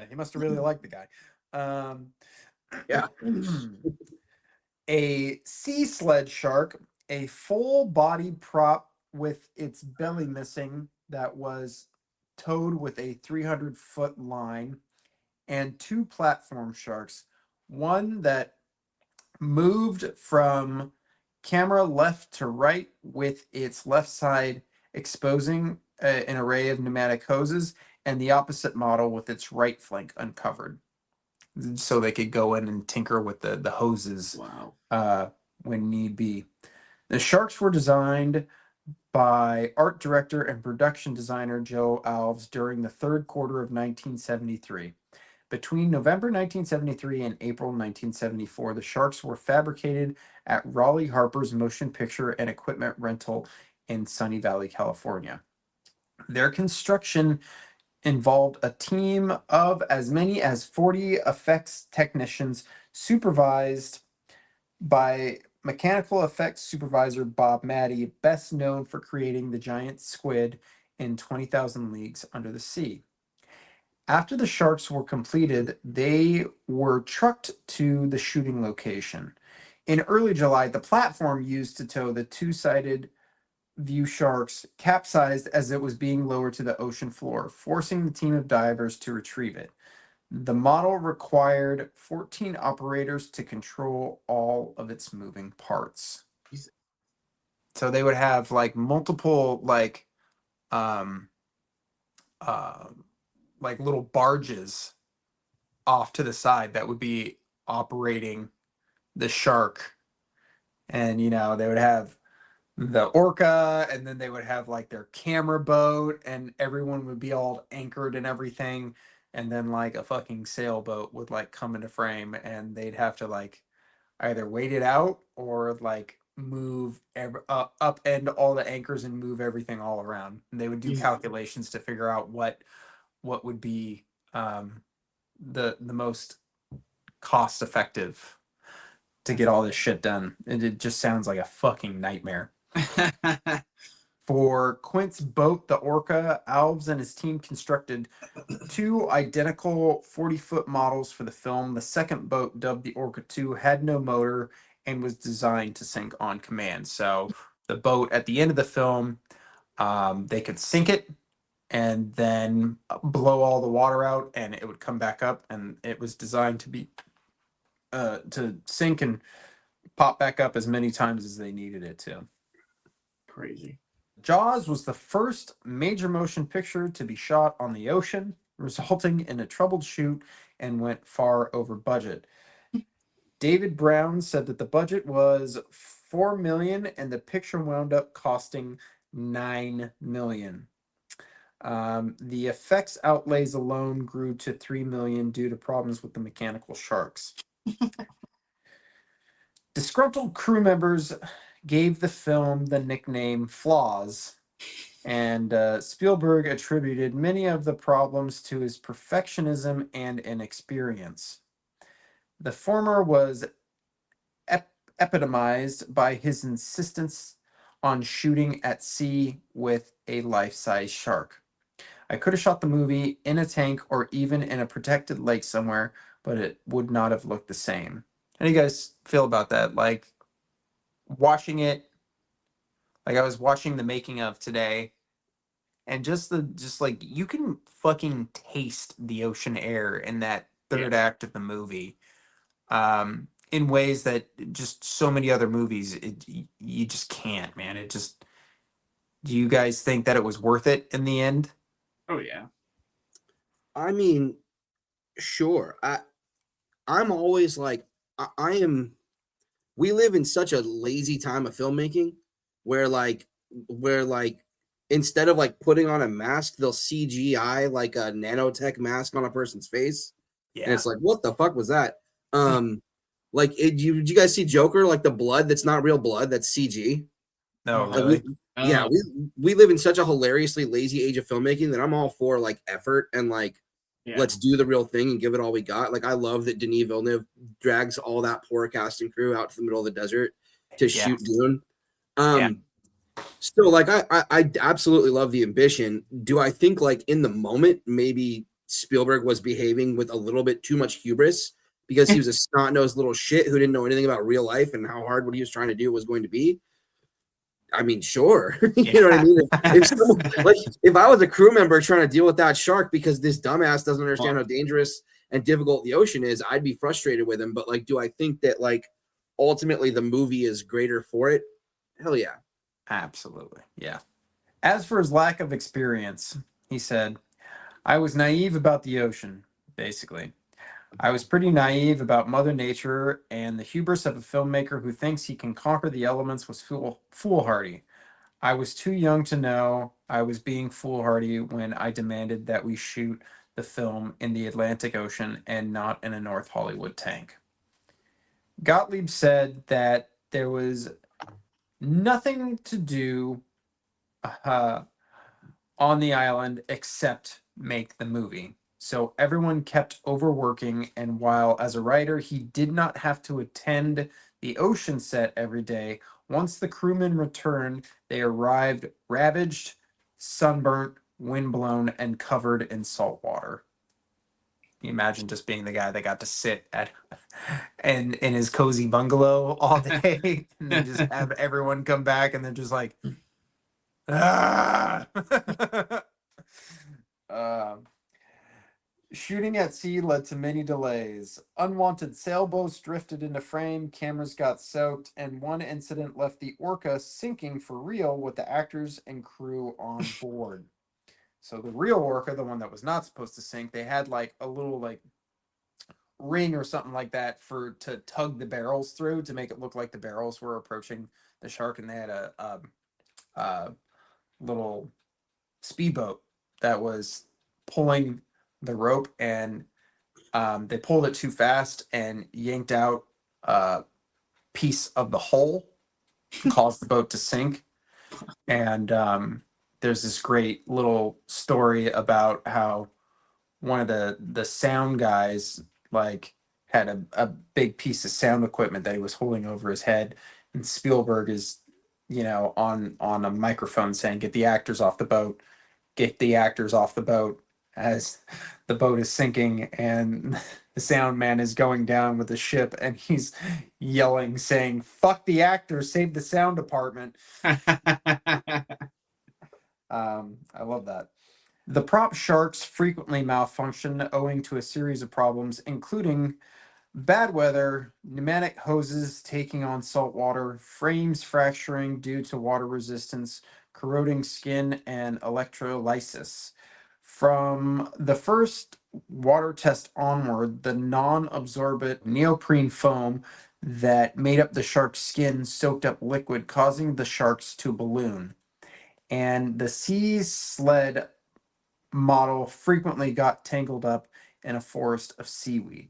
He must have really liked the guy. Yeah. A sea sled shark, a full body prop with its belly missing that was towed with a 300-foot line, and 2 platform sharks, one that moved from camera left to right with its left side exposing an array of pneumatic hoses, and the opposite model with its right flank uncovered, so they could go in and tinker with the hoses. Wow. When need be. The sharks were designed by art director and production designer Joe Alves during the 3rd quarter of 1973. Between November 1973 and April 1974, the sharks were fabricated at Raleigh Harper's Motion Picture and Equipment Rental in Sunny Valley, California. Their construction involved a team of as many as 40 effects technicians, supervised by mechanical effects supervisor Bob Matty, best known for creating the giant squid in 20,000 Leagues Under the Sea. After the sharks were completed, they were trucked to the shooting location. In early July, the platform used to tow the 2-sided view sharks capsized as it was being lowered to the ocean floor, forcing the team of divers to retrieve it. The model required 14 operators to control all of its moving parts. So they would have like multiple um, like little barges off to the side that would be operating the shark. And, you know, they would have the orca, and then they would have like their camera boat, and everyone would be all anchored and everything. And then like a fucking sailboat would like come into frame, and they'd have to like either wait it out or like move upend all the anchors and move everything all around. And they would do calculations to figure out what would be the most cost effective to get all this shit done. And it just sounds like a fucking nightmare. For Quint's boat, the Orca, Alves and his team constructed 2 identical 40-foot models for the film. The second boat, dubbed the Orca 2, had no motor and was designed to sink on command. So the boat at the end of the film, they could sink it and then blow all the water out, and it would come back up. And it was designed to be to sink and pop back up as many times as they needed it to. Crazy. Jaws was the first major motion picture to be shot on the ocean, resulting in a troubled shoot and went far over budget. David Brown said that the budget was $4 million and the picture wound up costing $9 million. The effects outlays alone grew to $3 million due to problems with the mechanical sharks. Disgruntled crew members gave the film the nickname Flaws, and Spielberg attributed many of the problems to his perfectionism and inexperience. The former was epitomized by his insistence on shooting at sea with a life-size shark. I could have shot the movie in a tank or even in a protected lake somewhere, but it would not have looked the same. How do you guys feel about that? Like, watching it, like I was watching the making of today, and just like you can fucking taste the ocean air in that third act of the movie, in ways that just so many other movies you just can't, man. It just, do you guys think that it was worth it in the end? Oh yeah. I mean, sure. I'm always like, I am. We live in such a lazy time of filmmaking, where instead of like putting on a mask, they'll CGI like a nanotech mask on a person's face, and it's like, what the fuck was that? Did you guys see Joker? Like the blood that's not real blood, that's CG. No, Like, really? we live in such a hilariously lazy age of filmmaking that I'm all for like effort and like, let's do the real thing and give it all we got. Like, I love that Denis Villeneuve drags all that poor casting crew out to the middle of the desert to shoot Dune. Still, like, I absolutely love the ambition. Do I think, like, in the moment, maybe Spielberg was behaving with a little bit too much hubris because he was a snot-nosed little shit who didn't know anything about real life and how hard what he was trying to do was going to be? I mean, sure. You know what I mean? If I was a crew member trying to deal with that shark because this dumbass doesn't understand how dangerous and difficult the ocean is, I'd be frustrated with him. But like, do I think that like ultimately the movie is greater for it? Hell yeah. Absolutely. Yeah. As for his lack of experience, he said, I was naive about the ocean, basically. I was pretty naive about Mother Nature, and the hubris of a filmmaker who thinks he can conquer the elements was foolhardy. I was too young to know I was being foolhardy when I demanded that we shoot the film in the Atlantic Ocean and not in a North Hollywood tank. Gottlieb said that there was nothing to do on the island except make the movie. So everyone kept overworking, and while as a writer he did not have to attend the ocean set every day, once the crewmen returned, they arrived ravaged, sunburnt, windblown, and covered in salt water. Can you imagine just being the guy that got to sit in his cozy bungalow all day and then just have everyone come back and they're just like, ah. Shooting at sea led to many delays. Unwanted sailboats drifted into frame, cameras got soaked, and one incident left the Orca sinking for real with the actors and crew on board. So the real Orca, the one that was not supposed to sink, they had like a little like ring or something like that for to tug the barrels through to make it look like the barrels were approaching the shark, and they had a little speedboat that was pulling the rope, and they pulled it too fast and yanked out a piece of the hull, caused the boat to sink. And there's this great little story about how one of the sound guys like had a big piece of sound equipment that he was holding over his head, and Spielberg is, on a microphone saying, "Get the actors off the boat, get the actors off the boat," as the boat is sinking and the sound man is going down with the ship, and he's yelling, saying, "Fuck the actors, save the sound department." I love that. The prop sharks frequently malfunction owing to a series of problems, including bad weather, pneumatic hoses taking on salt water, frames fracturing due to water resistance, corroding skin, and electrolysis. From the first water test onward, the non-absorbent neoprene foam that made up the shark's skin soaked up liquid, causing the sharks to balloon. And the sea sled model frequently got tangled up in a forest of seaweed.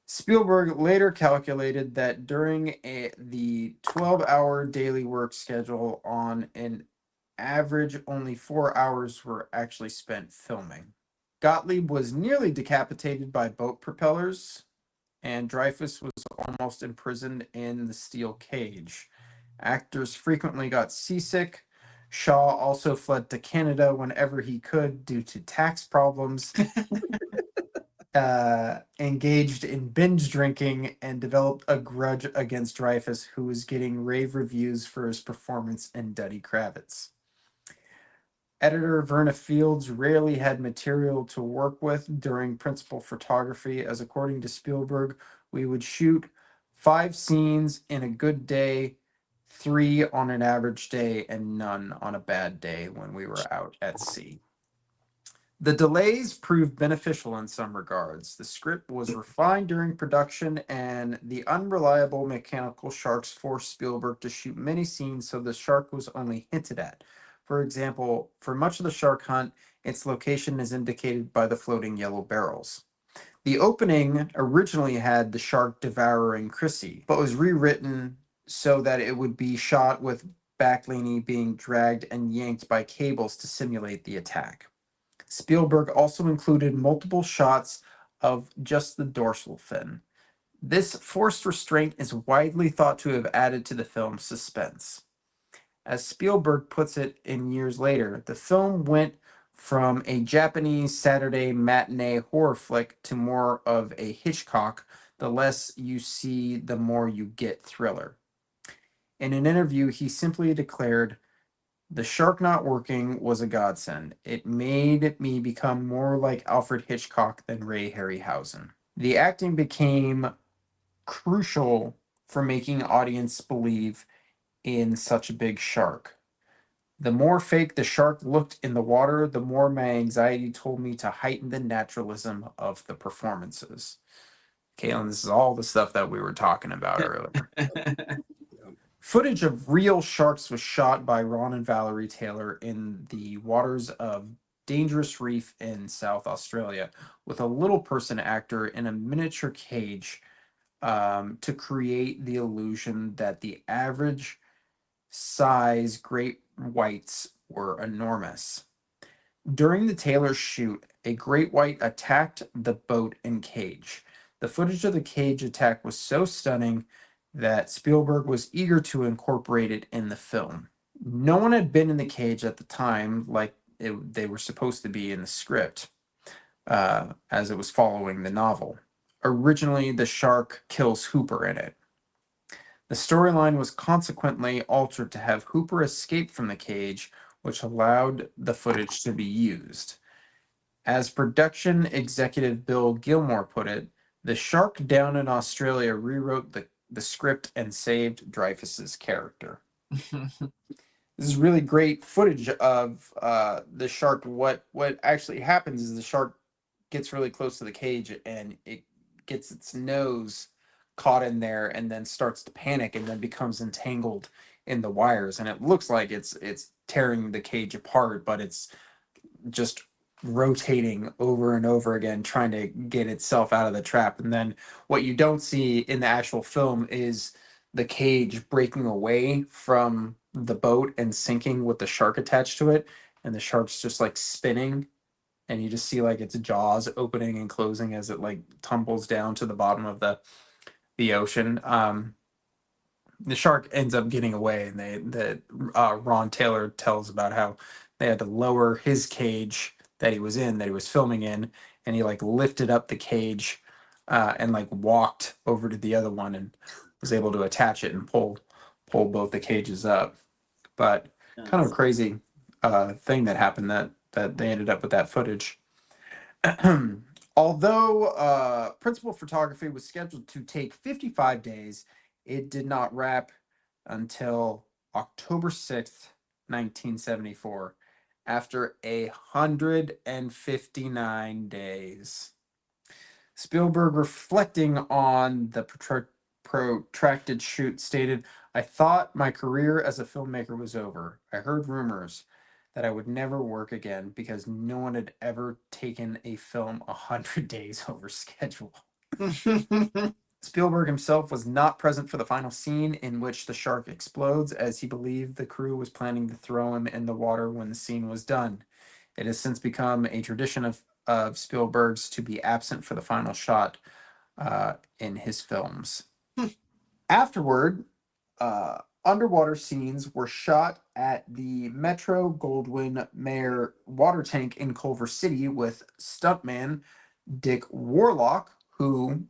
Spielberg later calculated that during the 12-hour daily work schedule, on an average, only 4 hours were actually spent filming. Gottlieb was nearly decapitated by boat propellers, and Dreyfus was almost imprisoned in the steel cage. Actors frequently got seasick. Shaw also fled to Canada whenever he could due to tax problems, engaged in binge drinking, and developed a grudge against Dreyfus, who was getting rave reviews for his performance in Duddy Kravitz. Editor Verna Fields rarely had material to work with during principal photography, as according to Spielberg, we would shoot 5 scenes in a good day, 3 on an average day, and none on a bad day when we were out at sea. The delays proved beneficial in some regards. The script was refined during production, and the unreliable mechanical sharks forced Spielberg to shoot many scenes so the shark was only hinted at. For example, for much of the shark hunt, its location is indicated by the floating yellow barrels. The opening originally had the shark devouring Chrissy, but was rewritten so that it would be shot with Backlini being dragged and yanked by cables to simulate the attack. Spielberg also included multiple shots of just the dorsal fin. This forced restraint is widely thought to have added to the film's suspense. As Spielberg puts it in years later, the film went from a Japanese Saturday matinee horror flick to more of a Hitchcock, the less you see, the more you get thriller. In an interview, he simply declared, "The shark not working was a godsend. It made me become more like Alfred Hitchcock than Ray Harryhausen." The acting became crucial for making audience believe in such a big shark. The more fake the shark looked in the water, the more my anxiety told me to heighten the naturalism of the performances. Caitlin, this is all the stuff that we were talking about earlier. Footage of real sharks was shot by Ron and Valerie Taylor in the waters of Dangerous Reef in South Australia, with a little person actor in a miniature cage, to create the illusion that the average size great whites were enormous. During the Taylor shoot, a great white attacked the boat and cage. The footage of the cage attack was so stunning that Spielberg was eager to incorporate it in the film. No one had been in the cage at the time like they were supposed to be in the script, as it was following the novel. Originally, the shark kills Hooper in it. The storyline was consequently altered to have Hooper escape from the cage, which allowed the footage to be used. As production executive Bill Gilmore put it, the shark down in Australia rewrote the script and saved Dreyfuss's character. This is really great footage of the shark. What actually happens is the shark gets really close to the cage and it gets its nose caught in there and then starts to panic and then becomes entangled in the wires, and it looks like it's tearing the cage apart, but it's just rotating over and over again trying to get itself out of the trap. And then what you don't see in the actual film is the cage breaking away from the boat and sinking with the shark attached to it, and the shark's just like spinning, and you just see like its jaws opening and closing as it like tumbles down to the bottom of the ocean. The shark ends up getting away, and Ron Taylor tells about how they had to lower his cage that he was filming in, and he like lifted up the cage and like walked over to the other one and was able to attach it and pull both the cages up. But kind of a crazy thing that happened that they ended up with that footage. Although principal photography was scheduled to take 55 days, it did not wrap until October 6th, 1974, after 159 days. Spielberg, reflecting on the protracted shoot, stated, "I thought my career as a filmmaker was over. I heard rumors that I would never work again because no one had ever taken a film 100 days over schedule." Spielberg himself was not present for the final scene in which the shark explodes, as he believed the crew was planning to throw him in the water when the scene was done. It has since become a tradition of Spielberg's to be absent for the final shot in his films. Afterward, underwater scenes were shot at the Metro Goldwyn Mayer water tank in Culver City with stuntman Dick Warlock, who,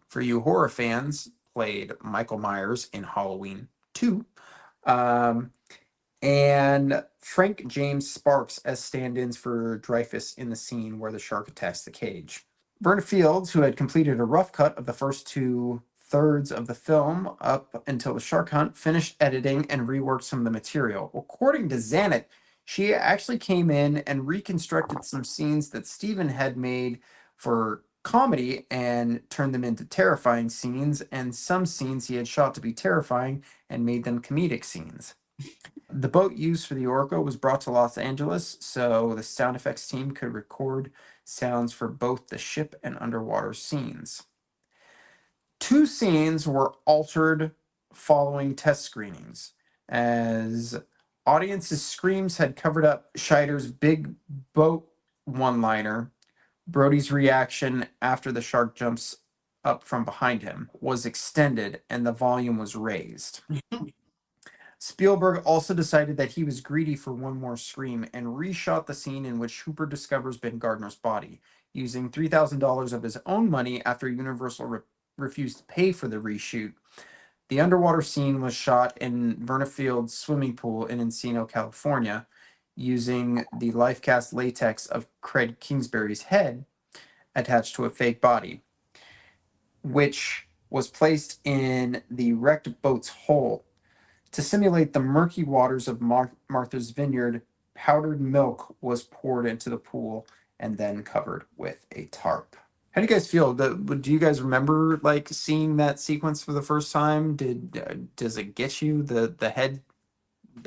for you horror fans, played Michael Myers in Halloween 2, and Frank James Sparks as stand-ins for Dreyfuss in the scene where the shark attacks the cage. Verna Fields, who had completed a rough cut of the first 2/3 of the film up until the shark hunt, finished editing and reworked some of the material. According to Zanuck, she actually came in and reconstructed some scenes that Steven had made for comedy and turned them into terrifying scenes, and some scenes he had shot to be terrifying and made them comedic scenes. The boat used for the Orca was brought to Los Angeles so the sound effects team could record sounds for both the ship and underwater scenes. 2 scenes were altered following test screenings, as audiences' screams had covered up Scheider's big boat one-liner. Brody's reaction after the shark jumps up from behind him was extended and the volume was raised. Spielberg also decided that he was greedy for one more scream and reshot the scene in which Hooper discovers Ben Gardner's body, using $3,000 of his own money after Universal refused to pay for the reshoot. The underwater scene was shot in Verna Field's swimming pool in Encino, California, using the life-cast latex of Craig Kingsbury's head attached to a fake body, which was placed in the wrecked boat's hull. To simulate the murky waters of Martha's Vineyard, powdered milk was poured into the pool and then covered with a tarp. How do you guys feel? Do you guys remember like seeing that sequence for the first time? Does it get you the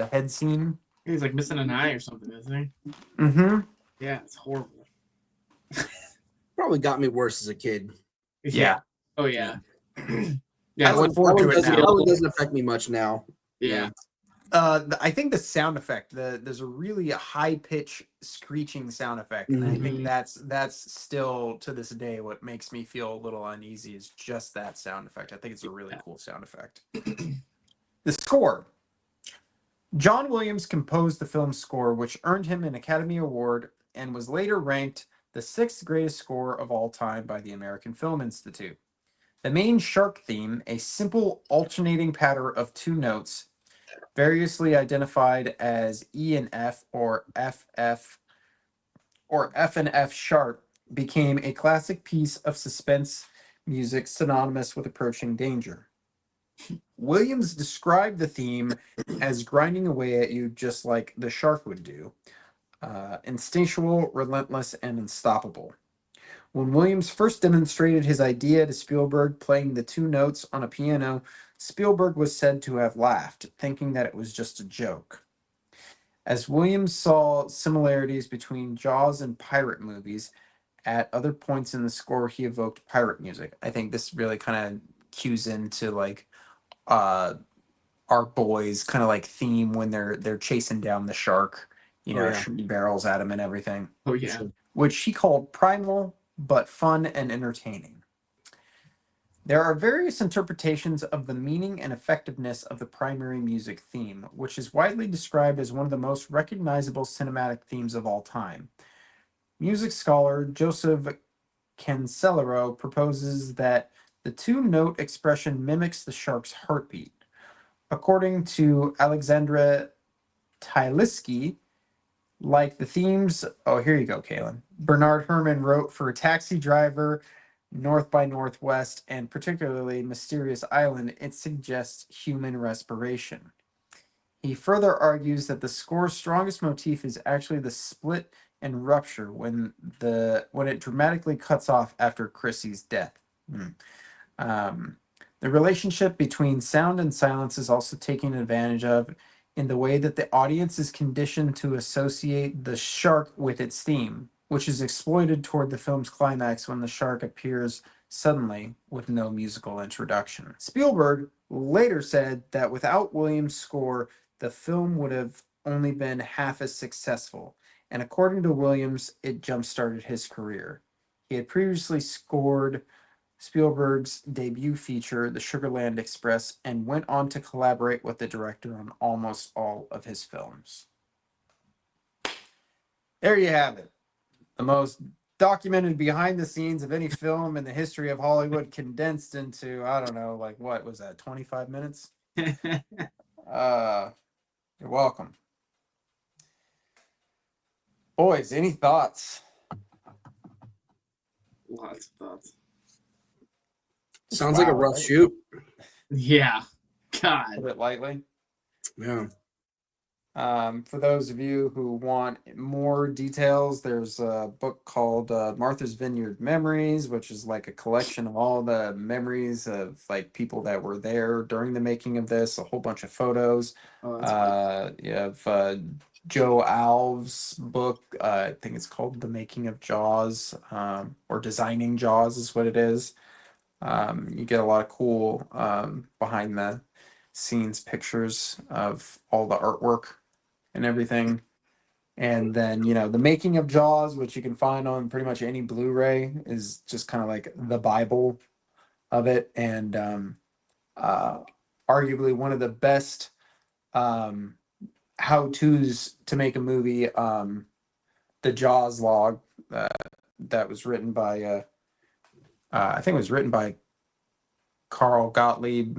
head scene? He's like missing an eye or something, isn't he? Mm-hmm. Yeah, it's horrible. Probably got me worse as a kid. Yeah. Oh yeah. I Yeah. look forward to it That now. one doesn't affect me much now. Yeah. I think the sound effect, there's a really high pitch screeching sound effect, and I think that's still to this day what makes me feel a little uneasy is just that sound effect. I think it's a really cool sound effect. The score. John Williams composed the film's score, which earned him an Academy Award and was later ranked the 6th greatest score of all time by the American Film Institute. The main shark theme, a simple alternating pattern of 2 notes, variously identified as E and F or FF, or F&F Sharp, became a classic piece of suspense music synonymous with approaching danger. Williams described the theme as grinding away at you just like the shark would do, instinctual, relentless, and unstoppable. When Williams first demonstrated his idea to Spielberg playing the two notes on a piano, Spielberg was said to have laughed, thinking that it was just a joke. As Williams saw similarities between Jaws and pirate movies, at other points in the score he evoked pirate music. I think this really kind of cues into like our boys kind of like theme when they're chasing down the shark, shooting barrels at him and everything. Oh yeah. Which he called primal but fun and entertaining. There are various interpretations of the meaning and effectiveness of the primary music theme, which is widely described as one of the most recognizable cinematic themes of all time. Music scholar Joseph Cancellaro proposes that the two-note expression mimics the shark's heartbeat. According to Alexandra Tylisky, like the themes, oh, here you go, Kaylin. Bernard Herrmann wrote for Taxi Driver, North by Northwest, and particularly Mysterious Island, it suggests human respiration. He further argues that the score's strongest motif is actually the split and rupture when it dramatically cuts off after Chrissy's death. The relationship between sound and silence is also taken advantage of in the way that the audience is conditioned to associate the shark with its theme, which is exploited toward the film's climax when the shark appears suddenly with no musical introduction. Spielberg later said that without Williams' score, the film would have only been half as successful, and according to Williams, it jump-started his career. He had previously scored Spielberg's debut feature, The Sugarland Express, and went on to collaborate with the director on almost all of his films. There you have it. The most documented behind the scenes of any film in the history of Hollywood condensed into, I don't know, like what was that, 25 minutes? You're welcome. Boys, any thoughts? Lots of thoughts. Sounds like a rough right? shoot. Yeah. A God. bit lightly. Yeah. For those of you who want more details, there's a book called Martha's Vineyard Memories, which is like a collection of all the memories of like people that were there during the making of this, a whole bunch of photos. Oh, that's fun. You have Joe Alves' book, I think it's called The Making of Jaws, or Designing Jaws is what it is. You get a lot of cool behind the scenes pictures of all the artwork and everything. And then, The Making of Jaws, which you can find on pretty much any Blu-ray, is just kind of like the Bible of it. And arguably one of the best how-tos to make a movie, the Jaws log that was written by, I think it was written by Carl Gottlieb,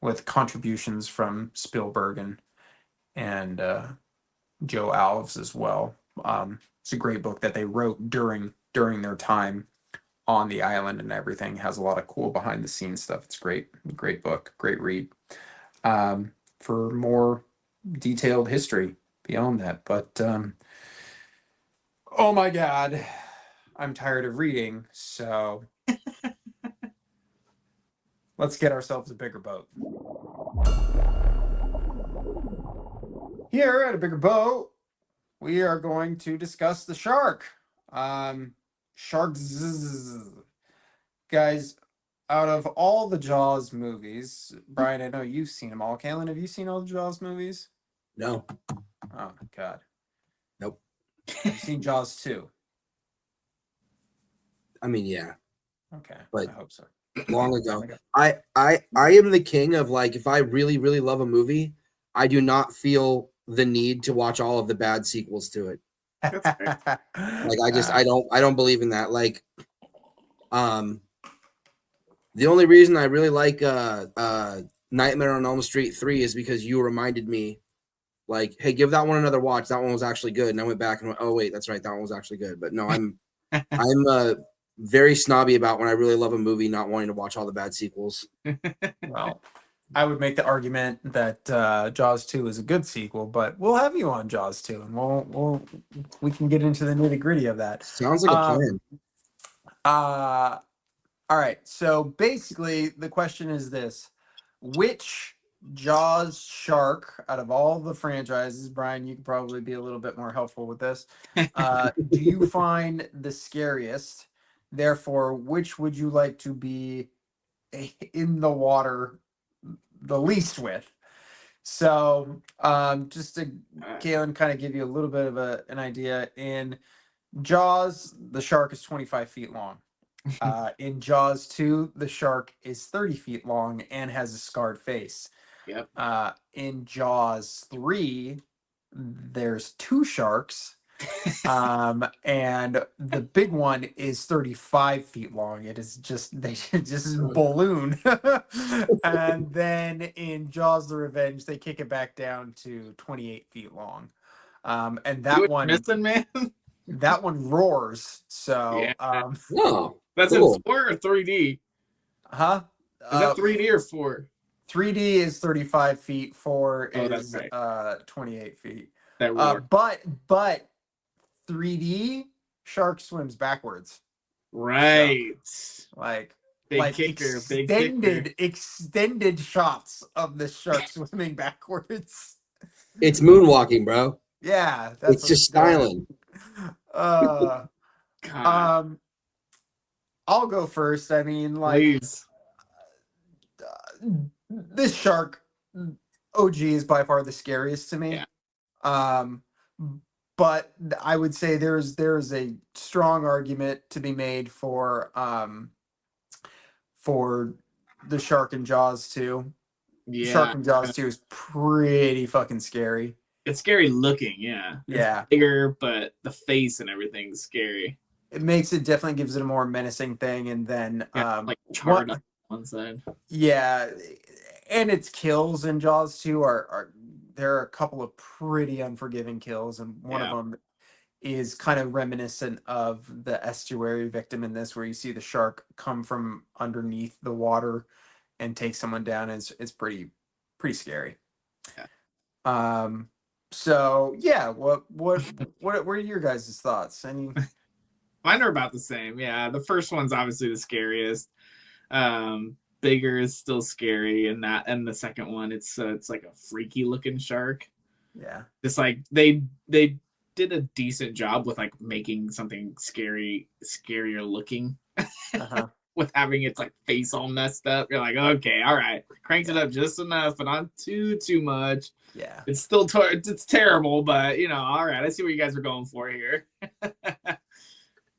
with contributions from Spielberg and Joe Alves as well. It's a great book that they wrote during their time on the island and everything. It has a lot of cool behind the scenes stuff. It's great book, great read. For more detailed history beyond that, but oh my God, I'm tired of reading, so let's get ourselves a bigger boat. Here at A Bigger Boat, we are going to discuss the shark. Sharks. Guys, out of all the Jaws movies, Brian, I know you've seen them all. Kaylin, have you seen all the Jaws movies? No. Oh, God. Nope. Have you seen Jaws 2? I mean, yeah. Okay, But I hope so. long ago. I am the king of like, if I really, really love a movie, I do not feel the need to watch all of the bad sequels to it. Like I don't believe in that. Like, the only reason I really like Nightmare on Elm Street 3 is because you reminded me like, hey, give that one another watch. That one was actually good. And I went back and went, oh wait, that's right, that one was actually good. But no, I'm very snobby about when I really love a movie, not wanting to watch all the bad sequels. Well, I would make the argument that Jaws 2 is a good sequel, but we'll have you on Jaws 2, and we can get into the nitty gritty of that. Sounds like a plan. All right. So basically, the question is this: which Jaws shark out of all the franchises, Brian, you could probably be a little bit more helpful with this. Do you find the scariest? Therefore, which would you like to be in the water the least with? So, just to Galen kind of give you a little bit of an idea, in Jaws, the shark is 25 feet long. In Jaws 2, the shark is 30 feet long and has a scarred face. Yep. In Jaws 3, there's 2 sharks. And the big one is 35 feet long. It is just balloon. And then in Jaws the Revenge, they kick it back down to 28 feet long. And that one missing, man. That one roars. So Yeah. Oh, That's cool. in 4 or 3D? Huh? Is that 3D or 4? 3D is 35 feet, 4 Oh, is that's right. 28 feet. That roar. But 3D shark swims backwards. Right. So, like Big kicker, big kicker. extended shots of the shark swimming backwards. It's moonwalking, bro. Yeah, It's just styling. God. I'll go first. I mean, like, Please. This shark OG is by far the scariest to me. Yeah. But I would say there's a strong argument to be made for the shark in Jaws 2. Yeah. Shark in Jaws 2 is pretty fucking scary. It's scary looking, yeah. Yeah. It's bigger, but the face and everything's scary. It makes it definitely gives it a more menacing thing, and then Like charred on one side. Yeah, and its kills in Jaws 2 are there are a couple of pretty unforgiving kills, and one of them is kind of reminiscent of the estuary victim in this, where you see the shark come from underneath the water and take someone down. It's pretty scary. Yeah. So yeah, what are your guys' thoughts? Any? Mine are about the same. Yeah, the first one's obviously the scariest. Bigger is still scary, and the second one, it's like a freaky looking shark. Yeah, It's like they did a decent job with like making something scarier looking, with having its like face all messed up. You're like, okay, all right, cranked it up just enough, but not too much. Yeah, it's still it's terrible, but all right, I see what you guys are going for here.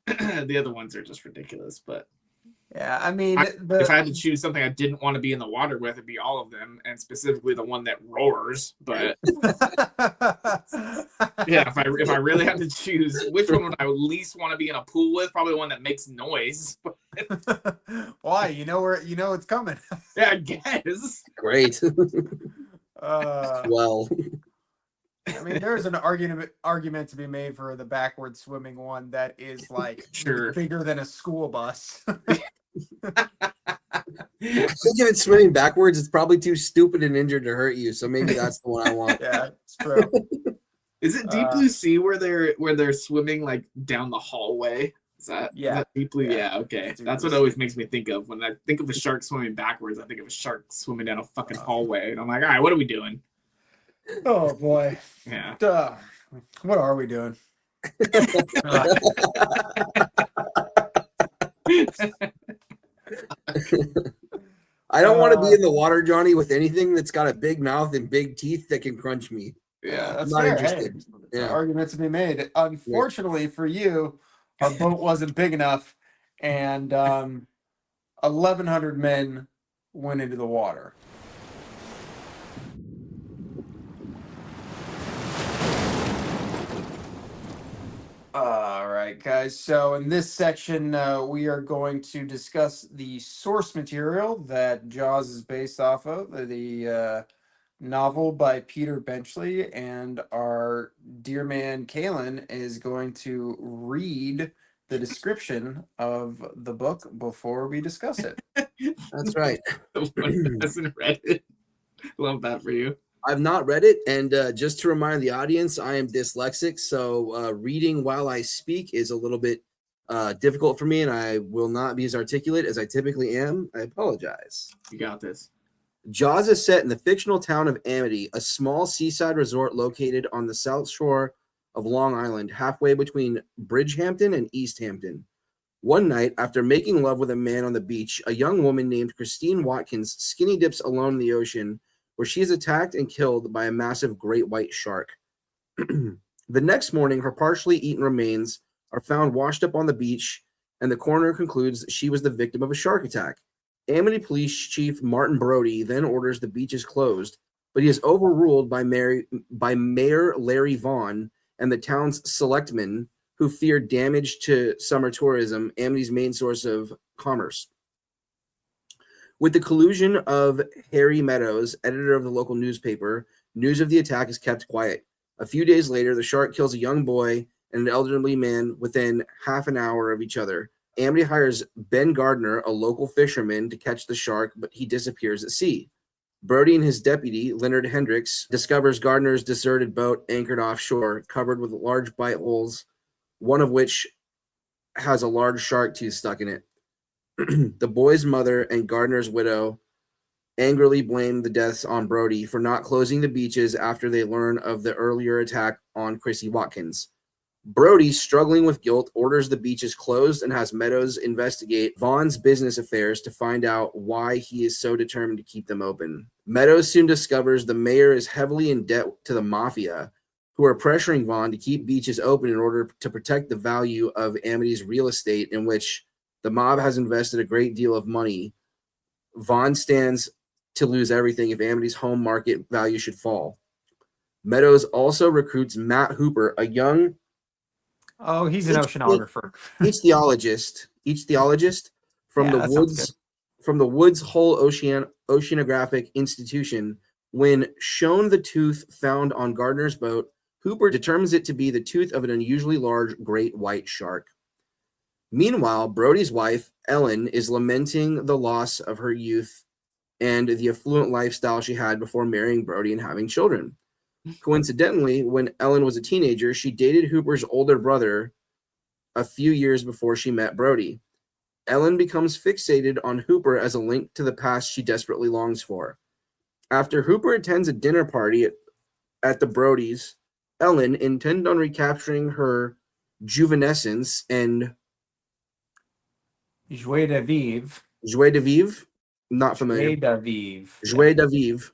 The other ones are just ridiculous, but yeah. I mean, if I had to choose something I didn't want to be in the water with, it'd be all of them, and specifically the one that roars. But yeah, if I really had to choose, which one would I least want to be in a pool with? Probably one that makes noise. Why? You know it's coming. Yeah, I guess. Great. Well, I mean, there's an argument to be made for the backward swimming one that is like bigger than a school bus. I think if it's swimming backwards, it's probably too stupid and injured to hurt you. So maybe that's the one I want. Yeah, it's true. Is it Deep Blue Sea where they're swimming like down the hallway? Is that Deep Blue? Yeah, okay. That's what always makes me think of when I think of a shark swimming backwards. I think of a shark swimming down a fucking hallway, and I'm like, all right, what are we doing? Oh boy. Yeah. What are we doing? I don't want to be in the water, Johnny, with anything that's got a big mouth and big teeth that can crunch me. Yeah, that's not fair. interested. Hey, argument to be made. Unfortunately for you, our boat wasn't big enough, and 1,100 men went into the water. All right, guys. So in this section, we are going to discuss the source material that Jaws is based off of, the novel by Peter Benchley, and our dear man Kalen is going to read the description of the book before we discuss it. That's right. One hasn't read it. Love that for you. I've not read it, and just to remind the audience, I am dyslexic, so reading while I speak is a little bit difficult for me, and I will not be as articulate as I typically am. I apologize. You got this. Jaws is set in the fictional town of Amity, a small seaside resort located on the south shore of Long Island, halfway between Bridgehampton and East Hampton. One night, after making love with a man on the beach, a young woman named Christine Watkins skinny dips alone in the ocean, where she is attacked and killed by a massive great white shark. The next morning, her partially eaten remains are found washed up on the beach, and the coroner concludes that she was the victim of a shark attack. Amity Police Chief Martin Brody then orders the beaches closed, but he is overruled by Mayor Larry Vaughn and the town's selectmen, who feared damage to summer tourism, Amity's main source of commerce. With the collusion of Harry Meadows, editor of the local newspaper, news of the attack is kept quiet. A few days later, the shark kills a young boy and an elderly man within half an hour of each other. Amity hires Ben Gardner, a local fisherman, to catch the shark, but he disappears at sea. Brody and his deputy, Leonard Hendricks, discovers Gardner's deserted boat anchored offshore, covered with large bite holes, one of which has a large shark tooth stuck in it. The boy's mother and Gardner's widow angrily blame the deaths on Brody for not closing the beaches after they learn of the earlier attack on Chrissy Watkins. Brody, struggling with guilt, orders the beaches closed and has Meadows investigate Vaughn's business affairs to find out why he is so determined to keep them open. Meadows soon discovers the mayor is heavily in debt to the mafia, who are pressuring Vaughn to keep beaches open in order to protect the value of Amity's real estate, in which the mob has invested a great deal of money. Vaughn stands to lose everything if Amity's home market value should fall. Meadows also recruits Matt Hooper, a young Oh, he's an oceanographer. Ichthyologist from Yeah, the that sounds good. Woods Hole Oceanographic Institution. When shown the tooth found on Gardner's boat, Hooper determines it to be the tooth of an unusually large great white shark. Meanwhile, Brody's wife, Ellen, is lamenting the loss of her youth and the affluent lifestyle she had before marrying Brody and having children. Coincidentally, when Ellen was a teenager, she dated Hooper's older brother a few years before she met Brody. Ellen becomes fixated on Hooper as a link to the past she desperately longs for. After Hooper attends a dinner party at the Brodys, Ellen, intent on recapturing her juvenescence and Joie de vivre. joie de vivre, not familiar. Joie de vivre. Joie de vivre,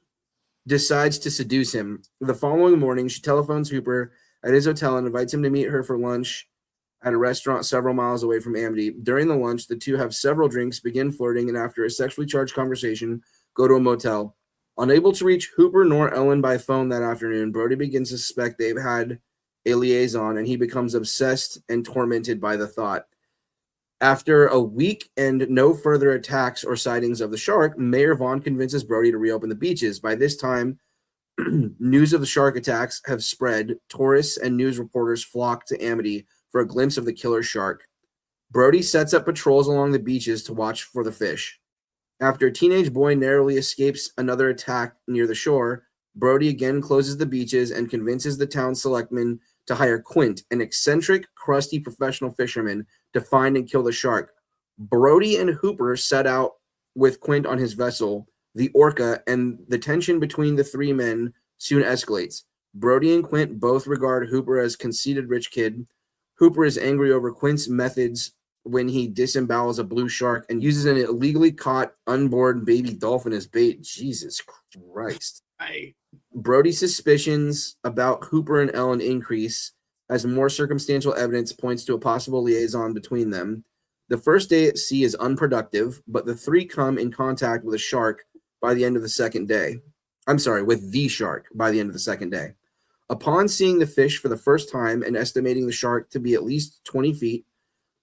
decides to seduce him. The following morning, she telephones Hooper at his hotel and invites him to meet her for lunch at a restaurant several miles away from Amity. During the lunch, the two have several drinks, begin flirting, and after a sexually charged conversation, go to a motel. Unable to reach Hooper nor Ellen by phone that afternoon, Brody begins to suspect they've had a liaison, and he becomes obsessed and tormented by the thought. After a week and no further attacks or sightings of the shark, Mayor Vaughn convinces Brody to reopen the beaches. By this time, news of the shark attacks have spread. Tourists and news reporters flock to Amity for a glimpse of the killer shark. Brody sets up patrols along the beaches to watch for the fish. After a teenage boy narrowly escapes another attack near the shore, Brody again closes the beaches and convinces the town selectmen to hire Quint, an eccentric, crusty professional fisherman, to find and kill the shark. Brody and Hooper set out with Quint on his vessel, the Orca, and the tension between the three men soon escalates. Brody and Quint both regard Hooper as conceited rich kid. Hooper is angry over Quint's methods when he disembowels a blue shark and uses an illegally caught unborn baby dolphin as bait. Jesus Christ. Brody's suspicions about Hooper and Ellen increase as more circumstantial evidence points to a possible liaison between them. The first day at sea is unproductive, but the three come in contact with a shark by the end of the second day. With the shark by the end of the second day. Upon seeing the fish for the first time and estimating the shark to be at least 20 feet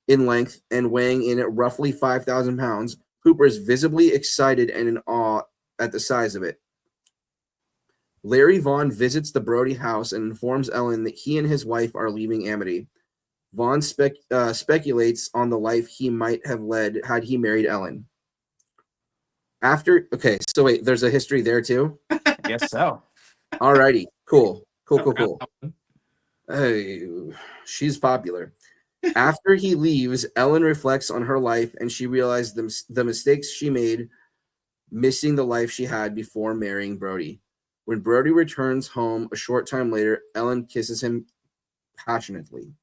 in length and weighing in at roughly 5,000 pounds, Hooper is visibly excited and in awe at the size of it. Larry Vaughn visits the Brody house and informs Ellen that he and his wife are leaving Amity. Vaughn speculates on the life he might have led had he married Ellen. Okay, so wait, there's a history there too? I guess so. Alrighty, cool. Hey, she's popular. After he leaves, Ellen reflects on her life and she realized the mistakes she made, missing the life she had before marrying Brody. When Brody returns home a short time later, Ellen kisses him passionately.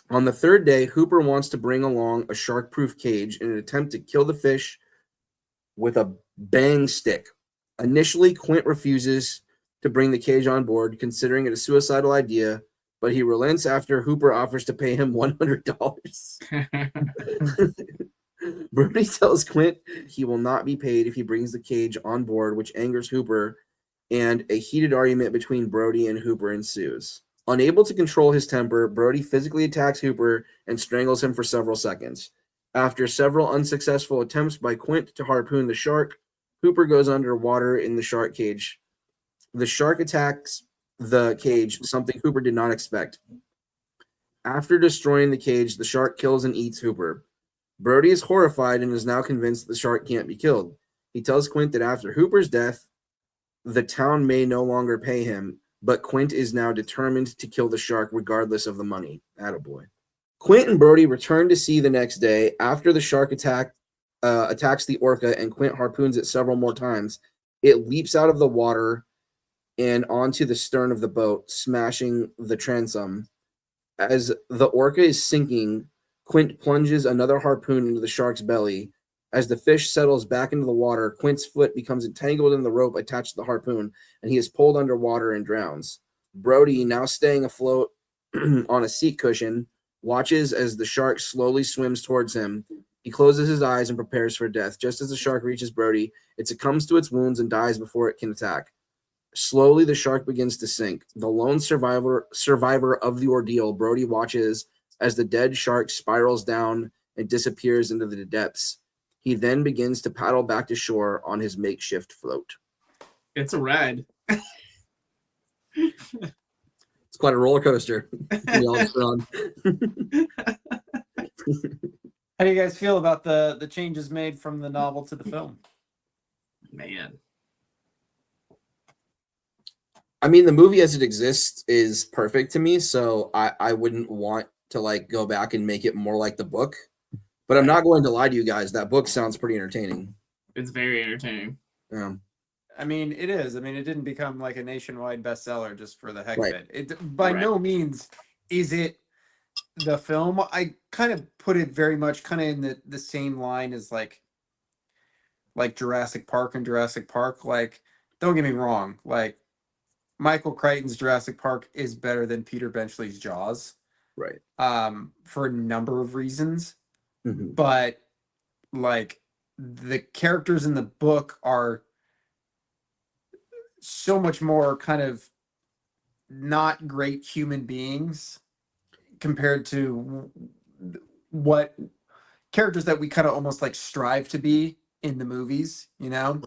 On the third day, Hooper wants to bring along a shark-proof cage in an attempt to kill the fish with a bang stick. Initially, Quint refuses to bring the cage on board, considering it a suicidal idea, but he relents after Hooper offers to pay him $100. Brody tells Quint he will not be paid if he brings the cage on board, which angers Hooper, and a heated argument between Brody and Hooper ensues. Unable to control his temper, Brody physically attacks Hooper and strangles him for several seconds. After several unsuccessful attempts by Quint to harpoon the shark, Hooper goes underwater in the shark cage. The shark attacks the cage, something Hooper did not expect. After destroying the cage, the shark kills and eats Hooper. Brody is horrified and is now convinced the shark can't be killed. He tells Quint that after Hooper's death, the town may no longer pay him, but Quint is now determined to kill the shark regardless of the money. Attaboy. Quint and Brody return to sea the next day. After the shark attacks the orca and Quint harpoons it several more times, it leaps out of the water and onto the stern of the boat, smashing the transom. As the orca is sinking, Quint plunges another harpoon into the shark's belly. As the fish settles back into the water, Quint's foot becomes entangled in the rope attached to the harpoon, and he is pulled underwater and drowns. Brody, now staying afloat on a seat cushion, watches as the shark slowly swims towards him. He closes his eyes and prepares for death. Just as the shark reaches Brody, it succumbs to its wounds and dies before it can attack. Slowly, the shark begins to sink. The lone survivor of the ordeal, Brody watches as the dead shark spirals down and disappears into the depths. He then begins to paddle back to shore on his makeshift float. It's a ride. It's quite a roller coaster. We all just on. How do you guys feel about the changes made from the novel to the film? Man. I mean, the movie as it exists is perfect to me, so I wouldn't want to like go back and make it more like the book. But I'm not going to lie to you guys. That book sounds pretty entertaining. It's very entertaining. Yeah. I mean, it is. I mean, it didn't become like a nationwide bestseller just for the heck of Right. it. It by no means is it the film. I kind of put it very much kind of in the same line as like Jurassic Park and Jurassic Park. Like, don't get me wrong. Like, Michael Crichton's Jurassic Park is better than Peter Benchley's Jaws. Right. For a number of reasons. Mm-hmm. But like the characters in the book are so much more kind of not great human beings compared to what characters that we kind of almost like strive to be in the movies, you know?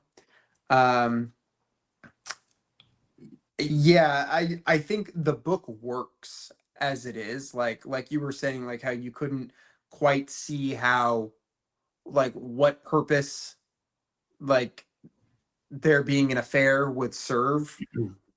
Yeah, I think the book works as it is. Like you were saying, like how you couldn't quite see how like what purpose like there being an affair would serve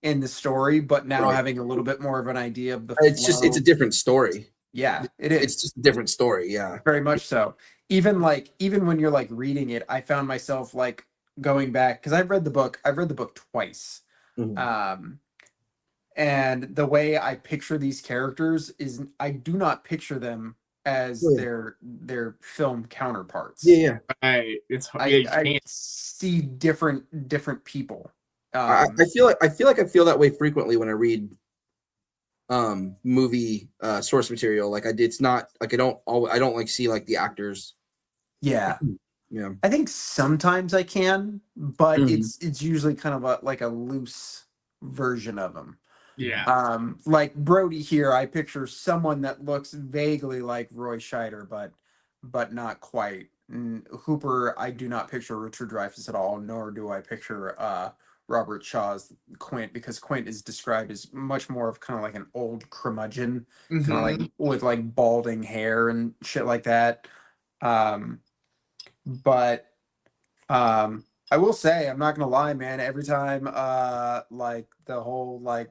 in the story, but now Right. having a little bit more of an idea of the It's a different story. Yeah, it is. It's just a different story, yeah. Very much so. Even when you're like reading it, I found myself like going back because I've read the book twice. Mm-hmm. And the way I picture these characters is I do not picture them as their film counterparts. Yeah. I see different people. I feel like I feel that way frequently when I read movie source material. Like it's not like I don't like see like the actors. Yeah. Yeah. I think sometimes I can, but it's usually kind of a loose version of them. Yeah. Like Brody here, I picture someone that looks vaguely like Roy Scheider, but not quite. Hooper, I do not picture Richard Dreyfuss at all, nor do I picture Robert Shaw's Quint, because Quint is described as much more of kind of like an old curmudgeon, kind of like with like balding hair and shit like that. But I will say, I'm not gonna lie, man. Every time like the whole like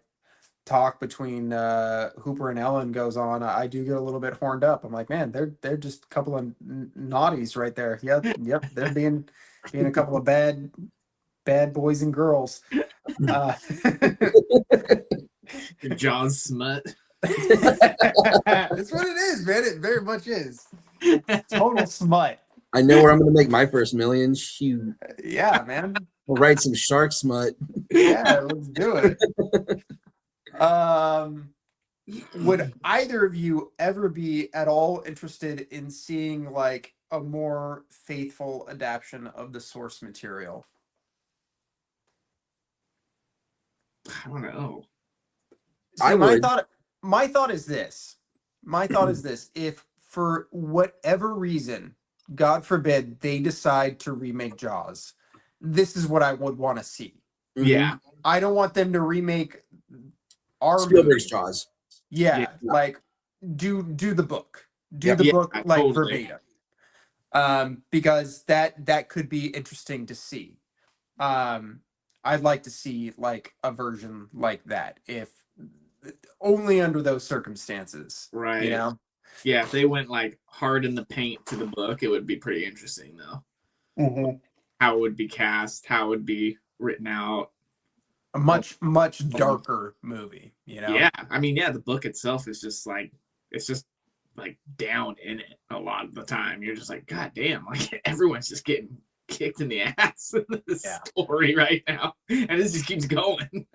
talk between Hooper and Ellen goes on, I do get a little bit horned up. I'm like, man, they're just a couple of naughties right there. Yep, they're being a couple of bad boys and girls. Jaws smut. That's what it is, man. It very much is. Total smut. I know where I'm going to make my first million. Shoot. Yeah, man. We'll write some shark smut. Yeah, let's do it. Would either of you ever be at all interested in seeing like a more faithful adaptation of the source material? I don't know. So would. My thought is this. If for whatever reason, God forbid, they decide to remake Jaws, this is what I would want to see. Yeah. I don't want them to remake our Spielberg's movie. Jaws. Yeah, like do the book. Do the book like totally. verbatim. Because that could be interesting to see. I'd like to see like a version like that, if only under those circumstances. Right. You know? Yeah, if they went like hard in the paint to the book, it would be pretty interesting though. How it would be cast, how it would be written out. A much darker movie, you know? Yeah, I mean, yeah, the book itself is just like, it's just like down in it a lot of the time. You're just like, God damn, like everyone's just getting kicked in the ass in this story right now, and this just keeps going.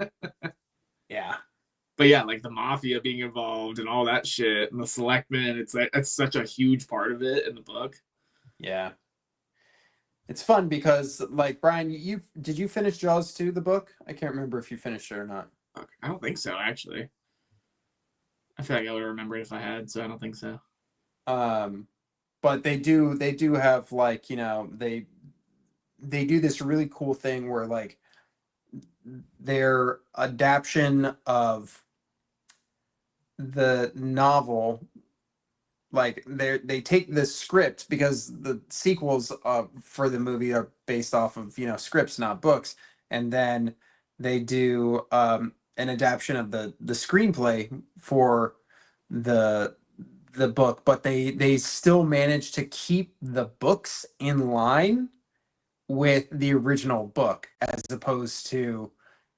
Yeah. But yeah, like the mafia being involved and all that shit, and the selectmen, it's like that's such a huge part of it in the book. Yeah. It's fun because, like, Brian, did you finish Jaws 2, the book? I can't remember if you finished it or not. I don't think so, actually. I feel like I would remember it if I had, so I don't think so. But they do have, like, you know, they do this really cool thing where, like, their adaptation of the novel, like they take the script, because the sequels for the movie are based off of, you know, scripts, not books, and then they do an adaptation of the screenplay for the book, but they still manage to keep the books in line with the original book, as opposed to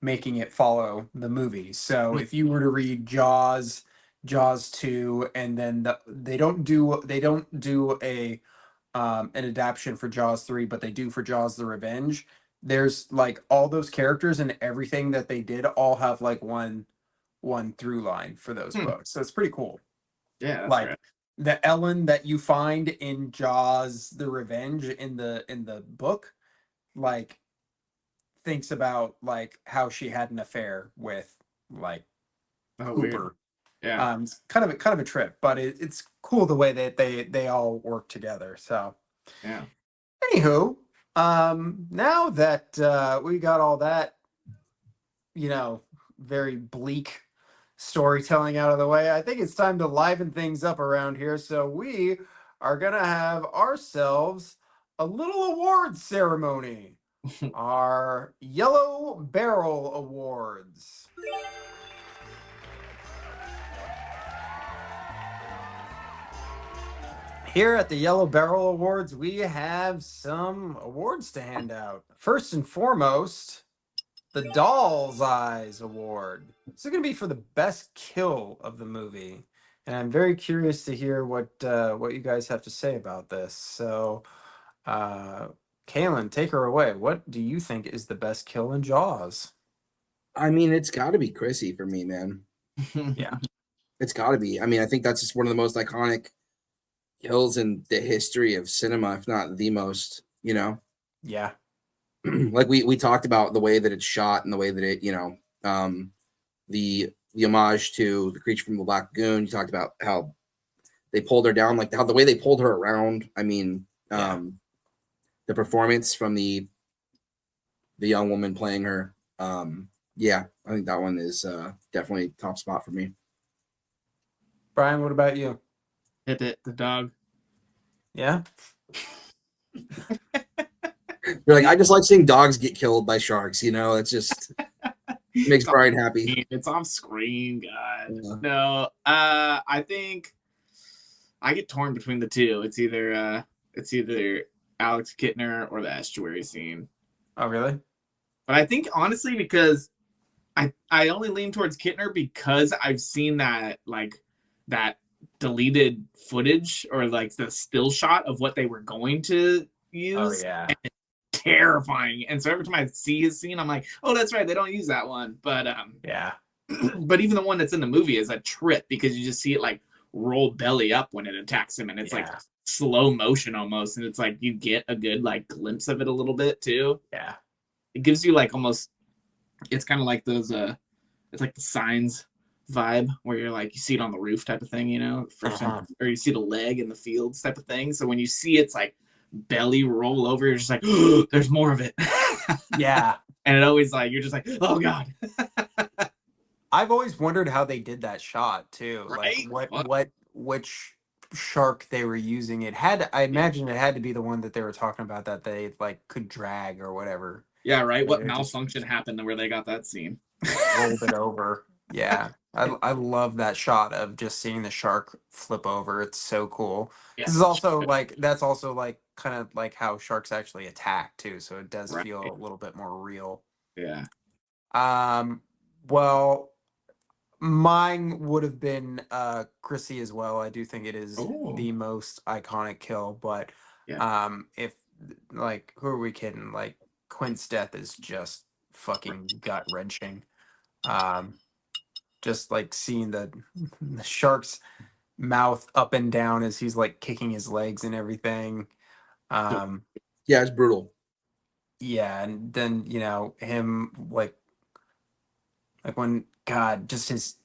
making it follow the movie. So if you were to read Jaws 2, and then they don't do a an adaptation for Jaws 3, but they do for Jaws the Revenge. There's like all those characters and everything that they did all have like one through line for those books. So it's pretty cool. Yeah, that's like right. the Ellen that you find in Jaws the Revenge in the book, like, thinks about like how she had an affair with like Hooper. Weird. Yeah. It's kind of a trip, but it's cool the way that they all work together. So Yeah. anywho, now that we got all that, you know, very bleak storytelling out of the way, I think it's time to liven things up around here. So we are gonna have ourselves a little award ceremony. Our Yellow Barrel Awards. Here at the Yellow Barrel Awards, we have some awards to hand out. First and foremost, the Doll's Eyes Award. This is going to be for the best kill of the movie, and I'm very curious to hear what you guys have to say about this. So, Kaylin, take her away. What do you think is the best kill in Jaws? I mean, it's got to be Chrissy for me, man. Yeah. It's got to be. I mean, I think that's just one of the most iconic kills in the history of cinema, if not the most, you know? Yeah. Like we talked about the way that it's shot and the way that it, you know, the homage to The Creature from the Black Lagoon. You talked about how they pulled her down, like how the way they pulled her around. I mean, the performance from the young woman playing her, Yeah, I think that one is definitely top spot for me. Brian, what about you? Pipit, the dog. Yeah. You're like, I just like seeing dogs get killed by sharks. It's just makes Brian happy. It's off screen, God. Yeah. No, I think I get torn between the two. It's either Alex Kittner or the estuary scene. Oh, really? But I think honestly, because I only lean towards Kittner because I've seen that deleted footage or like the still shot of what they were going to use. Oh, yeah. Terrifying. And so every time I see his scene, I'm like, oh, that's right, they don't use that one. But Yeah. but even the one that's in the movie is a trip because you just see it like roll belly up when it attacks him, and it's like slow motion almost, and it's like you get a good like glimpse of it a little bit too. Yeah. It gives you like almost, it's kind of like those it's like the Signs vibe where you're like you see it on the roof type of thing, first time, or you see the leg in the fields type of thing. So when you see it's like belly roll over, you're just like, oh, there's more of it. Yeah. And it always like you're just like, oh God. I've always wondered how they did that shot too. Right? Like which shark they were using. I imagine it had to be the one that they were talking about that they like could drag or whatever. Yeah, right. What They're just- malfunction happened where they got that scene? Rolled it over. Yeah. I love that shot of just seeing the shark flip over. It's so cool. Yeah. This is also that's also like kind of like how sharks actually attack too. So it does feel a little bit more real. Yeah. Well, mine would have been Chrissy as well. I do think it is the most iconic kill, but if like who are we kidding? Like Quint's death is just fucking gut wrenching. Just like seeing the shark's mouth up and down as he's like kicking his legs and everything. Yeah, it's brutal. Yeah, and then him like when God just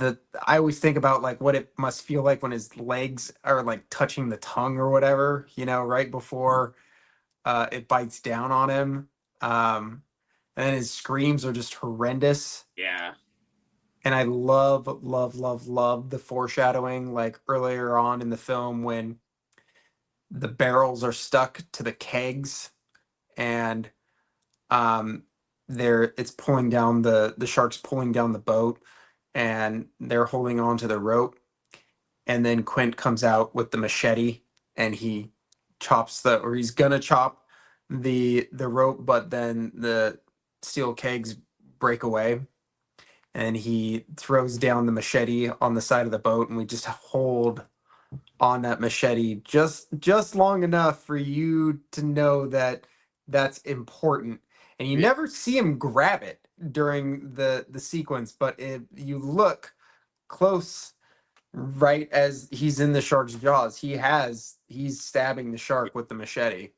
I always think about like what it must feel like when his legs are like touching the tongue or whatever, right before it bites down on him. And his screams are just horrendous. Yeah. And I love, love, love, love the foreshadowing like earlier on in the film when the barrels are stuck to the kegs and it's pulling down the shark's pulling down the boat and they're holding on to the rope, and then Quint comes out with the machete and he he's gonna chop the rope, but then the steel kegs break away and he throws down the machete on the side of the boat, and we just hold on that machete just long enough for you to know that that's important. And you never see him grab it during the sequence, but you look close right as he's in the shark's jaws. He's stabbing the shark with the machete.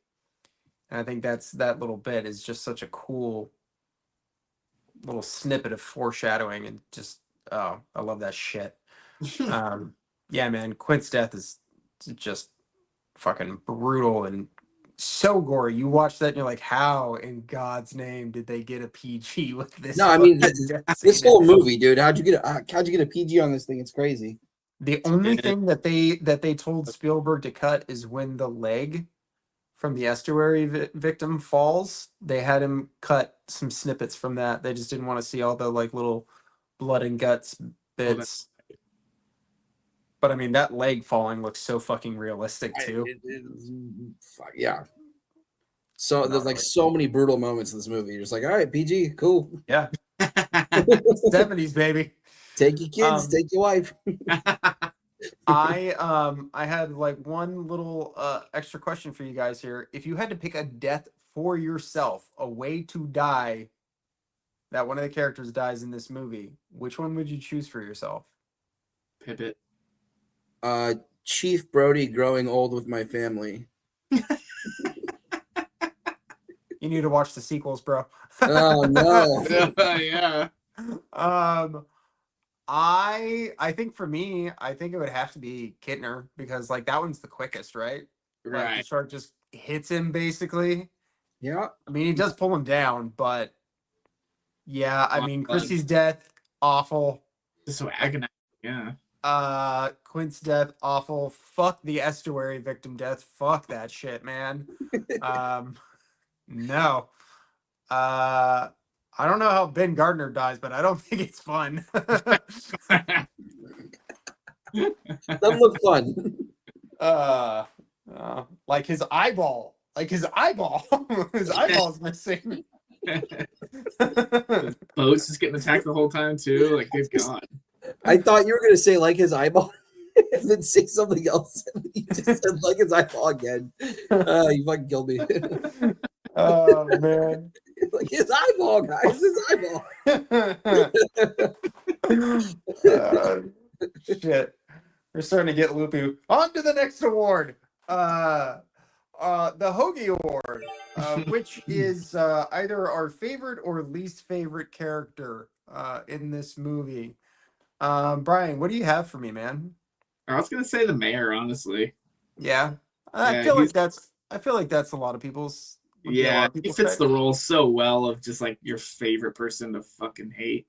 And I think that little bit is just such a cool little snippet of foreshadowing, and just I love that shit. Yeah, man, Quint's death is just fucking brutal and so gory. You watch that and you're like, how in God's name did they get a PG with this? No, I mean this whole movie, dude. How'd you get a PG on this thing? It's crazy. The only thing that they told Spielberg to cut is when the leg from the estuary victim falls. They had him cut some snippets from that. They just didn't want to see all the like little blood and guts bits. But I mean, that leg falling looks so fucking realistic too. Yeah. So there's like so many brutal moments in this movie. You're just like, all right, PG, cool. Yeah. 70s, baby. Take your kids, take your wife. I had like one little extra question for you guys here. If you had to pick a death for yourself, a way to die that one of the characters dies in this movie, which one would you choose for yourself? Pipit. Chief Brody growing old with my family. You need to watch the sequels, bro. Oh no. Yeah. I think for me, I think it would have to be Kittner, because like that one's the quickest, right? Like, Right. the shark just hits him basically. Yeah. I mean, he does pull him down, but Yeah, I mean, Chrissy's death, awful. Just so agonizing. Yeah. Quint's death, awful. Fuck the estuary victim death. Fuck that shit, man. No. I don't know how Ben Gardner dies, but I don't think it's fun. Doesn't look fun. Like his eyeball. His eyeball's missing. Boats just getting attacked the whole time too. Like, good God. I thought you were gonna say like his eyeball, and then say something else. You just said like his eyeball again. You fucking killed me. Oh man. Like his eyeball, guys. His eyeball. Shit. We're starting to get loopy. On to the next award. The Hoagie Award, which is either our favorite or least favorite character in this movie. Brian, what do you have for me, man? I was gonna say the mayor, honestly. Yeah. Yeah, I feel like that's a lot of people's. Yeah, he fits the role so well of just like your favorite person to fucking hate.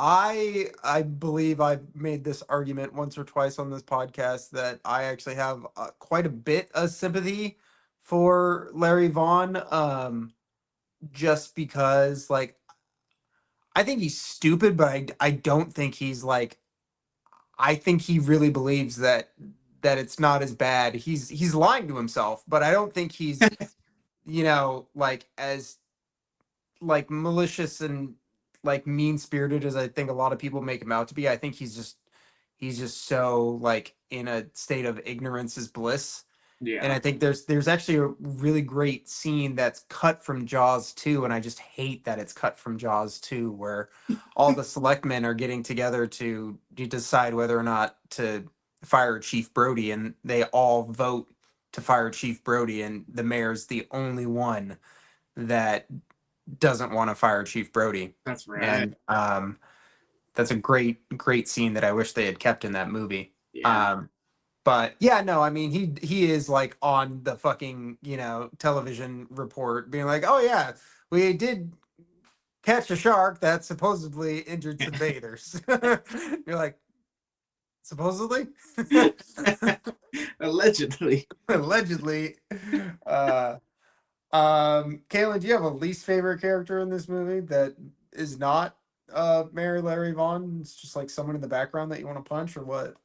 I believe I've made this argument once or twice on this podcast that I actually have quite a bit of sympathy for Larry Vaughn, just because like I think he's stupid, but I don't think he's like I think he really believes that it's not as bad. He's lying to himself, but I don't think he's like as like malicious and like mean-spirited as I think a lot of people make him out to be. I think he's just so like in a state of ignorance is bliss. Yeah. And I think there's actually a really great scene that's cut from Jaws 2, and I just hate that it's cut from Jaws 2, where all the selectmen are getting together to decide whether or not to fire Chief Brody, and they all vote to fire Chief Brody, and the mayor's the only one that doesn't want to fire Chief Brody. That's right. And that's a great scene that I wish they had kept in that movie. Yeah. But yeah, no, I mean he is like on the fucking, television report being like, "Oh yeah, we did catch a shark that supposedly injured some bathers." You're like, supposedly? Allegedly. Allegedly. Kaylin, do you have a least favorite character in this movie that is not Mayor Larry Vaughn? It's just like someone in the background that you want to punch, or what?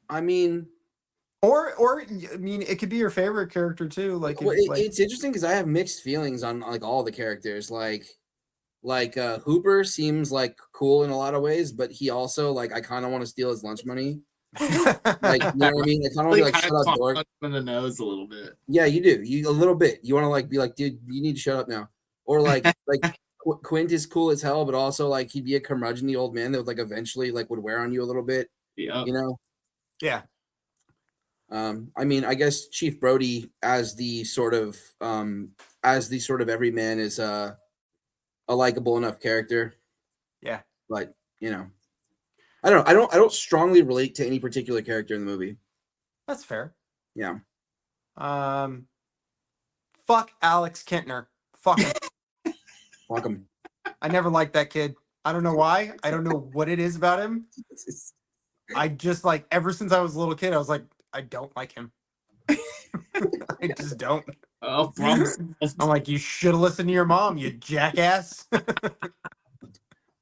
I mean, or I mean, it could be your favorite character too. Like, it's interesting because I have mixed feelings on like all the characters. Like Hooper seems like cool in a lot of ways, but he also like I kind of want to steal his lunch money. Like, you know what I mean? I kind of want to be like shut up, dork. In the nose a little bit. Yeah, you do. You a little bit. You want to like be like, dude, you need to shut up now. Or like Quint is cool as hell, but also like he'd be a curmudgeon old man that would like eventually like would wear on you a little bit. Yeah. Yeah. I mean, I guess Chief Brody as the sort of everyman is a likable enough character. Yeah. But I don't know. I don't strongly relate to any particular character in the movie. That's fair. Yeah. Fuck Alex Kintner. Fuck him. Fuck him. I never liked that kid. I don't know why. I don't know what it is about him. I just like ever since I was a little kid, I was like, I don't like him. I just don't. Oh, I'm like, you should have listened to your mom, you jackass.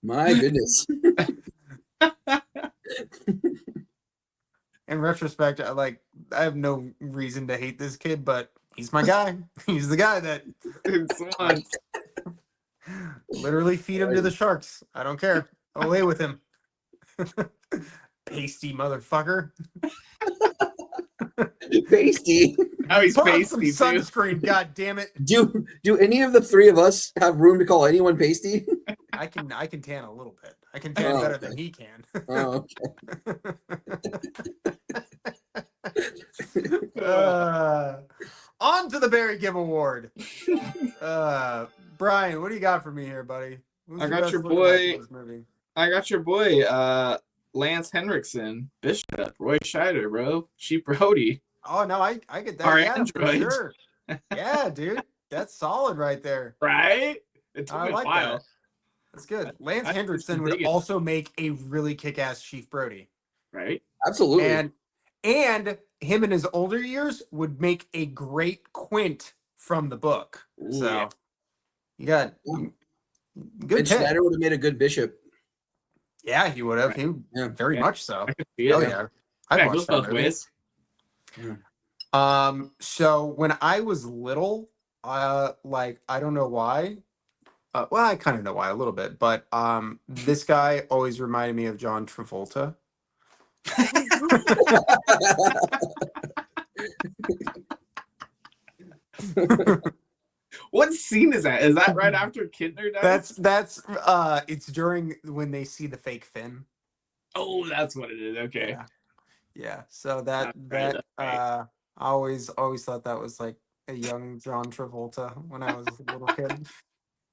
My goodness. In retrospect, I have no reason to hate this kid, but he's my guy. He's the guy that literally feed him to the sharks. I don't care. Away with him. Pasty motherfucker. Pasty. Now he's Put on pasty some too. sunscreen. God damn it. Do any of the three of us have room to call anyone pasty? I can tan a little bit. I can tan better than he can. Oh, okay. On to the Barry Gibb Award. Brian, what do you got for me here, buddy? Who's I the got best your looking boy- actor in this movie? I got your boy, Lance Henriksen, Bishop, Roy Scheider, bro. Chief Brody. Oh no, I get that. Our Yeah, for android. sure. Yeah, dude, that's solid right there. Right? It took I me a like while. that. That's good. Lance I Hendrickson would dig it. also make a really kick-ass Chief Brody, Right? Absolutely. and him in his older years would make a great Quint from the book. Ooh, So yeah. you got good Ed pick. Schneider would have made a good bishop. Yeah, he would have. Right. He would, Yeah. very Yeah. much so. I could see it. Oh yeah, I'd Yeah, it watch goes that both movie. ways. So when I was little, like I don't know why. Well, I kind of know why a little bit, but this guy always reminded me of John Travolta. What scene is that? Is that right after Kintner dies? That's it's during when they see the fake fin. Oh, that's what it is. Okay. Yeah. Yeah. So that That's right. I always thought that was like a young John Travolta when I was a little kid.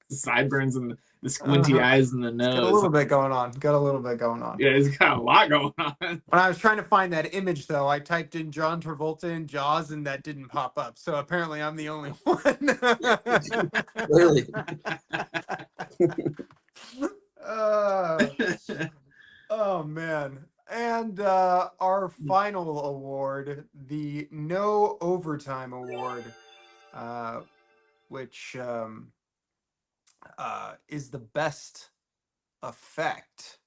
The sideburns and the squinty eyes and the nose. Got a little bit going on. Got a little bit going on. Yeah, it's got a lot going on. When I was trying to find that image, though, I typed in John Travolta in Jaws, and that didn't pop up. So apparently, I'm the only one. Clearly. Oh man! And our final award, the No Overtime Award, which is the best effect.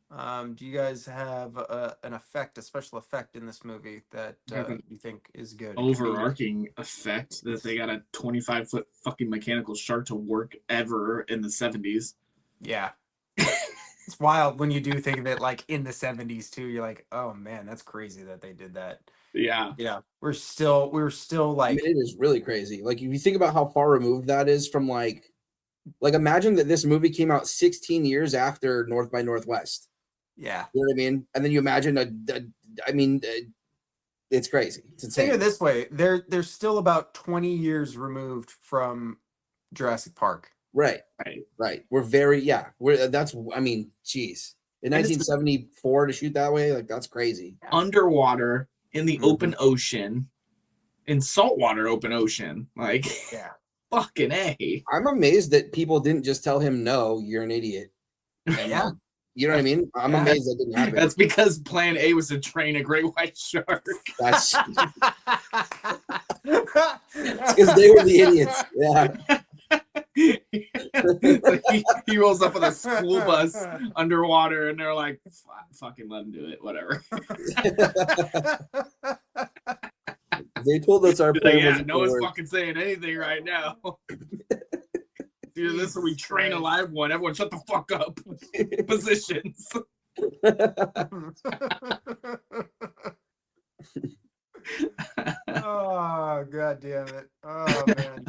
Do you guys have an effect, a special effect in this movie that you think is good? It could be- Overarching effect that they got a 25-foot fucking mechanical shark to work ever in the 70s. Yeah. It's wild when you do think of it like in the 70s too. You're like, oh man, that's crazy that they did that. Yeah. Yeah. We were still I like, mean, it is really crazy. Like, if you think about how far removed that is from like imagine that this movie came out 16 years after North by Northwest. yeah. You know what I mean? And then you imagine it's crazy. It's insane. Think of it this way, they're still about 20 years removed from Jurassic Park. Right. We're geez. In 1974 to shoot that way, like that's crazy. Underwater, in the open ocean, in saltwater open ocean. Like, Yeah. fucking A. I'm amazed that people didn't just tell him, no, you're an idiot. And, Yeah. you know what I mean? I'm amazed that didn't happen. That's because plan A was to train a great white shark. That's because they were the idiots. Yeah. he rolls up with a school bus underwater and they're like, fucking let him do it, whatever. They told us our plan was no one's fucking saying anything right now. Dude, this is we train a live one. Everyone shut the fuck up. Positions. Oh, god damn it. Oh man.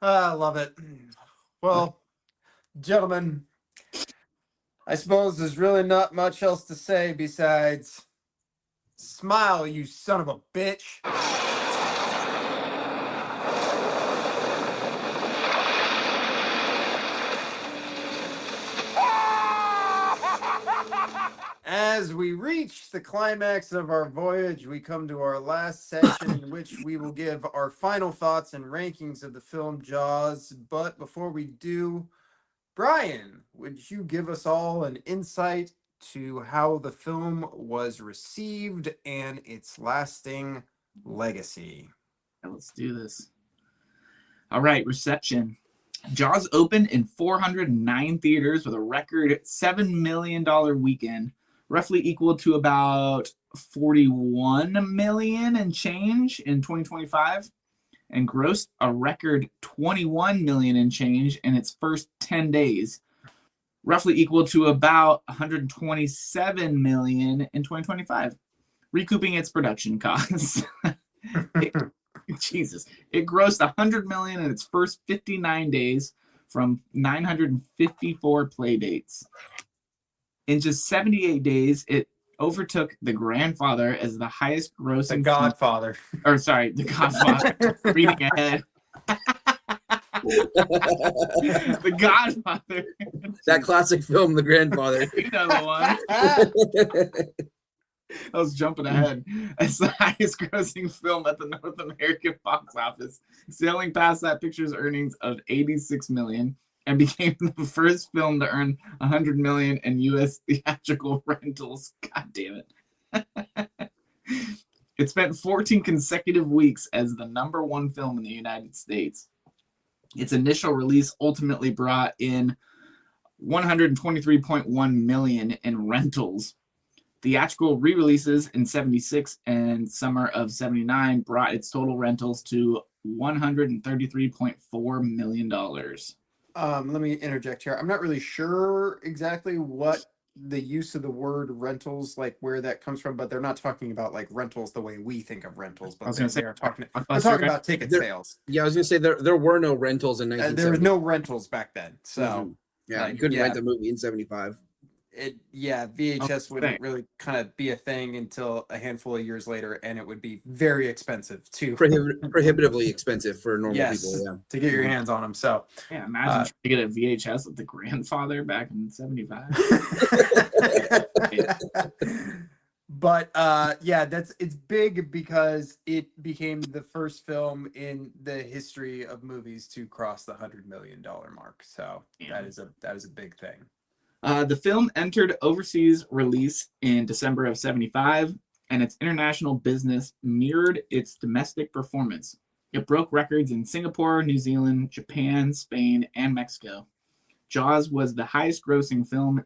I love it. Well, gentlemen, I suppose there's really not much else to say besides smile, you son of a bitch. As we reach the climax of our voyage, we come to our last section in which we will give our final thoughts and rankings of the film Jaws. But before we do, Brian, would you give us all an insight to how the film was received and its lasting legacy? Let's do this. All right, reception. Jaws opened in 409 theaters with a record $7 million weekend, roughly equal to about 41 million and change in 2025, and grossed a record 21 million and change in its first 10 days, roughly equal to about 127 million in 2025, recouping its production costs. It grossed 100 million in its first 59 days from 954 play dates. In just 78 days, it overtook The Grandfather as the highest grossing. The Godfather. The Godfather. Reading ahead. The Godfather. That classic film, The Grandfather. You know the one. I was jumping ahead. It's the highest grossing film at the North American box office, sailing past that picture's earnings of $86 million, and became the first film to earn $100 million in U.S. theatrical rentals. God damn it. It spent 14 consecutive weeks as the #1 film in the United States. Its initial release ultimately brought in $123.1 million in rentals. Theatrical re-releases in 76 and summer of 79 brought its total rentals to $133.4 million. Let me interject here. I'm not really sure exactly what the use of the word rentals, like where that comes from, but they're not talking about like rentals the way we think of rentals, but they are talking about ticket sales. Yeah, I was gonna say there were no rentals in 1970. There was no rentals back then, so yeah, like, you couldn't rent a movie in 75. VHS wouldn't really kind of be a thing until a handful of years later, and it would be very expensive to prohibitively expensive for normal people. Yeah, to get your hands on them. So yeah, imagine trying to get a VHS of The Grandfather back in 75. But it's big because it became the first film in the history of movies to cross the $100 million mark. So that is a big thing. The film entered overseas release in December of 75, and its international business mirrored its domestic performance. It broke records in Singapore, New Zealand, Japan, Spain, and Mexico. Jaws was the highest grossing film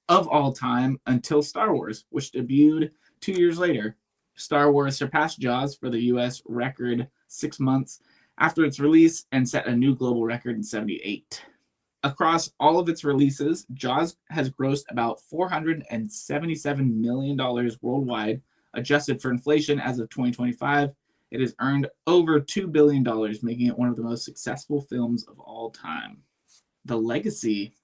of all time until Star Wars, which debuted 2 years later. Star Wars surpassed Jaws for the U.S. record 6 months after its release and set a new global record in 78. Across all of its releases, Jaws has grossed about $477 million worldwide. Adjusted for inflation as of 2025, it has earned over $2 billion, making it one of the most successful films of all time. The legacy.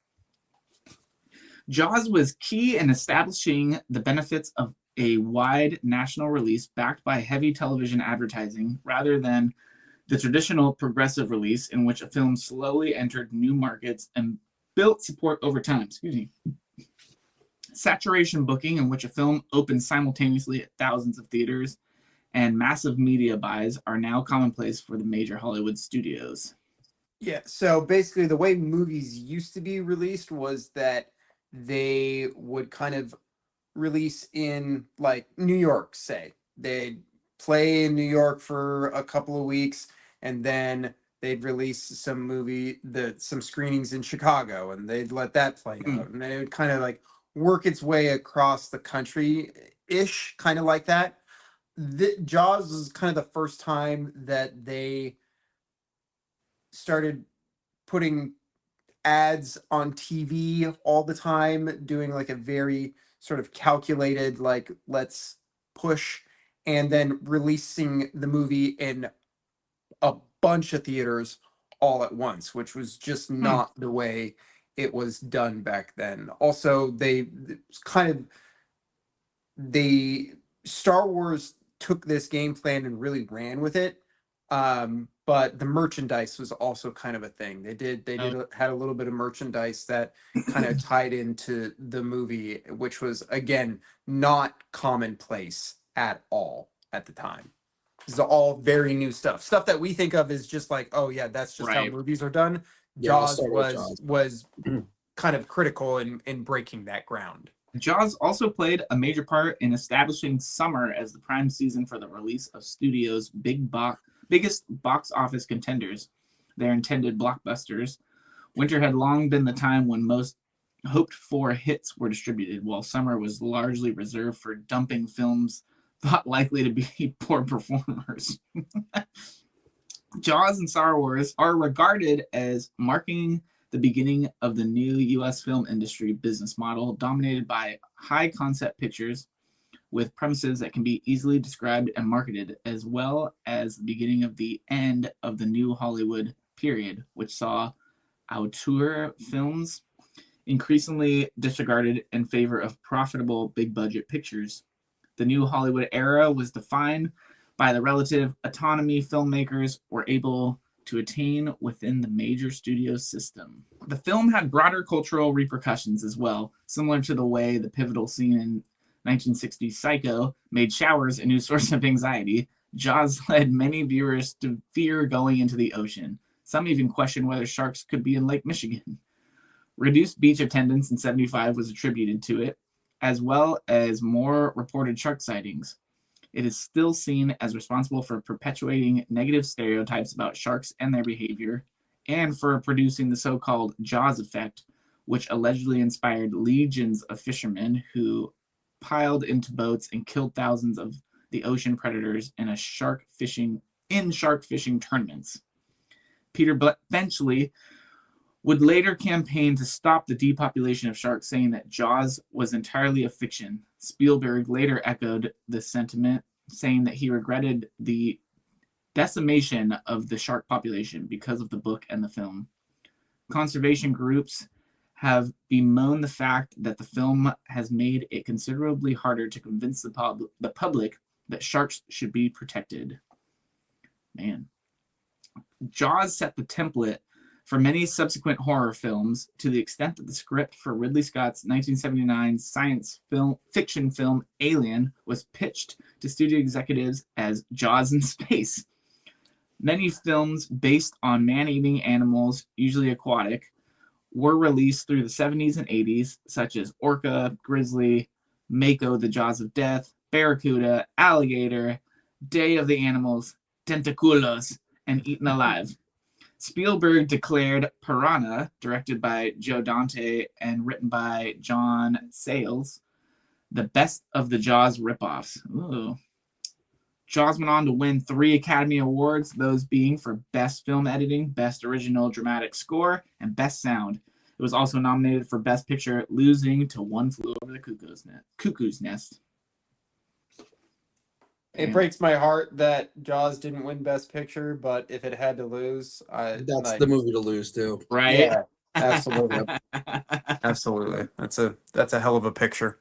Jaws was key in establishing the benefits of a wide national release backed by heavy television advertising rather than the traditional progressive release in which a film slowly entered new markets and built support over time. Saturation booking, in which a film opens simultaneously at thousands of theaters, and massive media buys are now commonplace for the major Hollywood studios. Yeah, so basically the way movies used to be released was that they would kind of release in like New York, say. They'd play in New York for a couple of weeks, and then they'd release some screenings in Chicago, and they'd let that play out. And then it would kind of like work its way across the country-ish, kind of like that. Jaws was kind of the first time that they started putting ads on TV all the time, doing like a very sort of calculated, like, let's push, and then releasing the movie in a bunch of theaters all at once, which was just not the way it was done back then. Also, Star Wars took this game plan and really ran with it. But the merchandise was also kind of a thing. Had a little bit of merchandise that kind of tied into the movie, which was again not commonplace at all at the time. This is all very new stuff that we think of as just like, oh yeah, that's just how movies are done. Jaws was kind of critical in breaking that ground. Jaws also played a major part in establishing summer as the prime season for the release of studios' biggest box office contenders, their intended blockbusters. Winter had long been the time when most hoped-for hits were distributed, while summer was largely reserved for dumping films thought likely to be poor performers. Jaws and Star Wars are regarded as marking the beginning of the new U.S. film industry business model dominated by high-concept pictures with premises that can be easily described and marketed, as well as the beginning of the end of the new Hollywood period, which saw auteur films increasingly disregarded in favor of profitable big-budget pictures. The new Hollywood era was defined by the relative autonomy filmmakers were able to attain within the major studio system. The film had broader cultural repercussions as well, similar to the way the pivotal scene in 1960's Psycho made showers a new source of anxiety. Jaws led many viewers to fear going into the ocean. Some even questioned whether sharks could be in Lake Michigan. Reduced beach attendance in 75 was attributed to it, as well as more reported shark sightings. It is still seen as responsible for perpetuating negative stereotypes about sharks and their behavior, and for producing the so-called Jaws effect, which allegedly inspired legions of fishermen who piled into boats and killed thousands of the ocean predators in shark fishing tournaments. Peter Benchley would later campaign to stop the depopulation of sharks, saying that Jaws was entirely a fiction. Spielberg later echoed the sentiment, saying that he regretted the decimation of the shark population because of the book and the film. Conservation groups have bemoaned the fact that the film has made it considerably harder to convince the public that sharks should be protected. Man. Jaws set the template for many subsequent horror films, to the extent that the script for Ridley Scott's 1979 science fiction film Alien was pitched to studio executives as Jaws in space. Many films based on man-eating animals, usually aquatic, were released through the 70s and 80s, such as Orca, Grizzly, Mako, the Jaws of Death, Barracuda, Alligator, Day of the Animals, Tentaculos, and Eaten Alive. Spielberg declared Piranha, directed by Joe Dante and written by John Sayles, the best of the Jaws ripoffs. Ooh. Jaws went on to win 3 Academy Awards, those being for Best Film Editing, Best Original Dramatic Score, and Best Sound. It was also nominated for Best Picture, losing to One Flew Over the Cuckoo's Nest. It breaks my heart that Jaws didn't win Best Picture, but if it had to lose, That's the movie to lose too. Right? Yeah, absolutely. Absolutely. That's a hell of a picture.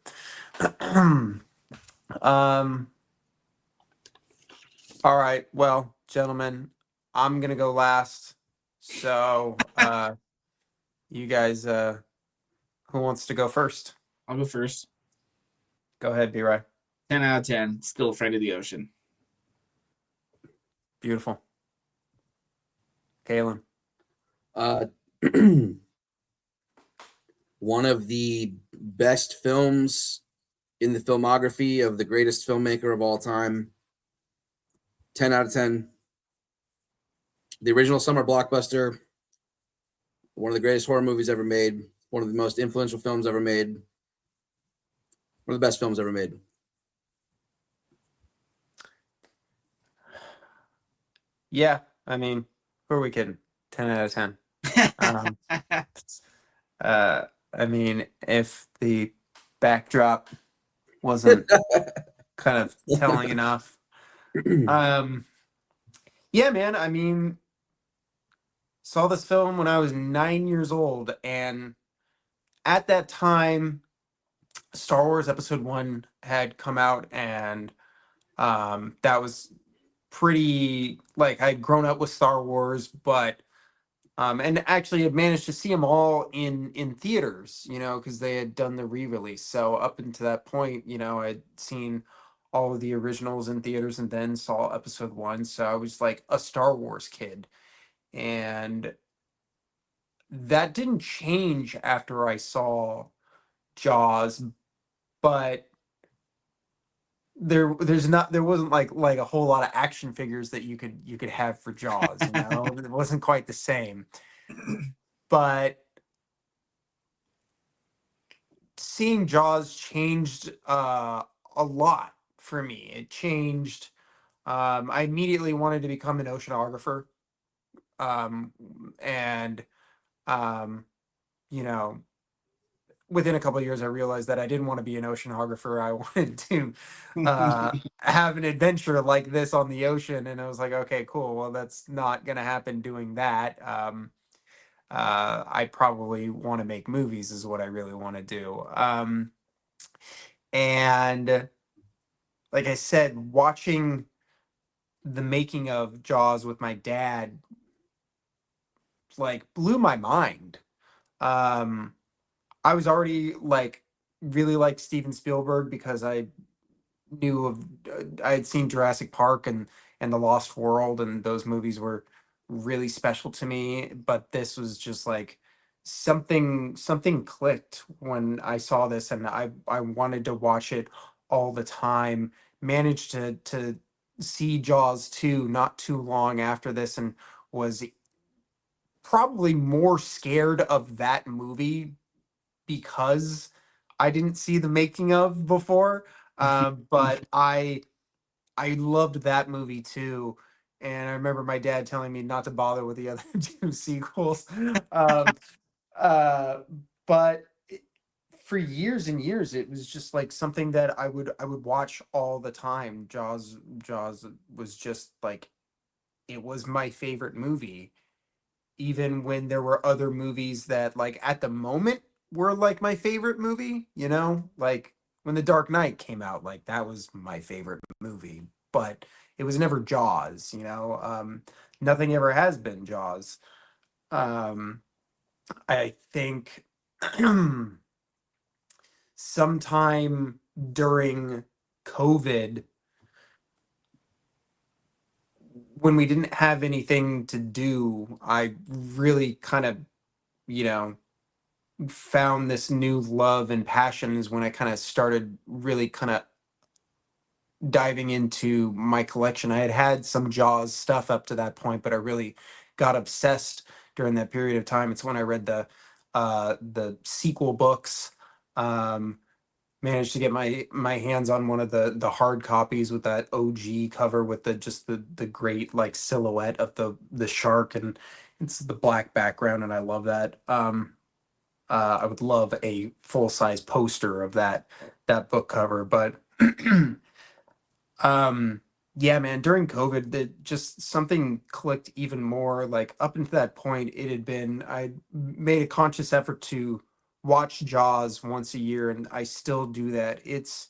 All right. Well, gentlemen, I'm gonna go last. So you guys who wants to go first? I'll go first. Go ahead, B-Ray. 10 out of 10. Still afraid of the ocean. Beautiful. Kalen. One of the best films in the filmography of the greatest filmmaker of all time. 10 out of 10. The original summer blockbuster. One of the greatest horror movies ever made. One of the most influential films ever made. One of the best films ever made. Yeah, I mean, who are we kidding? 10 out of 10. I mean, if the backdrop wasn't kind of telling enough. Yeah, man, I mean, saw this film when I was 9 years old, and at that time, Star Wars Episode 1 had come out, and that was pretty, like, I'd grown up with Star Wars, but and actually had managed to see them all in theaters, you know, because they had done the re-release. So up until that point, you know, I'd seen all of the originals in theaters and then saw Episode 1. So I was like a Star Wars kid. And that didn't change after I saw Jaws, but there wasn't like a whole lot of action figures that you could have for Jaws, you know. It wasn't quite the same, but seeing Jaws changed a lot for me. It changed. I immediately wanted to become an oceanographer, and you know, within a couple of years, I realized that I didn't want to be an oceanographer. I wanted to have an adventure like this on the ocean. And I was like, okay, cool. Well, that's not going to happen doing that. I probably want to make movies is what I really want to do. And like I said, watching the making of Jaws with my dad like blew my mind. Um, I was already like really like Steven Spielberg because I knew of I had seen Jurassic Park and The Lost World, and those movies were really special to me. But this was just like something clicked when I saw this, and I wanted to watch it all the time. Managed to see Jaws 2 not too long after this, and was probably more scared of that movie because I didn't see the making of before. But I loved that movie too. And I remember my dad telling me not to bother with the other two sequels. Um, uh, but for years and years, it was just like something that I would watch all the time. Jaws was just like it was my favorite movie, even when there were other movies that like at the moment were like my favorite movie, like when The Dark Knight came out, like that was my favorite movie, but it was never Jaws. Nothing ever has been Jaws. um I think sometime during COVID, when we didn't have anything to do, I really kind of, you know found this new love and passion is when I kind of started really kind of diving into my collection. I had had some Jaws stuff up to that point, but I really got obsessed during that period of time. It's when I read the sequel books. Um, Managed to get my hands on one of the hard copies with that OG cover with the great like silhouette of the shark, and it's the black background, and I love that. I would love a full size poster of that book cover, but um, yeah, man, during COVID, that just something clicked even more. Like up until that point, it had been I made a conscious effort to watch Jaws once a year, and I still do that. It's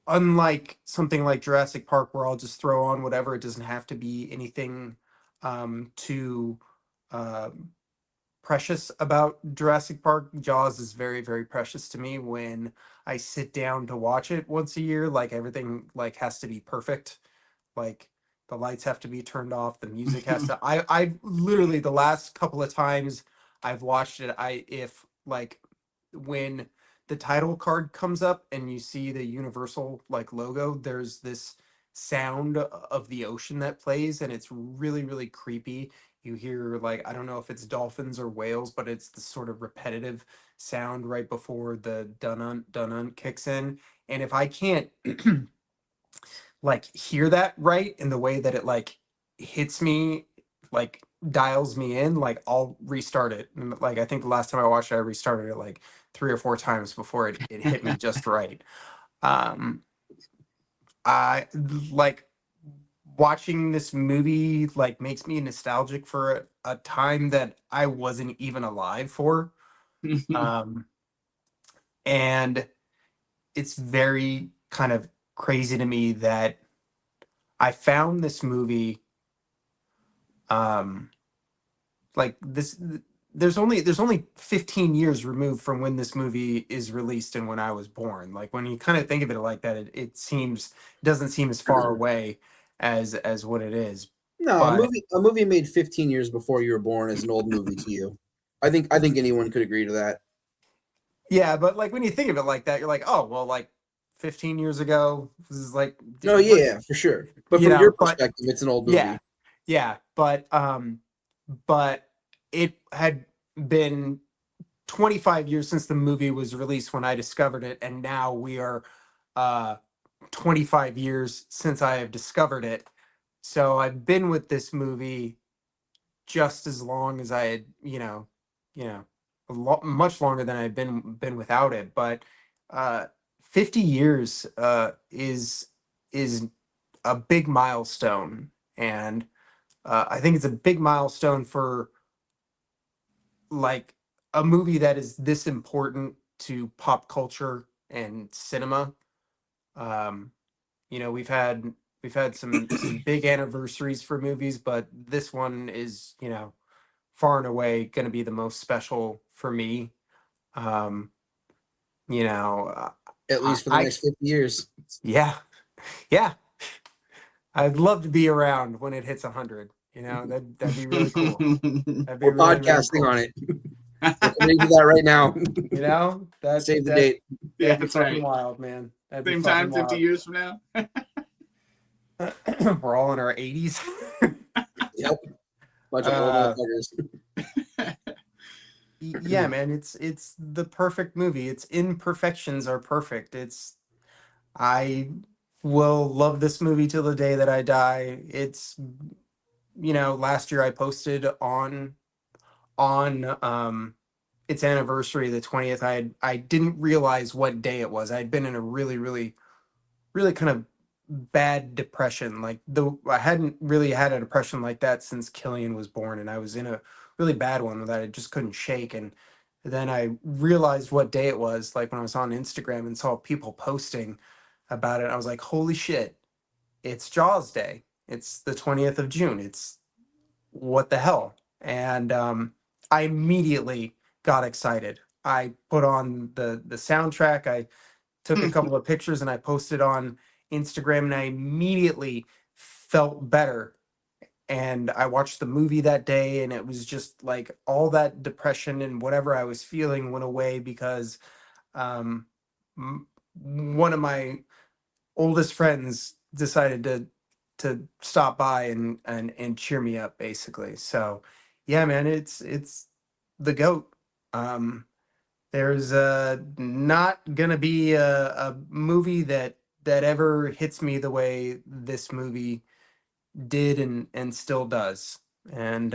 unlike something like Jurassic Park, where I'll just throw on whatever. It doesn't have to be anything too um precious about Jurassic Park. Jaws is very, very precious to me when I sit down to watch it once a year. Like everything like has to be perfect. Like the lights have to be turned off, the music has to I've literally the last couple of times I've watched it, I if like when the title card comes up and you see the Universal like logo, there's this sound of the ocean that plays, and it's really, really creepy. You hear like I don't know if it's dolphins or whales, but it's the sort of repetitive sound right before the dun kicks in. And if I can't like hear that right in the way that it like hits me, like dials me in, like I'll restart it. And like I think the last time I watched it, I restarted it like 3 or 4 times before it hit me just right. Um I like watching this movie like makes me nostalgic for a time that I wasn't even alive for. Um and it's very kind of crazy to me that I found this movie um like this there's only 15 years removed from when this movie is released and when I was born. Like when you kind of think of it like that, it seems doesn't seem as far away as what it is. No, a But movie made 15 years before you were born is an old movie to you. I think anyone could agree to that. yeah, but like when you think of it like that, you're like, oh well, like 15 years ago, this is like No, yeah, for sure. But from your but perspective, it's an old yeah, movie. yeah, but it had been 25 years since the movie was released when I discovered it, and now we are uh 25 years since I have discovered it. So I've been with this movie just as long as I had, you know, much longer than I've been without it. But 50 years is a big milestone, and I think it's a big milestone for like a movie that is this important to pop culture and cinema. Um, we've had We've had some big anniversaries for movies, but this one is, far and away going to be the most special for me. Um, you know, At least for the next 50 years. yeah, yeah. I'd love to be around when it hits 100. That'd be really cool. That'd be We're really, really podcasting cool. on it. We're committing to that right now. Save the date. Yeah, That'd be that's fucking right. wild, man. That'd be Same fucking time, 50 wild. years from now. We're all in our 80s. Yep. Bunch of old motherfuckers. Yeah, man, it's the perfect movie. Its imperfections are perfect. I will love this movie till the day that I die. It's last year I posted on its anniversary, the 20th. I didn't realize what day it was. I'd been in a really, really, really kind of bad depression. I hadn't really had a depression like that since Killian was born, and I was in a really bad one that I just couldn't shake. And then I realized what day it was, like when I was on Instagram and saw people posting about it. I was like, holy shit, it's Jaws Day. It's the 20th of June. It's what the hell? And I immediately got excited. I put on the soundtrack. I took a couple of pictures and I posted on Instagram, and I immediately felt better. And I watched the movie that day, and it was just like all that depression and whatever I was feeling went away because one of my oldest friends decided to stop by and cheer me up, basically. So yeah, man, it's the GOAT. There's not gonna be a movie that ever hits me the way this movie did and still does. And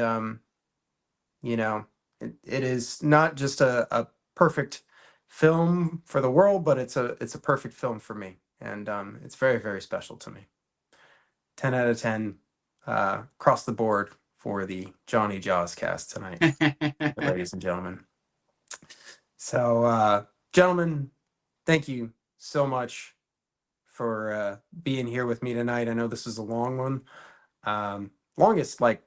it is not just a perfect film for the world, but it's a perfect film for me. And it's very, very special to me. 10 out of 10 across the board for the Jony Jawscast tonight, ladies and gentlemen. So, gentlemen, thank you so much for being here with me tonight. I know this is a long one. Longest, like,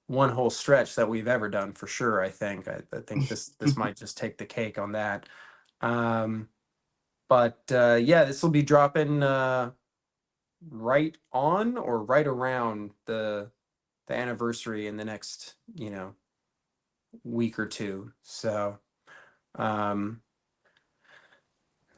one whole stretch that we've ever done, for sure, I think. I think this might just take the cake on that. But yeah, this will be dropping right on or right around the anniversary in the next week or two. So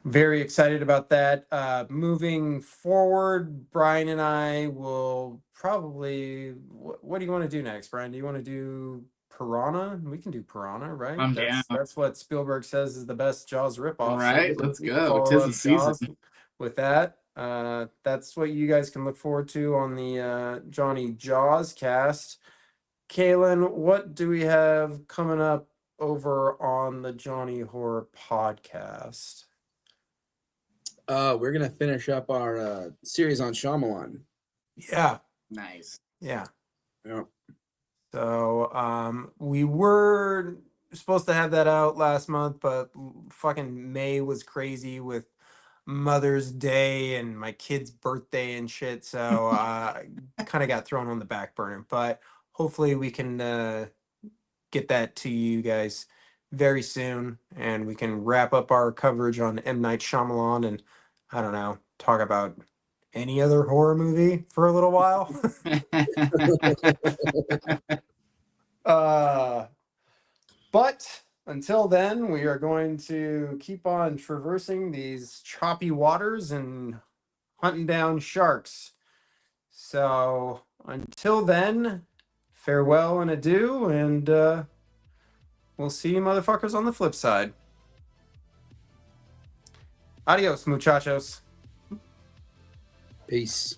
very excited about that. Moving forward, Brian and I will probably what do you want to do next, Brian? Do you want to do Piranha? We can do Piranha, right? I'm down. That's what Spielberg says is the best Jaws ripoff. All right, so let's we can go. follow 'Tis the up Jaws season. with that. That's what you guys can look forward to on the Jony Jawscast. Kaylin, what do we have coming up over on the Johnny Horror Podcast? We're gonna finish up our series on Shyamalan. Yeah. Nice. Yeah. Yeah. So we were supposed to have that out last month, but fucking May was crazy with Mother's Day and my kid's birthday and shit. So I kind of got thrown on the back burner. But hopefully we can get that to you guys very soon, and we can wrap up our coverage on M. Night Shyamalan and, I don't know, talk about any other horror movie for a little while. But until then, we are going to keep on traversing these choppy waters and hunting down sharks. So until then, farewell and adieu, and we'll see you motherfuckers on the flip side. Adios, muchachos. Peace.